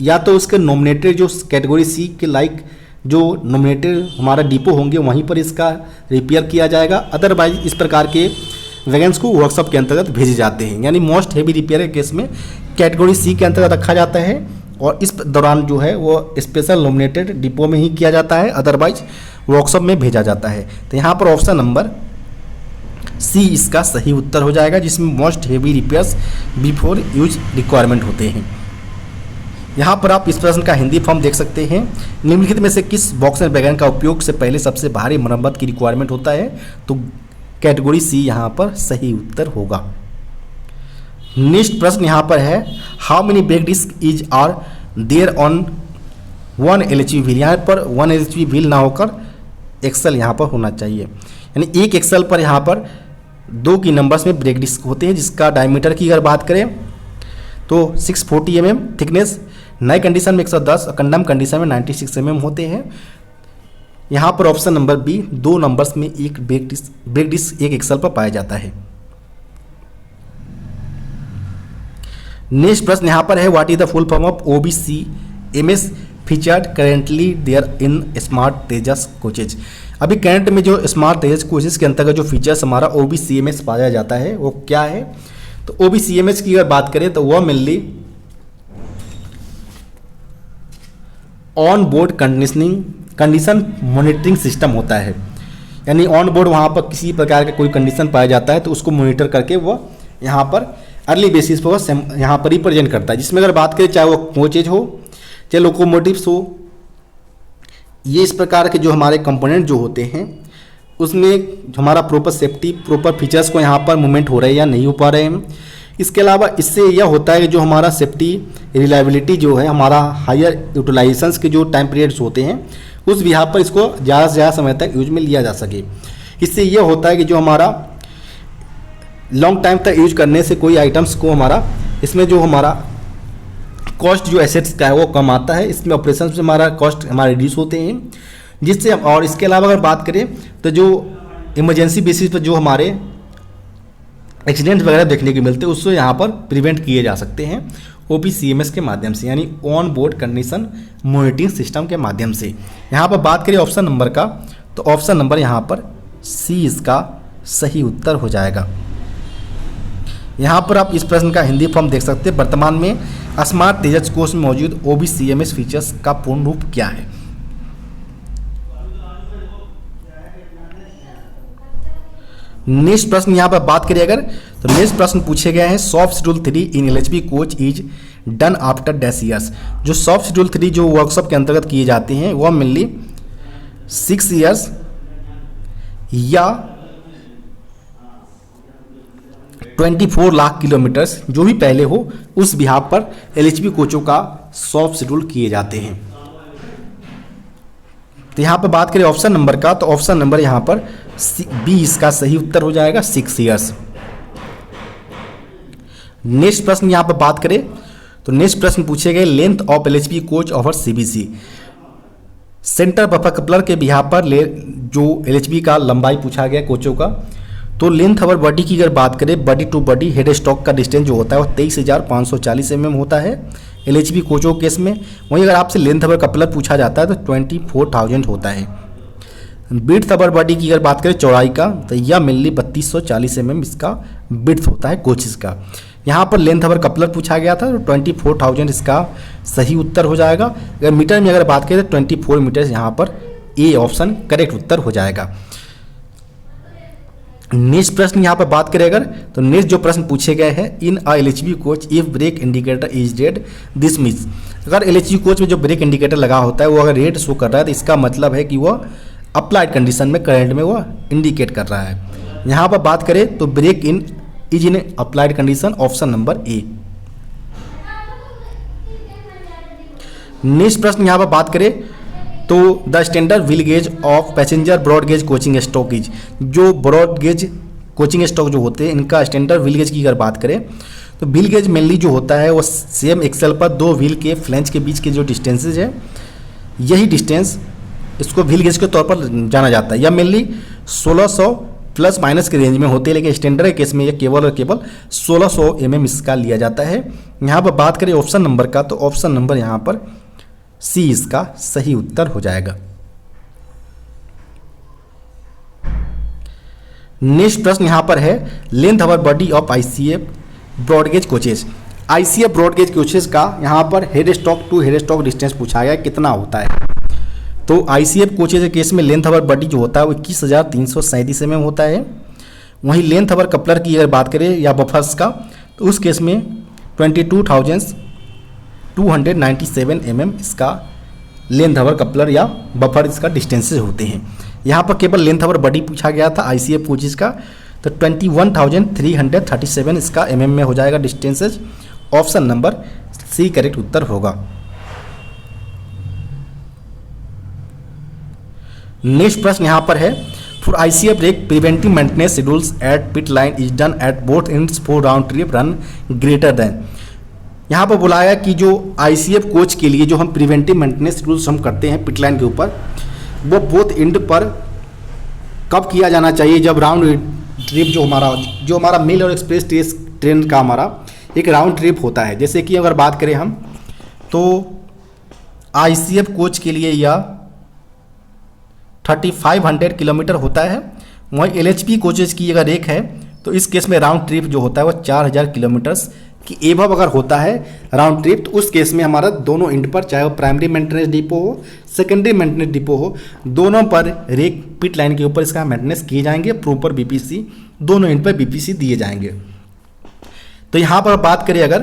या तो उसके नॉमिनेटेड जो कैटेगरी सी के लाइक जो नॉमिनेटेड हमारा डिपो होंगे वहीं पर इसका रिपेयर किया जाएगा, अदरवाइज इस प्रकार के वैगन्स को वर्कशॉप के अंतर्गत भेजे जाते हैं। यानी मोस्ट हेवी रिपेयर के केस में कैटेगरी सी के अंतर्गत रखा जाता है और इस दौरान जो है वो स्पेशल नॉमिनेटेड डिपो में ही किया जाता है, अदरवाइज वर्कशॉप में भेजा जाता है। तो यहाँ पर ऑप्शन नंबर सी इसका सही उत्तर हो जाएगा, जिसमें most heavy repairs before use requirement होते हैं। यहाँ पर आप इस प्रश्न का हिंदी फॉर्म देख सकते हैं। निम्नलिखित में से किस बॉक्स एंड वैगन का उपयोग से पहले सबसे भारी मरम्मत की रिक्वायरमेंट होता है? तो कैटेगरी सी यहाँ पर सही उत्तर होगा। नेक्स्ट प्रश्न यहाँ पर है, how many brake disc is are there on 1 LHV wheel. यहाँ पर 1 LHV व्हील ना होकर एक्सल यहाँ पर होना चाहिए। यानी एक एक्सल पर यहाँ पर 2 की नंबर्स में ब्रेक डिस्क होते हैं, जिसका डायमीटर की अगर बात करें तो 640 mm थिकनेस, नए कंडीशन में 110 और कंडम कंडीशन में 96 mm होते हैं। यहाँ पर ऑप्शन नंबर बी 2 नंबर्स में एक ब्रेक डिस्क एक एक्सल पर पाया जाता है। नेक्स्ट प्रश्न यहाँ पर है, what is the full form of OBCMS featured currently there in smart Tejas coaches. अभी करंट में जो स्मार्ट तेजस कोचेज के अंतर्गत जो फीचर्स हमारा OBCMS पाया जाता है वो क्या है? तो OBCMS की अगर बात करें तो वह mainly on board condition monitoring system होता है। यानी ऑन बोर्ड वहाँ पर किसी प्रकार का कोई कंडीशन पाया जाता है तो उसको मॉनिटर करके वो यहाँ पर अर्ली बेसिस पर वो यहाँ पर रिप्रेजेंट करता है। जिसमें अगर बात करें चाहे वो कोचेज हो चाहे लोकोमोटिव्स हो, ये इस प्रकार के जो हमारे कंपोनेंट जो होते हैं उसमें हमारा प्रॉपर सेफ्टी प्रॉपर फीचर्स को यहाँ पर मूवमेंट हो रहे हैं या नहीं हो पा रहे हैं। इसके अलावा इससे यह होता है कि जो हमारा सेफ्टी रिलायबिलिटी जो है, हमारा हायर यूटिलाइजेशंस के जो टाइम पीरियड्स होते हैं उस बिहार पर इसको ज़्यादा से ज़्यादा समय तक यूज में लिया जा सके। इससे यह होता है कि जो हमारा लॉन्ग टाइम तक यूज करने से कोई आइटम्स को हमारा इसमें जो हमारा कॉस्ट जो एसेट्स का है वो कम आता है। इसमें ऑपरेशन से हमारा कॉस्ट हमारे रिड्यूस होते हैं, जिससे और इसके अलावा अगर बात करें तो जो इमरजेंसी बेसिस पर जो हमारे एक्सीडेंट वगैरह देखने को मिलते हैं उससे यहाँ पर प्रिवेंट किए जा सकते हैं OBCMS के माध्यम से, यानी on board condition monitoring system के माध्यम से। यहाँ पर बात करें ऑप्शन नंबर का तो ऑप्शन नंबर यहाँ पर सी इसका सही उत्तर हो जाएगा। यहाँ पर आप इस प्रश्न का हिंदी फॉर्म देख सकते हैं। वर्तमान में स्मार्ट तेजस कोच में मौजूद OBCMS फीचर्स का पूर्ण रूप क्या है? नेक्स्ट प्रश्न यहाँ पर बात करिए अगर तो नेक्स्ट प्रश्न पूछे गए हैं, soft schedule 3 in LHV coach is done after dash years. जो सॉफ्ट शेड्यूल 3 जो वर्कशॉप के अंतर्गत किए जाते हैं वह मेनली 6 ईयर्स या 24 लाख किलोमीटर्स जो भी पहले हो उस बिहार पर LHV कोचों का सॉफ्ट शेड्यूल किए जाते हैं। तो यहाँ पर बात करें ऑप्शन नंबर का तो ऑप्शन नंबर यहाँ पर बी इसका सही उत्तर हो जाएगा 6 ईयर्स। नेक्स्ट प्रश्न यहाँ पर बात करें तो नेक्स्ट प्रश्न पूछे गए, length of LHV coach over CBC। Centre buffer coupler के बिहार पर जो LHV का लंबाई पूछा गया कोचों का, तो लेंथ ओवर बॉडी की अगर बात करें, body to body head stock का डिस्टेंस जो होता है वो 23,540 mm होता है LHV कोचों केस में। वहीं अगर आपसे लेंथ ओवर कपलर पूछा जाता है तो 24,000 होता है। बिड्थ ओवर बॉडी की अगर बात करें चौड़ाई का तो यह मेनली 3240 mm इसका बिड्थ होता है कोचेस का। यहाँ पर लेंथ ओवर कपलर पूछा गया था तो 24,000 इसका सही उत्तर हो जाएगा। अगर मीटर में अगर बात करें तो 24 मीटर यहाँ पर ए ऑप्शन करेक्ट उत्तर हो जाएगा। नेक्स्ट प्रश्न यहाँ पर बात करें अगर तो नेक्स्ट जो प्रश्न पूछे गए हैं, in a LHV coach if brake indicator is red this means. अगर LHV कोच में जो ब्रेक इंडिकेटर लगा होता है वो अगर रेड शो कर रहा है तो इसका मतलब है कि वह अप्लाइड कंडीशन में करंट में वह इंडिकेट कर रहा है। यहाँ पर बात करें तो brake in is in applied condition, option number A. Next प्रश्न यहाँ पर बात करें तो the standard wheel gauge of passenger broad gauge coaching stock is. जो ब्रॉड गेज कोचिंग स्टॉक जो होते हैं इनका स्टैंडर्ड व्हील गेज की अगर बात करें तो व्हील गेज मेनली जो होता है वो सेम एक्सेल पर दो व्हील के फ्लैंज के बीच के जो डिस्टेंसेज है यही डिस्टेंस इसको व्हील गेज के तौर पर जाना जाता है। यह मेनली 1600 प्लस माइनस के रेंज में होते हैं, लेकिन स्टैंडर्ड केस में यह केवल और केवल 1600 mm इसका लिया जाता है। यहाँ पर बात करें ऑप्शन नंबर का तो ऑप्शन नंबर यहाँ पर सी इसका सही उत्तर हो जाएगा। नेक्स्ट प्रश्न यहाँ पर है, length over body of ICF broad gauge coaches. ICF broad gauge coaches का यहाँ पर head stock to head stock distance पूछा गया कितना होता है। तो आईसीएफ कोचेज के केस में लेंथ अवर बॉडी जो होता है वो 21,337 mm होता है। वहीं लेंथ अवर कपलर की अगर बात करें या बफर्स का, तो उस केस में 22,297 mm इसका लेंथ अवर कपलर या बफर इसका डिस्टेंसेज होते हैं। यहाँ पर केवल लेंथ अवर बॉडी पूछा गया था आईसीएफ कोचेज का, तो 21,337 इसका mm में हो जाएगा distances. Option number C correct उत्तर होगा। नेक्स्ट प्रश्न यहाँ पर है, for ICF brake preventive maintenance schedules at pit line is done at both ends for round trip run greater than. यहाँ पर बुलाया कि जो आईसीएफ कोच के लिए जो हम प्रिवेंटिव मेंटेनेंस शेड्यूल्स हम करते हैं पिट लाइन के ऊपर, वो बोथ एंड पर कब किया जाना चाहिए, जब राउंड ट्रिप जो हमारा मेल और एक्सप्रेस ट्रेन का हमारा एक राउंड ट्रिप होता है। जैसे कि अगर बात करें हम, तो आईसीएफ कोच के लिए यह 3500 किलोमीटर होता है। वहीं एलएचपी कोचेज की अगर एक है, तो इस केस में राउंड ट्रिप जो होता है वो 4000 किलोमीटर्स की एबव अगर होता है राउंड ट्रिप, तो उस केस में हमारा दोनों एंड पर, चाहे वो प्राइमरी मेंटेनेंस डिपो हो, सेकेंडरी मेंटेनेंस डिपो हो, दोनों पर रेक पिट लाइन के ऊपर इसका मेंटेनेंस किए जाएंगे। प्रॉपर बीपीसी दोनों एंड पर बीपीसी दिए जाएंगे। तो यहाँ पर बात करें अगर,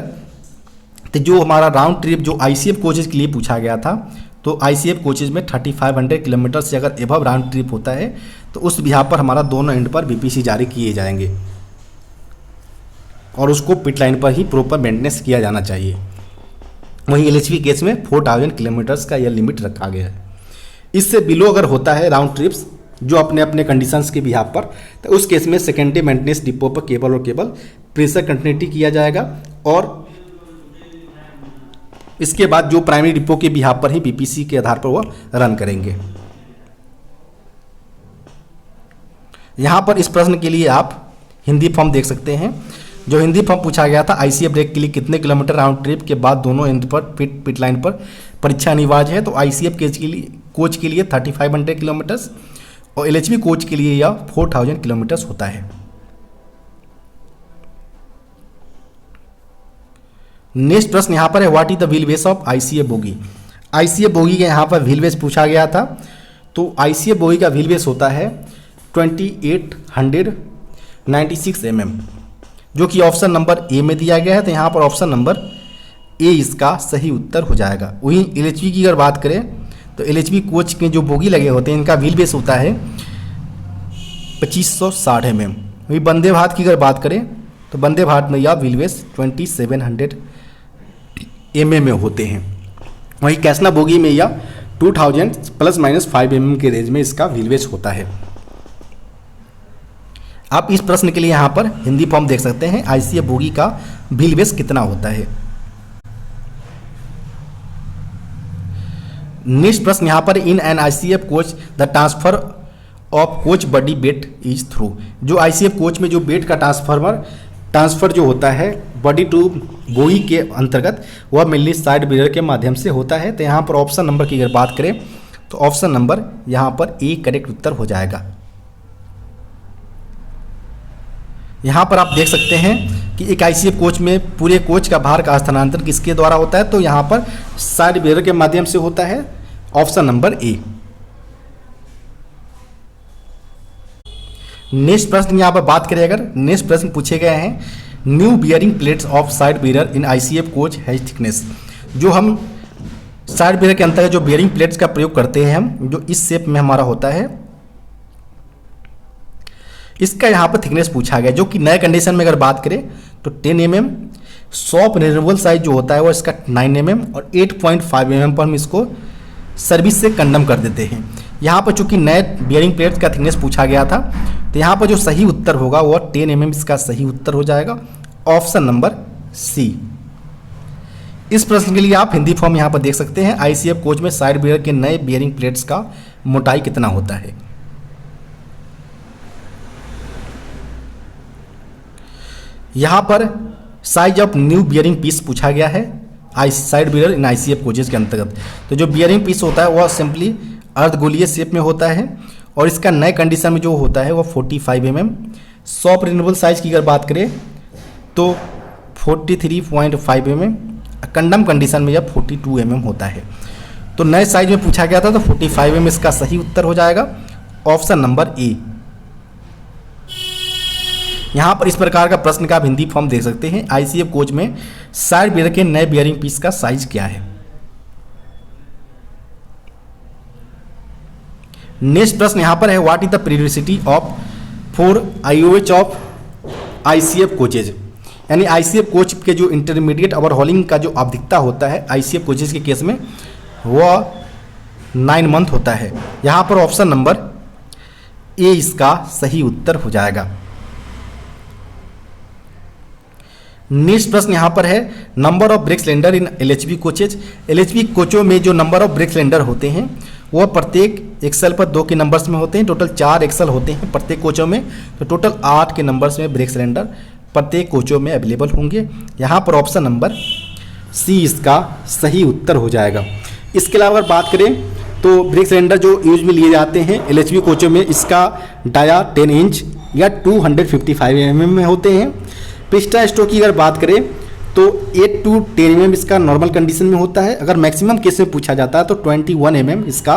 तो जो हमारा राउंड ट्रिप जो आईसीएफ कोचेज के लिए पूछा गया था, तो आईसीएफ कोचेज में 3500 किलोमीटर से अगर एबव राउंड ट्रिप होता है, तो उस बिहार पर हमारा दोनों एंड पर बीपीसी जारी किए जाएंगे और उसको पिट लाइन पर ही प्रॉपर मेंटेनेंस किया जाना चाहिए। वहीं एलएचपी केस में 4000 किलोमीटर्स का यह लिमिट रखा गया है। इससे बिलो अगर होता है राउंड ट्रिप्स जो अपने अपने कंडीशंस के बिहार पर, तो उस केस में सेकेंडरी मेंटेनेंस डिपो पर केवल और केवल प्रेशर कंटिन्यूटी किया जाएगा और इसके बाद जो प्राइमरी डिपो के बिहार पर ही बीपीसी के आधार पर वह रन करेंगे। यहाँ पर इस प्रश्न के लिए आप हिंदी फॉर्म देख सकते हैं। जो हिंदी फॉर्म पूछा गया था, आईसीएफ ब्रेक के लिए कितने किलोमीटर राउंड ट्रिप के बाद दोनों एंड पर पिट लाइन पर परीक्षा अनिवार्य है, तो आईसीएफ कोच के लिए 3500 किलोमीटर्स और एलएचबी कोच के लिए यह 4000 किलोमीटर्स होता है। नेक्स्ट प्रश्न यहाँ पर है, what is the wheel base of ICF bogie. ICF bogie का यहाँ पर व्हील बेस पूछा गया था, तो आईसीएफ बोगी का व्हील बेस होता है 2896 mm, जो कि ऑप्शन नंबर ए में दिया गया है। तो यहाँ पर ऑप्शन नंबर ए इसका सही उत्तर हो जाएगा। वहीं एलएचबी की अगर बात करें, तो एलएचबी कोच के जो बोगी लगे होते हैं इनका व्हील बेस होता है 2560 mm। वहीं वंदे भारत की अगर बात करें, तो वंदे भारत में यह व्हील बेस 2700 mm में होते हैं। वहीं कैसना बोगी में यह 2000 ± 5 mm के रेंज में इसका व्हील बेस होता है। आप इस प्रश्न के लिए यहाँ पर हिंदी फॉर्म देख सकते हैं, आईसीएफ बोगी का व्हील बेस कितना होता है। नेक्स्ट प्रश्न यहाँ पर, in an ICF coach the transfer of coach body weight is through. जो आईसीएफ कोच में जो वेट का ट्रांसफर जो होता है बॉडी टू बोगी के अंतर्गत, वह मेनली साइड बैरियर के माध्यम से होता है। तो यहाँ पर ऑप्शन नंबर की अगर बात करें, तो ऑप्शन नंबर यहाँ पर ए करेक्ट उत्तर हो जाएगा। यहाँ पर आप देख सकते हैं कि एक आईसीएफ कोच में पूरे कोच का भार का स्थानांतरण किसके द्वारा होता है, तो यहाँ पर साइड बैरियर के माध्यम से होता है। Option number A. नेक्स्ट प्रश्न यहाँ पर बात करें अगर, नेक्स्ट प्रश्न पूछे गए हैं, new bearing plates of side barrier in ICF coach has thickness. जो हम साइड बैरियर के अंतर्गत जो बियरिंग प्लेट्स का प्रयोग करते हैं हम, जो इस शेप में हमारा होता है, इसका यहाँ पर थिकनेस पूछा गया, जो कि नए कंडीशन में अगर बात करें तो 10 mm। सॉफ्ट रिन्यूएबल साइज जो होता है वो इसका 9 mm और 8.5 mm पर हम इसको सर्विस से कंडम कर देते हैं। यहाँ पर चूंकि नए बियरिंग प्लेट्स का थिकनेस पूछा गया था, तो यहाँ पर जो सही उत्तर होगा वो 10 mm इसका सही उत्तर हो जाएगा। Option number C. इस प्रश्न के लिए आप हिंदी फॉर्म यहाँ पर देख सकते हैं, आईसीएफ कोच में साइड बैरियर के नए बियरिंग प्लेट्स का मोटाई कितना होता है। यहाँ पर size of new bearing piece पूछा गया है side barrier in ICF coaches के अंतर्गत। तो जो बियरिंग पीस होता है वह सिंपली अर्धगोलीय शेप में होता है और इसका नए कंडीशन में जो होता है वो 45 mm। शॉप रिन्यूएबल साइज की अगर बात करें तो 43.5 mm, कंडम कंडीशन में जब 42 mm होता है। तो नए साइज में पूछा गया था तो 45 mm इसका सही उत्तर हो जाएगा, ऑप्शन नंबर ए। यहाँ पर इस प्रकार का प्रश्न का आप हिंदी फॉर्म देख सकते हैं, आईसीएफ कोच में साइड बियर के नए बियरिंग पीस का साइज क्या है। नेक्स्ट प्रश्न यहाँ पर है, what is the periodicity of for IOH of ICF coaches. यानी आईसीएफ कोच के जो इंटरमीडिएट ओवरहॉलिंग का जो आवधिकता होता है आईसीएफ कोचेज के केस में वह 9 मंथ होता है। यहाँ पर ऑप्शन नंबर ए इसका सही उत्तर हो जाएगा। नेक्स्ट प्रश्न यहाँ पर है, number of brake cylinder in LHB coaches. LHB कोचों में जो नंबर ऑफ ब्रेक सिलेंडर होते हैं वह प्रत्येक एक्सल पर 2 के नंबर्स में होते हैं। टोटल 4 एक्सल होते हैं प्रत्येक कोचों में, तो टोटल 8 के नंबर्स में ब्रेक सिलेंडर प्रत्येक कोचों में अवेलेबल होंगे। यहाँ पर ऑप्शन नंबर सी इसका सही उत्तर हो जाएगा। इसके अलावा अगर बात करें तो ब्रेक सिलेंडर जो यूज में लिए जाते हैं एलएचबी कोचों में, इसका डाया 10 इंच या 255 mm में होते हैं। पिस्टन स्ट्रोक की अगर बात करें तो 8 to 10 mm इसका नॉर्मल कंडीशन में होता है। अगर मैक्सिमम केस में पूछा जाता है तो 21 mm इसका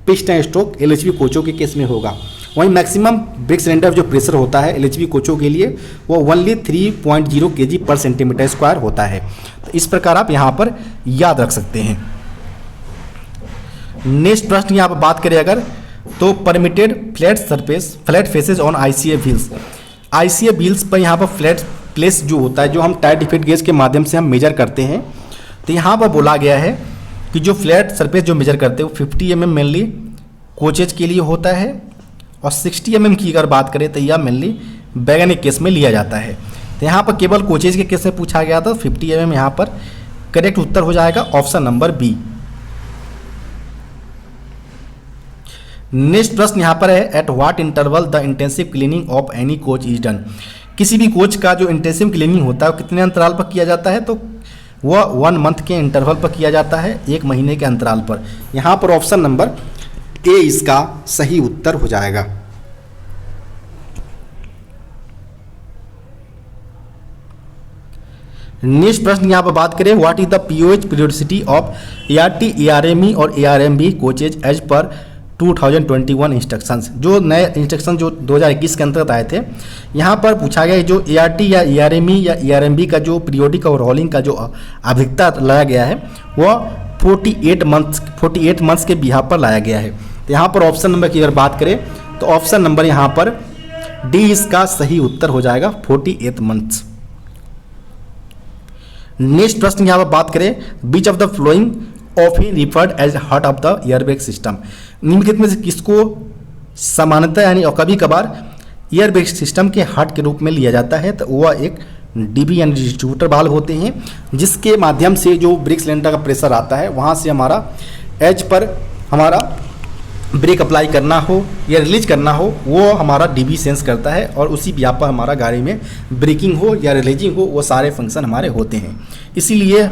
पिस्टन स्ट्रोक एलएचबी कोचों के केस में होगा। वहीं मैक्सिमम ब्रेक सिलेंडर जो प्रेशर होता है एलएचबी कोचों के लिए वो ओनली 3.0 kg/cm² होता है। तो इस प्रकार आप यहाँ पर याद रख सकते हैं। नेक्स्ट प्रश्न यहाँ पर बात करें अगर तो permitted flat faces on ICF wheels. ICF wheels पर यहाँ पर फ्लैट प्लेस जो होता है, जो हम टायर डिफेक्ट गेज के माध्यम से हम मेजर करते हैं, तो यहाँ पर बोला गया है कि जो फ्लैट सरफेस जो मेजर करते हैं वो 50 mm मेनली कोचेज के लिए होता है, और 60 mm की अगर बात करें तो यह मेनली वैगनिक केस में लिया जाता है। तो यहाँ पर केवल कोचेज के केस में पूछा गया था, 50 mm यहाँ पर करेक्ट उत्तर हो जाएगा, ऑप्शन नंबर बी। नेक्स्ट प्रश्न यहाँ पर है, at what interval the intensive cleaning of any coach is done. किसी भी कोच का जो इंटेंसिव क्लीनिंग होता है वो कितने अंतराल पर किया जाता है, तो वह 1 मंथ के इंटरवल पर किया जाता है, 1 महीने के अंतराल पर। यहाँ पर ऑप्शन नंबर ए इसका सही उत्तर हो जाएगा। नेक्स्ट प्रश्न यहाँ पर बात करें, what is the POH periodicity of ART, ARME और ARMB coaches as per 2021 instructions. जो नए इंस्ट्रक्शन जो 2021 के अंतर्गत आए थे, यहाँ पर पूछा गया जो एआरटी या एआरएमई या एआरएमबी का जो पीरियोडिक ओवरहॉलिंग का जो आवधिकता लाया गया है वह 48 मंथ्स के बिहार पर लाया गया है। तो यहाँ पर ऑप्शन नंबर की अगर बात करें तो ऑप्शन नंबर यहाँ पर डी इसका सही उत्तर हो जाएगा, 48 मंथ्स। नेक्स्ट प्रश्न यहाँ पर बात करें, which of the following often referred as heart of the airbag system. निम्नलिखित में से किसको सामान्यतः यानी और कभी कभार एयरबैग सिस्टम के हार्ट के रूप में लिया जाता है, तो वह एक डीबी यानी डिस्ट्रीब्यूटर वाल्व होते हैं, जिसके माध्यम से जो ब्रेक सिलेंडर का प्रेशर आता है वहाँ से हमारा एज पर हमारा ब्रेक अप्लाई करना हो या रिलीज करना हो वो हमारा डीबी सेंस करता है, और उसी बिहार पर हमारा गाड़ी में ब्रेकिंग हो या रिलीजिंग हो वो सारे फंक्शन हमारे होते हैं। इसीलिए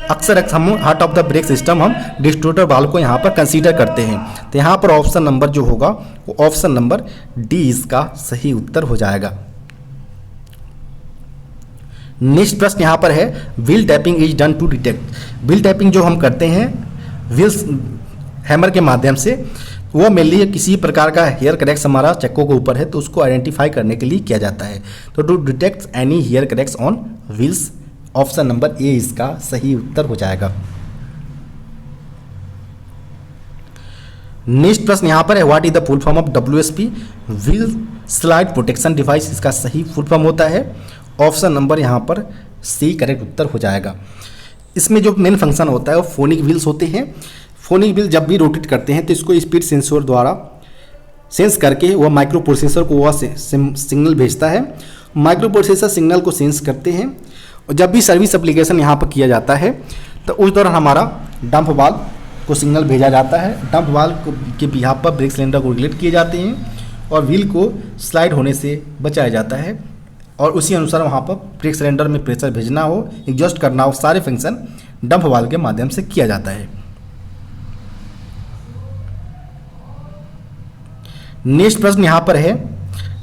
अक्सर हम heart of the brake system हम डिस्ट्रीब्यूटर वाल्व को यहाँ पर कंसीडर करते हैं। तो यहाँ पर ऑप्शन नंबर जो होगा वो ऑप्शन नंबर डी इसका सही उत्तर हो जाएगा। नेक्स्ट प्रश्न यहाँ पर है, wheel tapping is done to detect. Wheel tapping जो हम करते हैं व्हील्स हैमर के माध्यम से, वो मेनली किसी प्रकार का हेयर क्रैक्स हमारा चक्कों के ऊपर है तो उसको आइडेंटिफाई करने के लिए किया जाता है। तो to detect any hair cracks on wheels, option number A इसका सही उत्तर हो जाएगा। नेक्स्ट प्रश्न यहाँ पर है, what is the full form of WSP, wheel slide protection device. इसका सही फुल फॉर्म होता है, ऑप्शन नंबर यहाँ पर सी करेक्ट उत्तर हो जाएगा। इसमें जो मेन फंक्शन होता है वो फोनिक व्हील्स होते हैं। फोनिक व्हील जब भी रोटेट करते हैं तो इसको स्पीड सेंसर द्वारा सेंस करके वह माइक्रो प्रोसेसर को वह सिग्नल भेजता है। माइक्रो प्रोसेसर सिग्नल को सेंस करते हैं, और जब भी सर्विस एप्लीकेशन यहाँ पर किया जाता है तो उस दौरान हमारा डंप वाल्व को सिग्नल भेजा जाता है। डंप वाल्व के बिहाफ पर ब्रेक सिलेंडर को रेगुलेट किए जाते हैं और व्हील को स्लाइड होने से बचाया जाता है, और उसी अनुसार वहाँ पर ब्रेक सिलेंडर में प्रेशर भेजना हो, एग्जॉस्ट करना हो, सारे फंक्शन डंप वाल्व के माध्यम से किया जाता है। नेक्स्ट प्रश्न यहाँ पर है,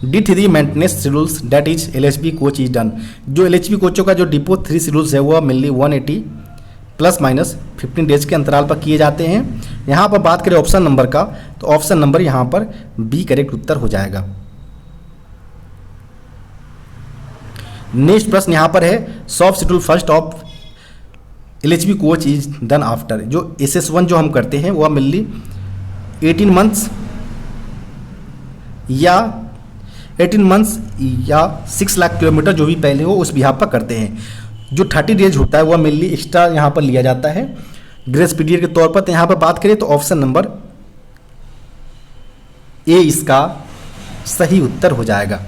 D 3 maintenance schedules that is LHB coach is done. जो LHB कोचों का जो डिपो 3 शेड्यूल्स है वह मेनली 180 ± 15 डेज के अंतराल पर किए जाते हैं। यहाँ पर बात करें ऑप्शन नंबर का, तो ऑप्शन नंबर यहाँ पर बी करेक्ट उत्तर हो जाएगा। नेक्स्ट प्रश्न यहाँ पर है, soft schedule first of LHB coach is done after. जो SS1 जो हम करते हैं वह मेनली 18 मंथ्स या 6 लाख किलोमीटर जो भी पहले हो उस बिहाफ पर करते हैं। जो 30 डेज होता है वह मेनली एक्स्ट्रा यहाँ पर लिया जाता है ग्रेस पीरियड के तौर पर। तो यहाँ पर बात करें तो ऑप्शन नंबर ए इसका सही उत्तर हो जाएगा।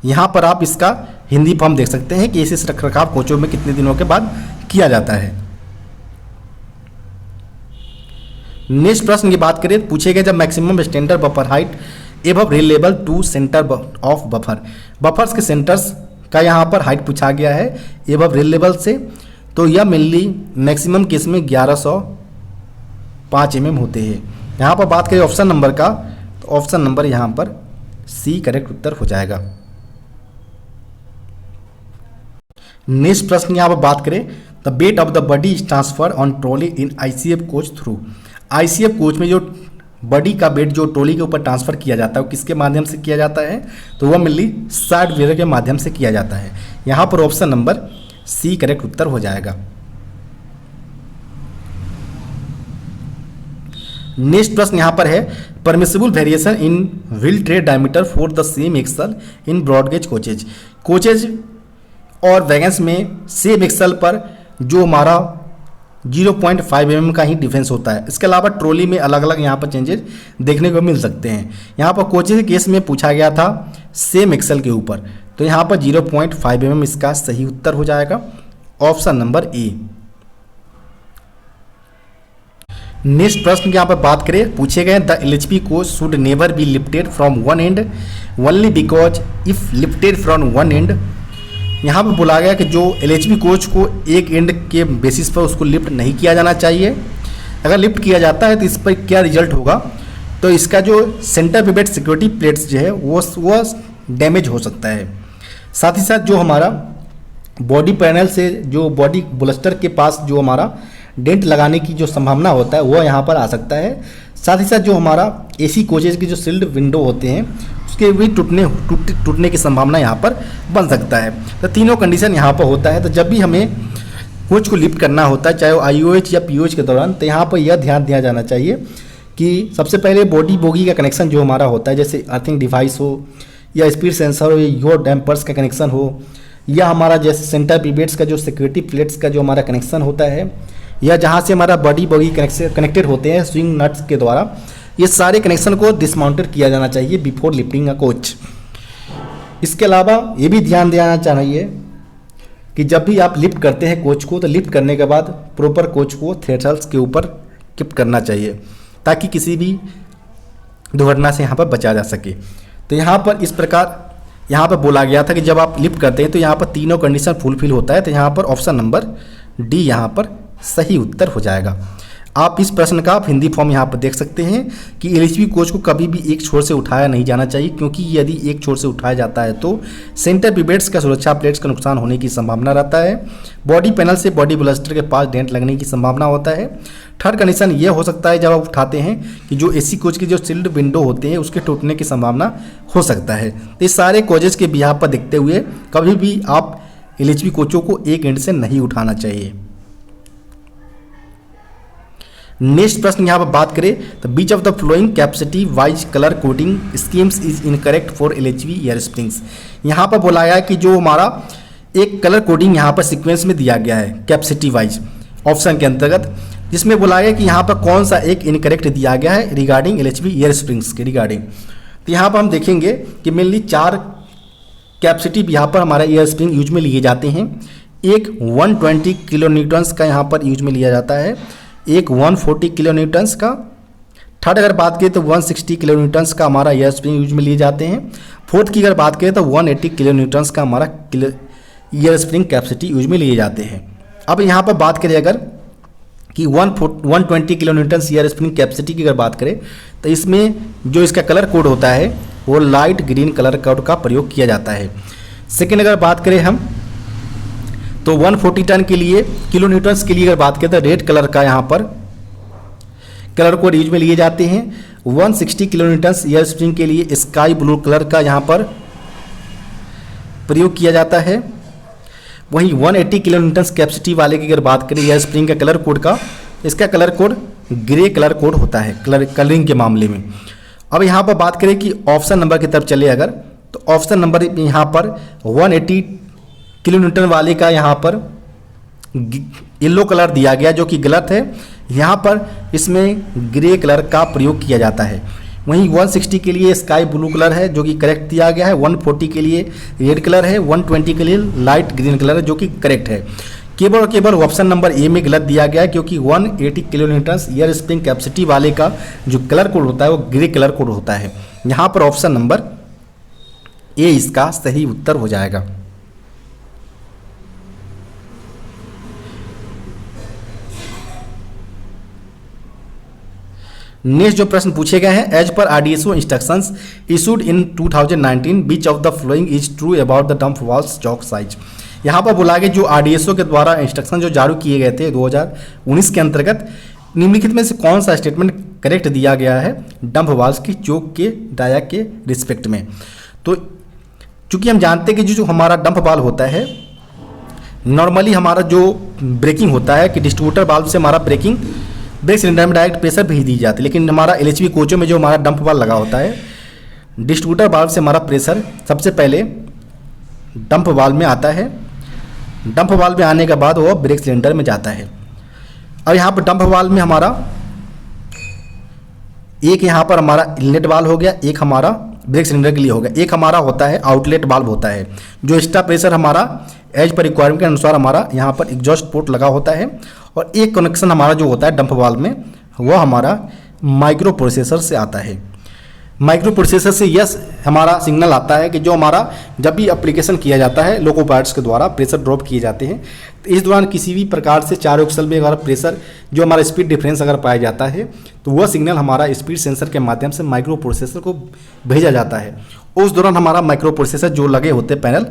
यहाँ पर आप इसका हिंदी फॉर्म देख सकते हैं कि इस रखरखाव कोचों में कितने दिनों के बाद किया जाता है। नेक्स्ट प्रश्न की बात करें, पूछे गए जब maximum standard buffer height above rail level to centre of buffers के सेंटर्स का यहाँ पर हाइट पूछा गया है एबव रेल लेवल से, तो यह मेनली मैक्सिमम केस में 1105 mm होते हैं। यहाँ पर बात करें ऑप्शन नंबर का, तो ऑप्शन नंबर यहाँ पर सी करेक्ट उत्तर हो जाएगा। नेक्स्ट प्रश्न यहाँ पर बात करें, the weight of the body is transfer on trolley in ICF coach through. ICF coach में जो बॉडी का वेट जो ट्रॉली के ऊपर ट्रांसफर किया जाता है वो किसके माध्यम से किया जाता है, तो वह मेनली साइड व्हीलर के माध्यम से किया जाता है। यहाँ पर ऑप्शन नंबर सी करेक्ट उत्तर हो जाएगा। नेक्स्ट प्रश्न यहाँ पर है, permissible variation in wheel tread diameter for the same axle in broad gauge coaches और वैगन्स में सेम एक्सल पर जो हमारा 0.5 mm का ही डिफरेंस होता है। इसके अलावा ट्रॉली में अलग अलग यहाँ पर चेंजेस देखने को मिल सकते हैं। यहाँ पर कोचेज के केस में पूछा गया था सेम एक्सल के ऊपर, तो यहाँ पर 0.5 mm इसका सही उत्तर हो जाएगा, ऑप्शन नंबर ए। नेक्स्ट प्रश्न की यहाँ पर बात करें, पूछे गए the LHB coach should never be lifted from one and only because if lifted from one and. यहाँ पर बोला गया कि जो LHB कोच को एक एंड के बेसिस पर उसको लिफ्ट नहीं किया जाना चाहिए। अगर लिफ्ट किया जाता है तो इस पर क्या रिजल्ट होगा, तो इसका जो सेंटर पिवेट सिक्योरिटी प्लेट्स जो है वो डैमेज हो सकता है। साथ ही साथ जो हमारा बॉडी पैनल से जो बॉडी बुलस्टर के पास जो हमारा डेंट लगाने की जो संभावना होता है वो यहाँ पर आ सकता है। साथ ही साथ जो हमारा AC कोचेज की जो सील्ड विंडो होते हैं उसके भी टूटने की संभावना यहाँ पर बन सकता है। तो तीनों कंडीशन यहाँ पर होता है। तो जब भी हमें कोच को लिफ्ट करना होता है चाहे वो IOH या POH के दौरान, तो यहाँ पर यह ध्यान दिया जाना चाहिए कि सबसे पहले बॉडी बोगी का कनेक्शन जो हमारा होता है, जैसे अर्थिंग डिवाइस हो या स्पीड सेंसर हो या योर डैम्पर्स का कनेक्शन हो या हमारा जैसे सेंटर पिवेट्स का जो सिक्योरिटी प्लेट्स का जो हमारा कनेक्शन होता है या जहाँ से हमारा बॉडी बोगी कनेक्टेड होते हैं स्विंग नट्स के द्वारा, ये सारे कनेक्शन को डिसमाउंटेड किया जाना चाहिए बिफोर लिफ्टिंग अ कोच। इसके अलावा ये भी ध्यान देना चाहिए कि जब भी आप लिफ्ट करते हैं कोच को, तो लिफ्ट करने के बाद प्रॉपर कोच को थ्रेशोल्ड्स के ऊपर कीप करना चाहिए ताकि किसी भी दुर्घटना से यहाँ पर बचा जा सके। तो यहाँ पर इस प्रकार यहाँ पर बोला गया था कि जब आप लिफ्ट करते हैं तो यहाँ पर तीनों कंडीशन फुलफिल होता है। तो यहाँ पर ऑप्शन नंबर डी यहाँ पर सही उत्तर हो जाएगा। आप इस प्रश्न का आप हिंदी फॉर्म यहाँ पर देख सकते हैं कि LHB कोच को कभी भी एक छोर से उठाया नहीं जाना चाहिए, क्योंकि यदि एक छोर से उठाया जाता है तो सेंटर पिवेट्स का सुरक्षा प्लेट्स का नुकसान होने की संभावना रहता है। बॉडी पैनल से बॉडी ब्लस्टर के पास डेंट लगने की संभावना होता है। थर्ड कंडीशन ये हो सकता है जब आप उठाते हैं कि जो AC कोच की जो सील्ड विंडो होते हैं उसके टूटने की संभावना हो सकता है। तो इस सारे कोचेज के बिहाफ पर देखते हुए कभी भी आप LHB कोचों को एक एंड से नहीं उठाना चाहिए। नेक्स्ट प्रश्न यहाँ पर बात करें तो which of the following capacity wise colour coding schemes is incorrect for LHB air springs. यहाँ पर बोला गया कि जो हमारा एक कलर कोडिंग यहाँ पर सीक्वेंस में दिया गया है कैपेसिटी वाइज ऑप्शन के अंतर्गत, जिसमें बोला गया कि यहाँ पर कौन सा एक इनकरेक्ट दिया गया है रिगार्डिंग LHB एयर स्प्रिंग्स के रिगार्डिंग। तो यहाँ पर हम देखेंगे कि मेनली 4 कैपेसिटी यहाँ पर हमारा एयर स्प्रिंग यूज में लिए जाते हैं। एक 120 किलो न्यूटन्स का यहाँ पर यूज में लिया जाता है, एक 140 किलो न्यूटन्स का। थर्ड अगर बात करें तो 160 किलो न्यूटन्स का हमारा एयर स्प्रिंग यूज में लिए जाते हैं। फोर्थ की अगर बात करें तो 180 किलो न्यूटन्स का हमारा एयर स्प्रिंग कैपेसिटी यूज में लिए जाते हैं। अब यहाँ पर बात करें अगर कि 120 kilo Newton air spring capacity की अगर बात करें तो इसमें जो इसका कलर कोड होता है वो लाइट ग्रीन कलर कोड का प्रयोग किया जाता है। सेकेंड अगर बात करें हम तो 140 टन के लिए किलो न्यूटन्स के लिए अगर बात करें तो रेड कलर का यहाँ पर कलर कोड यूज में लिए जाते हैं। 160 किलो न्यूटन्स एयर स्प्रिंग के लिए स्काई ब्लू कलर का यहाँ पर प्रयोग किया जाता है। वहीं 180 किलो न्यूटन्स कैपेसिटी वाले की अगर बात करें एयर स्प्रिंग के कलर कोड का, इसका colour code grey colour code होता है कलरिंग के मामले में। अब यहाँ पर बात करें कि ऑप्शन नंबर की तरफ चले अगर, तो ऑप्शन नंबर यहाँ पर 180 किलो न्यूटन वाले का यहाँ पर येलो कलर दिया गया जो कि गलत है। यहाँ पर इसमें ग्रे कलर का प्रयोग किया जाता है। वहीं 160 के लिए स्काई ब्लू कलर है जो कि करेक्ट दिया गया है। 140 के लिए रेड कलर है। 120 के लिए लाइट ग्रीन कलर है जो कि करेक्ट है। केवल और केवल ऑप्शन नंबर ए में गलत दिया गया है क्योंकि 180 kilo Newton air spring capacity वाले का जो कलर कोड होता है वो ग्रे कलर कोड होता है। यहाँ पर ऑप्शन नंबर ए इसका सही उत्तर हो जाएगा। नेक्स्ट जो प्रश्न पूछे गए हैं, as per RDSO instructions issued in 2019 which of the following is true about the dump valves choke size. यहाँ पर बोला गया जो आरडीएसओ के द्वारा इंस्ट्रक्शन जो जारी किए गए थे 2019 के अंतर्गत निम्नलिखित में से कौन सा स्टेटमेंट करेक्ट दिया गया है डंप वाल्स की चौक के डाया के रिस्पेक्ट में। तो चूंकि हम जानते हैं कि जो हमारा डंप वाल्व होता है नॉर्मली हमारा जो ब्रेकिंग होता है कि डिस्ट्रीब्यूटर वाल्व से हमारा ब्रेक सिलेंडर में डायरेक्ट प्रेशर भेज दी जाती है, लेकिन हमारा एलएचबी कोचों में जो हमारा डंप वाल्व लगा होता है डिस्ट्रीब्यूटर वाल्व से हमारा प्रेशर सबसे पहले डंप वाल्व में आता है। डंप वाल्व में आने के बाद वो ब्रेक सिलेंडर में जाता है। अब यहाँ पर डंप वाल्व में हमारा एक यहाँ पर हमारा इनलेट वाल्व हो गया, एक हमारा ब्रेक सिलेंडर के लिए हो गया, एक हमारा होता है आउटलेट वाल्व होता है जो एक्स्ट्रा प्रेशर हमारा एज पर रिक्वायरमेंट के अनुसार हमारा यहाँ पर एग्जॉस्ट पोर्ट लगा होता है। और एक कनेक्शन हमारा जो होता है डंप वाल्व में वो हमारा माइक्रो प्रोसेसर से आता है। माइक्रो प्रोसेसर से यस हमारा सिग्नल आता है कि जो हमारा जब भी एप्लीकेशन किया जाता है लोको पायलट्स के द्वारा प्रेशर ड्रॉप किए जाते हैं तो इस दौरान किसी भी प्रकार से चारों एक्सल में अगर प्रेशर जो हमारा स्पीड डिफरेंस अगर पाया जाता है तो वह सिग्नल हमारा स्पीड सेंसर के माध्यम से माइक्रो प्रोसेसर को भेजा जाता है। उस दौरान हमारा माइक्रो प्रोसेसर जो लगे होते पैनल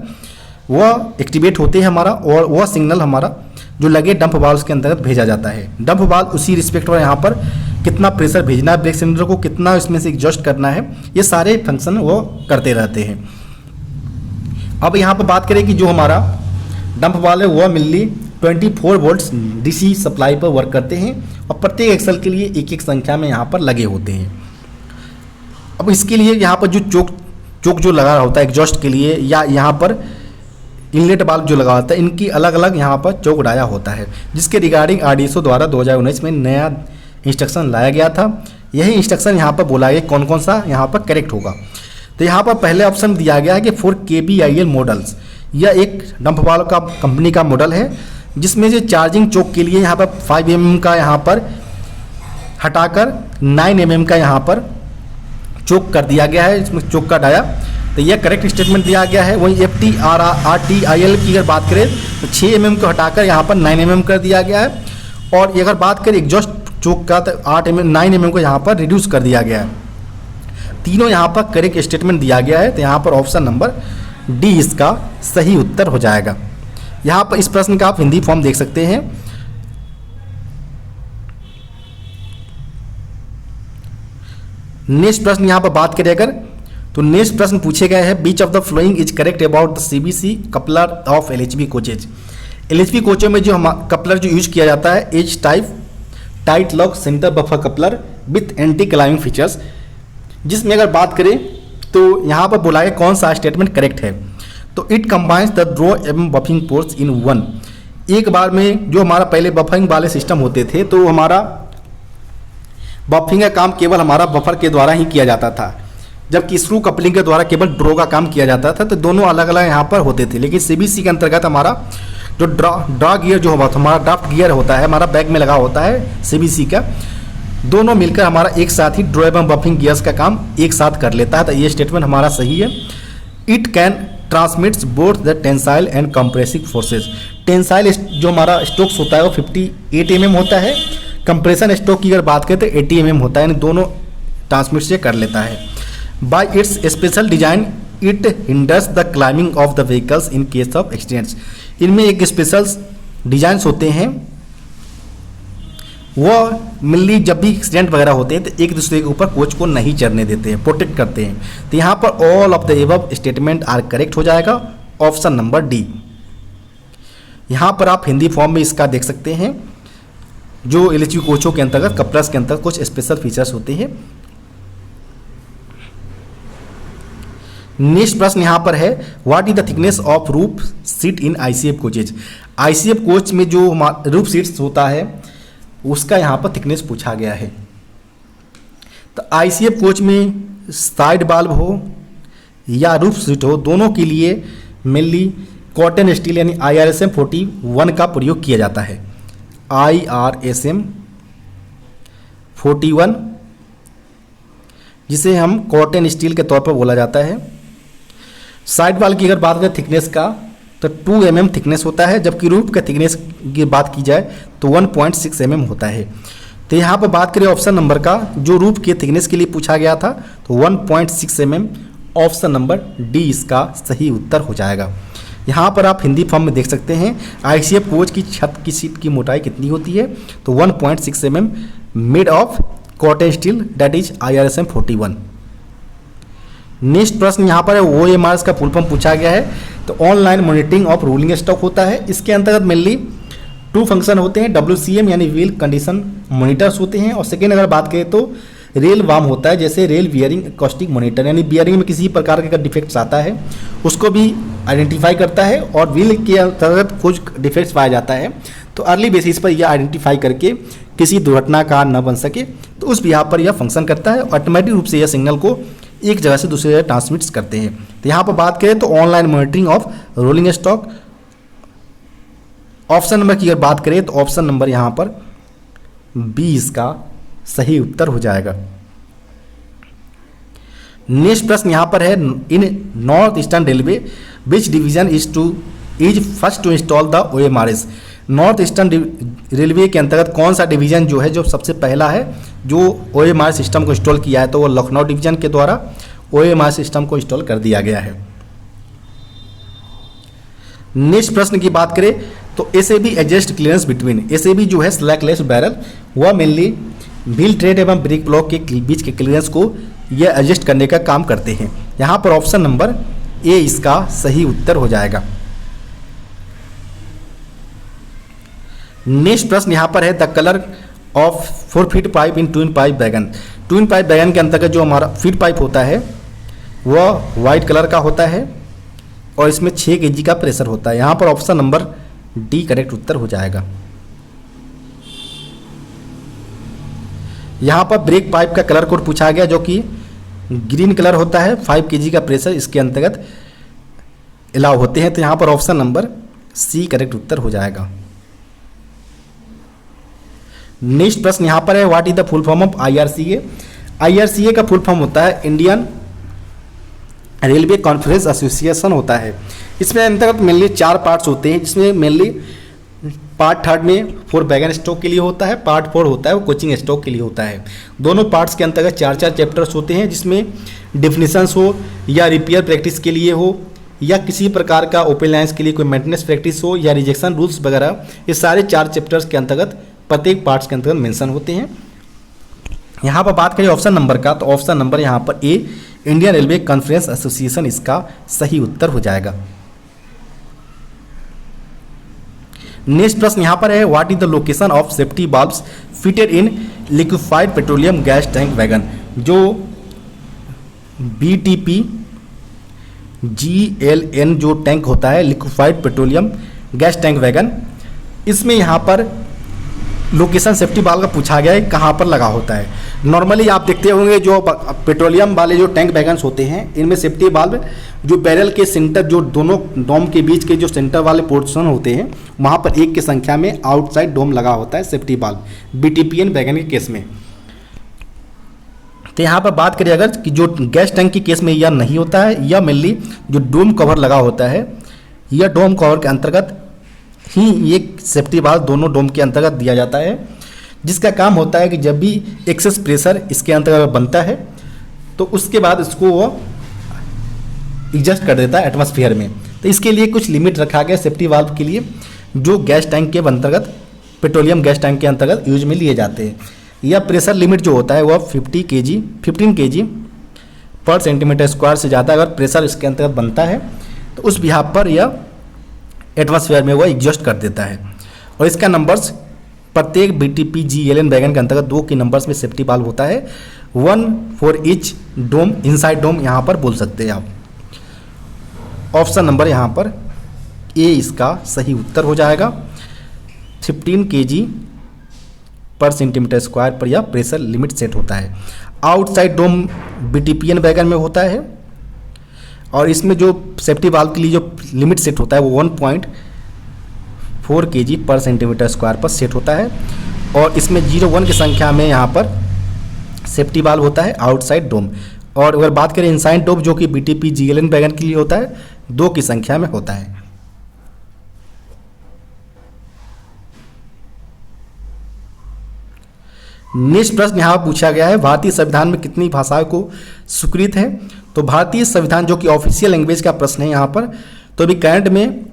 वह एक्टिवेट होते हैं हमारा और वह सिग्नल हमारा जो लगे डंप वाल्व के अंतर्गत भेजा जाता है। डंप वाल्व उसी रिस्पेक्ट पर यहाँ पर कितना प्रेशर भेजना है ब्रेक सिलेंडर को, कितना इसमें से एडजस्ट करना है, ये सारे फंक्शन वो करते रहते हैं। अब यहाँ पर बात करें कि जो हमारा डंप वाल्व है वह मेनली 24 वोल्ट्स डीसी सप्लाई पर वर्क करते हैं और प्रत्येक एक्सल के लिए एक एक संख्या में यहाँ पर लगे होते हैं। अब इसके लिए यहाँ पर जो चोक जो लगा होता है एग्जॉस्ट के लिए या यहाँ पर इनलेट वाल्व जो लगा होता है इनकी अलग अलग यहाँ पर चौक डाया होता है जिसके रिगार्डिंग आरडीएसओ द्वारा 2019 में नया इंस्ट्रक्शन लाया गया था। यही इंस्ट्रक्शन यहाँ पर बोला गया कौन कौन सा यहाँ पर करेक्ट होगा। तो यहाँ पर पहले ऑप्शन दिया गया है कि 4 KBIL मॉडल्स, यह एक डंप वाल्व का कंपनी का मॉडल है जिसमें जो चार्जिंग चौक के लिए यहाँ पर 5 mm का यहाँ पर हटाकर 9 mm का यहाँ पर चौक कर दिया गया है इसमें चौक का डाया। तो यह करेक्ट स्टेटमेंट दिया गया है। वहीं FTRTIL की अगर बात करें तो 6 mm को हटाकर यहाँ पर 9 mm कर दिया गया है। और अगर बात करें एग्जॉस्ट चौक का तो 9 mm को यहाँ पर रिड्यूस कर दिया गया है। तीनों यहाँ पर करेक्ट स्टेटमेंट दिया गया है। तो यहाँ पर ऑप्शन नंबर डी इसका सही उत्तर हो जाएगा। यहाँ पर इस प्रश्न का आप हिंदी फॉर्म देख सकते हैं। नेक्स्ट प्रश्न यहाँ पर बात करें अगर तो नेक्स्ट प्रश्न पूछे गए हैं which of the following is correct about the CBC coupler of LHB coaches. LHB कोचों में जो कपलर जो यूज किया जाता है H type tight lock centre buffer coupler with anti climbing features, जिसमें अगर बात करें तो यहाँ पर बोला है कौन सा स्टेटमेंट करेक्ट है। तो इट कंबाइंस द ड्रॉ एवं बफिंग पोर्ट्स इन वन। एक बार में जो हमारा पहले बफरिंग वाले सिस्टम होते थे तो हमारा बफिंग का काम केवल हमारा बफर के द्वारा ही किया जाता था, जबकि स्क्रू कपलिंग के द्वारा केवल ड्रॉ का काम किया जाता था। तो दोनों अलग अलग यहाँ पर होते थे। लेकिन सीबीसी के अंतर्गत हमारा जो ड्रा गियर जो होता है हमारा ड्राफ्ट गियर होता है हमारा बैग में लगा होता है सीबीसी का, दोनों मिलकर हमारा एक साथ ही ड्रॉ एवं बफिंग गियर्स का काम एक साथ कर लेता है। तो ये स्टेटमेंट हमारा सही है। It can transmits both the tensile and compressive forces. Tensile जो हमारा स्ट्रोक्स होता है वो 58 mm होता है। कंप्रेशन स्ट्रोक की अगर बात करें तो 80 mm होता है, यानी दोनों ट्रांसमिट से कर लेता है। Bye it's special design it hinders the climbing of the vehicles in case of accidents. इनमें एक स्पेशल डिजाइंस होते हैं, वो मिली जब भी एक्सीडेंट वगैरह होते हैं तो एक दूसरे के ऊपर कोच को नहीं चढ़ने देते हैं, प्रोटेक्ट करते हैं। तो यहाँ पर all of the above statement are correct हो जाएगा, ऑप्शन नंबर डी। यहाँ पर आप हिंदी फॉर्म में इसका देख सकते हैं, जो एलएचयू कोचों के अंतर्गत कपलर्स के अंतर्गत कुछ स्पेशल फीचर्स होते हैं। नेक्स्ट प्रश्न यहाँ पर है, what is the thickness of roof seat in ICF coaches. ICF coach में जो रूफ सीट्स होता है उसका यहाँ पर थिकनेस पूछा गया है। तो आईसीएफ कोच में साइड बाल्ब हो या रूफ सीट हो, दोनों के लिए मेनली कॉटन स्टील यानी IRSM 41 का प्रयोग किया जाता है। IRSM 41 जिसे हम कॉटन स्टील के तौर पर बोला जाता है। साइड वाल की अगर बात करें थिकनेस का तो 2 mm थिकनेस होता है, जबकि रूफ का थिकनेस की बात की जाए तो 1.6 mm होता है। तो यहाँ पर बात करें ऑप्शन नंबर का, जो रूफ के थिकनेस के लिए पूछा गया था तो 1.6 mm, ऑप्शन नंबर डी इसका सही उत्तर हो जाएगा। यहाँ पर आप हिंदी फॉर्म में देख सकते हैं आईसीएफ कोच की छत की सीट की मोटाई कितनी होती है, तो 1.6 mm made of cotton steel that is IRSM 41। Next प्रश्न यहाँ पर है, OMRs का फुल फॉर्म पूछा गया है। तो online monitoring of rolling stock होता है। इसके अंतर्गत मेनली 2 फंक्शन होते हैं, WCM यानी व्हील कंडीशन मॉनिटर्स होते हैं, और सेकेंड अगर बात करें तो रेल वार्म होता है, जैसे रेल बियरिंग एकॉस्टिक मॉनिटर, यानी बियरिंग में किसी प्रकार का डिफेक्ट्स आता है उसको भी आइडेंटिफाई करता है, और व्हील के अंतर्गत कुछ डिफेक्ट्स पाया जाता है तो अर्ली बेसिस पर यह आइडेंटिफाई करके किसी दुर्घटना का न बन सके तो उस बिहार पर यह फंक्शन करता है। ऑटोमेटिक रूप से यह सिग्नल को एक जगह से दूसरी जगह ट्रांसमिट करते हैं। तो यहाँ पर बात करें तो online monitoring of rolling stock, option number की अगर बात करें तो ऑप्शन नंबर यहाँ पर बी इसका सही उत्तर हो जाएगा। नेक्स्ट प्रश्न यहाँ पर है, in North Eastern Railway which division is first to install the OMRS। North Eastern Railway के अंतर्गत कौन सा डिवीजन जो है जो सबसे पहला है जो OMR सिस्टम को इंस्टॉल किया है, तो वो लखनऊ डिवीजन के द्वारा OMR सिस्टम को इंस्टॉल कर दिया गया है। नेक्स्ट प्रश्न की बात करें तो SAB adjust clearance between, SAB जो है स्लैकलेस बैरल, वह मेनली व्हील ट्रेड एवं ब्रेक ब्लॉक के बीच के क्लियरेंस को यह एडजस्ट करने का काम करते हैं। यहाँ पर ऑप्शन नंबर ए इसका सही उत्तर हो जाएगा। नेक्स्ट प्रश्न यहाँ पर है, the colour of 4 feet pipe in twin pipe wagon. Twin pipe wagon के अंतर्गत जो हमारा फीट पाइप होता है वह वाइट कलर का होता है और इसमें 6 kg का प्रेशर होता है। यहाँ पर ऑप्शन नंबर डी करेक्ट उत्तर हो जाएगा। यहाँ पर ब्रेक पाइप का कलर कोड पूछा गया जो कि ग्रीन कलर होता है, 5 kg का प्रेशर इसके अंतर्गत अलाउ होते हैं। तो यहाँ पर ऑप्शन नंबर सी करेक्ट उत्तर हो जाएगा। नेक्स्ट प्रश्न यहाँ पर है, what is the full form of IRCA। IRCA का फुल फॉर्म होता है इंडियन रेलवे कॉन्फ्रेंस एसोसिएशन होता है। इसमें अंतर्गत मेनली 4 पार्ट्स होते हैं, जिसमें मेनली पार्ट 3 में 4 वैगन स्टॉक के लिए होता है, पार्ट 4 होता है वो कोचिंग स्टॉक के लिए होता है। दोनों पार्ट्स के अंतर्गत 4-4 चैप्टर्स होते हैं, जिसमें डिफिनीशंस हो या रिपेयर प्रैक्टिस के लिए हो या किसी प्रकार का ओपन लाइन्स के लिए कोई मेंटेनेंस प्रैक्टिस हो या रिजेक्शन रूल्स वगैरह, ये सारे 4 चैप्टर्स के अंतर्गत प्रत्येक पार्ट्स के अंतर्गत मेंशन होते हैं। यहाँ पर बात करें ऑप्शन नंबर का तो ऑप्शन नंबर यहाँ पर ए इंडियन रेलवे कॉन्फ्रेंस एसोसिएशन इसका सही उत्तर हो जाएगा। नेक्स्ट प्रश्न यहाँ पर है, what is the location of safety bulbs fitted in liquefied petroleum gas tank wagon. जो BTP GLN जो टैंक होता है liquefied petroleum gas tank wagon, इसमें यहाँ पर लोकेशन सेफ्टी बाल्ब का पूछा गया है कहाँ पर लगा होता है। नॉर्मली आप देखते होंगे जो पेट्रोलियम वाले जो टैंक वैगन्स होते हैं इनमें सेफ्टी बाल्ब जो बैरल के सेंटर जो दोनों डोम के बीच के जो सेंटर वाले पोर्शन होते हैं वहाँ पर 1 की संख्या में आउटसाइड डोम लगा होता है सेफ्टी बाल्ब BTPN वैगन के केस में। तो यहाँ पर बात करें अगर कि जो गैस टैंक के केस में यह नहीं होता है, यह मेनली जो डोम कवर लगा होता है यह डोम कवर के अंतर्गत ही ये सेफ्टी वाल्व दोनों डोम के अंतर्गत दिया जाता है, जिसका काम होता है कि जब भी एक्सेस प्रेशर इसके अंतर्गत बनता है तो उसके बाद इसको वो एडजस्ट कर देता है एटमॉस्फेयर में। तो इसके लिए कुछ लिमिट रखा गया सेफ्टी वाल्व के लिए, जो गैस टैंक के अंतर्गत, पेट्रोलियम गैस टैंक के अंतर्गत यूज में लिए जाते हैं। यह प्रेशर लिमिट जो होता है वह 15 kg पर सेंटीमीटर स्क्वायर से ज़्यादा अगर प्रेशर इसके अंतर्गत बनता है तो उस बिहाफ पर यह एटमॉस्फेयर में वह एग्जॉस्ट कर देता है। और इसका नंबर्स प्रत्येक BTP GLN वैगन के अंतर्गत 2 के नंबर्स में सेफ्टी वाल्व होता है, 1 फॉर ईच डोम, इनसाइड डोम यहाँ पर बोल सकते हैं आप। ऑप्शन नंबर यहाँ पर ए इसका सही उत्तर हो जाएगा। 15 kg पर सेंटीमीटर स्क्वायर पर यह प्रेशर लिमिट सेट होता है। आउटसाइड डोम BTPN वैगन में होता है और इसमें जो सेफ्टी वाल्व के लिए जो लिमिट सेट होता है वो 1.4 kg पर सेंटीमीटर स्क्वायर पर सेट होता है और इसमें 01 की संख्या में यहाँ पर सेफ्टी वाल्व होता है आउटसाइड डोम। और अगर बात करें इनसाइड डोम जो कि BTP GLN वैगन के लिए होता है 2 की संख्या में होता है। नेक्स्ट प्रश्न यहाँ पूछा गया है, भारतीय संविधान में कितनी भाषाओं को स्वीकृत है? तो भारतीय संविधान जो कि ऑफिशियल लैंग्वेज का प्रश्न है यहाँ पर, तो अभी करंट में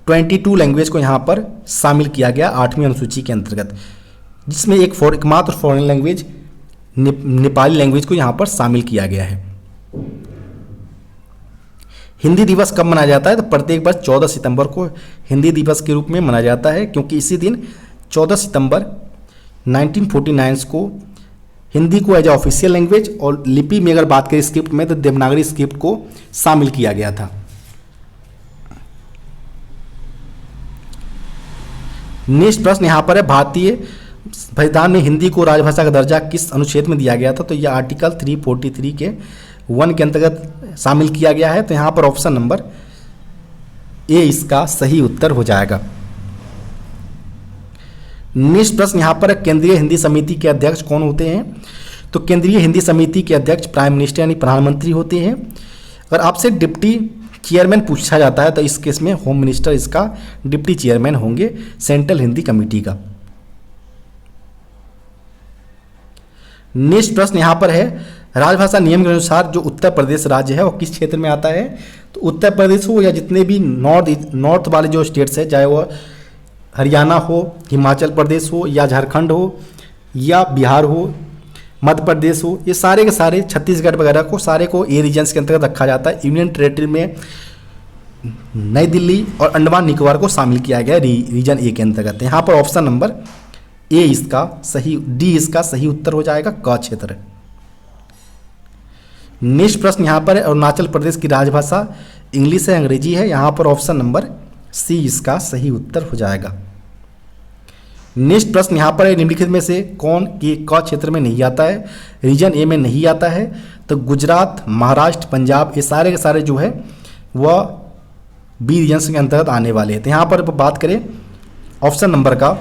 22 लैंग्वेज को यहाँ पर शामिल किया गया 8वीं अनुसूची के अंतर्गत, जिसमें एकमात्र फॉरेन लैंग्वेज नेपाली लैंग्वेज को यहाँ पर शामिल किया गया है। हिंदी दिवस कब मनाया जाता है? तो प्रत्येक वर्ष 14 सितंबर को हिंदी दिवस के रूप में मनाया जाता है, क्योंकि इसी दिन 14 सितंबर 1949 को हिंदी को एज ऑफिशियल लैंग्वेज और लिपि में अगर बात करें स्क्रिप्ट में तो देवनागरी स्क्रिप्ट को शामिल किया गया था। नेक्स्ट प्रश्न यहाँ पर है, भारतीय संविधान में हिंदी को राजभाषा का दर्जा किस अनुच्छेद में दिया गया था? तो यह आर्टिकल 343 के 1 के अंतर्गत शामिल किया गया है। तो यहाँ पर ऑप्शन नंबर ए इसका सही उत्तर हो जाएगा। नेक्स्ट प्रश्न यहाँ पर केंद्रीय हिंदी समिति के अध्यक्ष कौन होते हैं? तो केंद्रीय हिंदी समिति के अध्यक्ष प्राइम मिनिस्टर यानी प्रधानमंत्री होते हैं। अगर आपसे डिप्टी चेयरमैन पूछा जाता है तो इस केस में होम मिनिस्टर इसका डिप्टी चेयरमैन होंगे सेंट्रल हिंदी कमेटी का। नेक्स्ट प्रश्न यहाँ पर है, राजभाषा नियम के अनुसार जो उत्तर प्रदेश राज्य है वो किस क्षेत्र में आता है? तो उत्तर प्रदेश हो या जितने भी नॉर्थ वाले जो स्टेट्स है, चाहे वो हरियाणा हो, हिमाचल प्रदेश हो या झारखंड हो या बिहार हो, मध्य प्रदेश हो, ये सारे के सारे छत्तीसगढ़ वगैरह को सारे को ए रीजन्स के अंतर्गत रखा जाता है। यूनियन टेरेटरी में नई दिल्ली और अंडमान निकोबार को शामिल किया गया रीजन ए के अंतर्गत। यहाँ पर ऑप्शन नंबर ए इसका सही, डी इसका सही उत्तर हो जाएगा, क क्षेत्र। नेक्स्ट प्रश्न यहाँ पर है, अरुणाचल प्रदेश की राजभाषा इंग्लिश है अंग्रेजी है? यहाँ पर ऑप्शन नंबर सी इसका सही उत्तर हो जाएगा। नेक्स्ट प्रश्न यहाँ पर है, निम्नलिखित में से कौन ये क क्षेत्र में नहीं आता है, रीजन ए में नहीं आता है? तो गुजरात, महाराष्ट्र, पंजाब ये सारे के सारे जो है वह बी रीजन्स के अंतर्गत आने वाले हैं। तो यहाँ पर बात करें ऑप्शन नंबर का,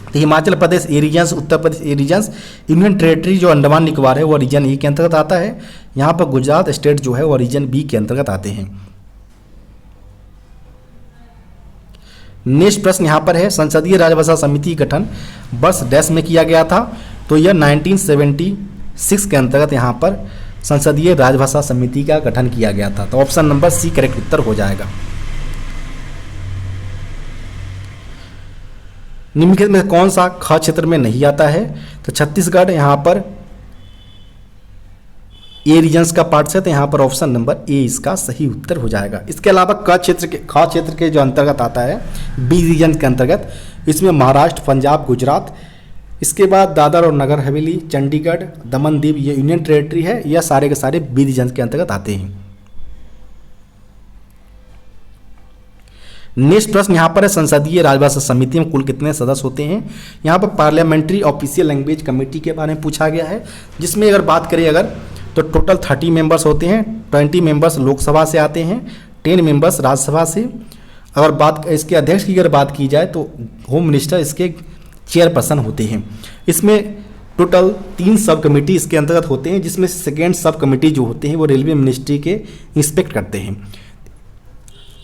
तो हिमाचल प्रदेश ए रीजन्स, उत्तर प्रदेश ए रीजन्स, यूनियन टेरेटरी जो अंडमान निकोबार है वो रीजन ए के अंतर्गत आता है। यहाँ पर गुजरात स्टेट जो है वो रीजन बी के अंतर्गत आते हैं। नेक्स्ट प्रश्न यहाँ पर है, संसदीय राजभाषा समिति गठन वर्ष डैश में किया गया था? तो यह 1976 के अंतर्गत यहाँ पर संसदीय राजभाषा समिति का गठन किया गया था। तो ऑप्शन नंबर सी करेक्ट उत्तर हो जाएगा। निम्नलिखित में कौन सा ख क्षेत्र में नहीं आता है? तो छत्तीसगढ़ यहाँ पर ए रीजन्स का पार्ट है, तो यहाँ पर ऑप्शन नंबर ए इसका सही उत्तर हो जाएगा। इसके अलावा ख क्षेत्र के जो अंतर्गत आता है बी रीजन के अंतर्गत, इसमें महाराष्ट्र, पंजाब, गुजरात, इसके बाद दादर और नगर हवेली, चंडीगढ़, दमन दीव ये यूनियन टेरेटरी है, यह सारे के सारे बी रीजन के अंतर्गत आते हैं। नेक्स्ट प्रश्न यहाँ पर है, संसदीय राजभाषा समिति में कुल कितने सदस्य होते हैं? यहाँ पर पार्लियामेंट्री ऑफिशियल लैंग्वेज कमेटी के बारे में पूछा गया है, जिसमें अगर बात करें तो टोटल 30 मेंबर्स होते हैं। 20 मेंबर्स लोकसभा से आते हैं, 10 मेंबर्स राज्यसभा से। अगर बात इसके अध्यक्ष की अगर बात की जाए तो होम मिनिस्टर इसके चेयरपर्सन होते हैं। इसमें टोटल 3 सब कमेटी इसके अंतर्गत होते हैं, जिसमें सेकेंड सब कमेटी जो होते हैं वो रेलवे मिनिस्ट्री के इंस्पेक्ट करते हैं।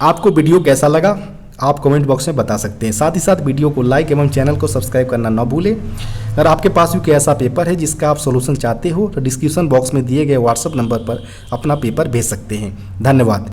आपको वीडियो कैसा लगा आप कमेंट बॉक्स में बता सकते हैं। साथ ही साथ वीडियो को लाइक एवं चैनल को सब्सक्राइब करना न भूलें। अगर आपके पास भी कोई ऐसा पेपर है जिसका आप सॉल्यूशन चाहते हो तो डिस्क्रिप्शन बॉक्स में दिए गए व्हाट्सएप नंबर पर अपना पेपर भेज सकते हैं। धन्यवाद।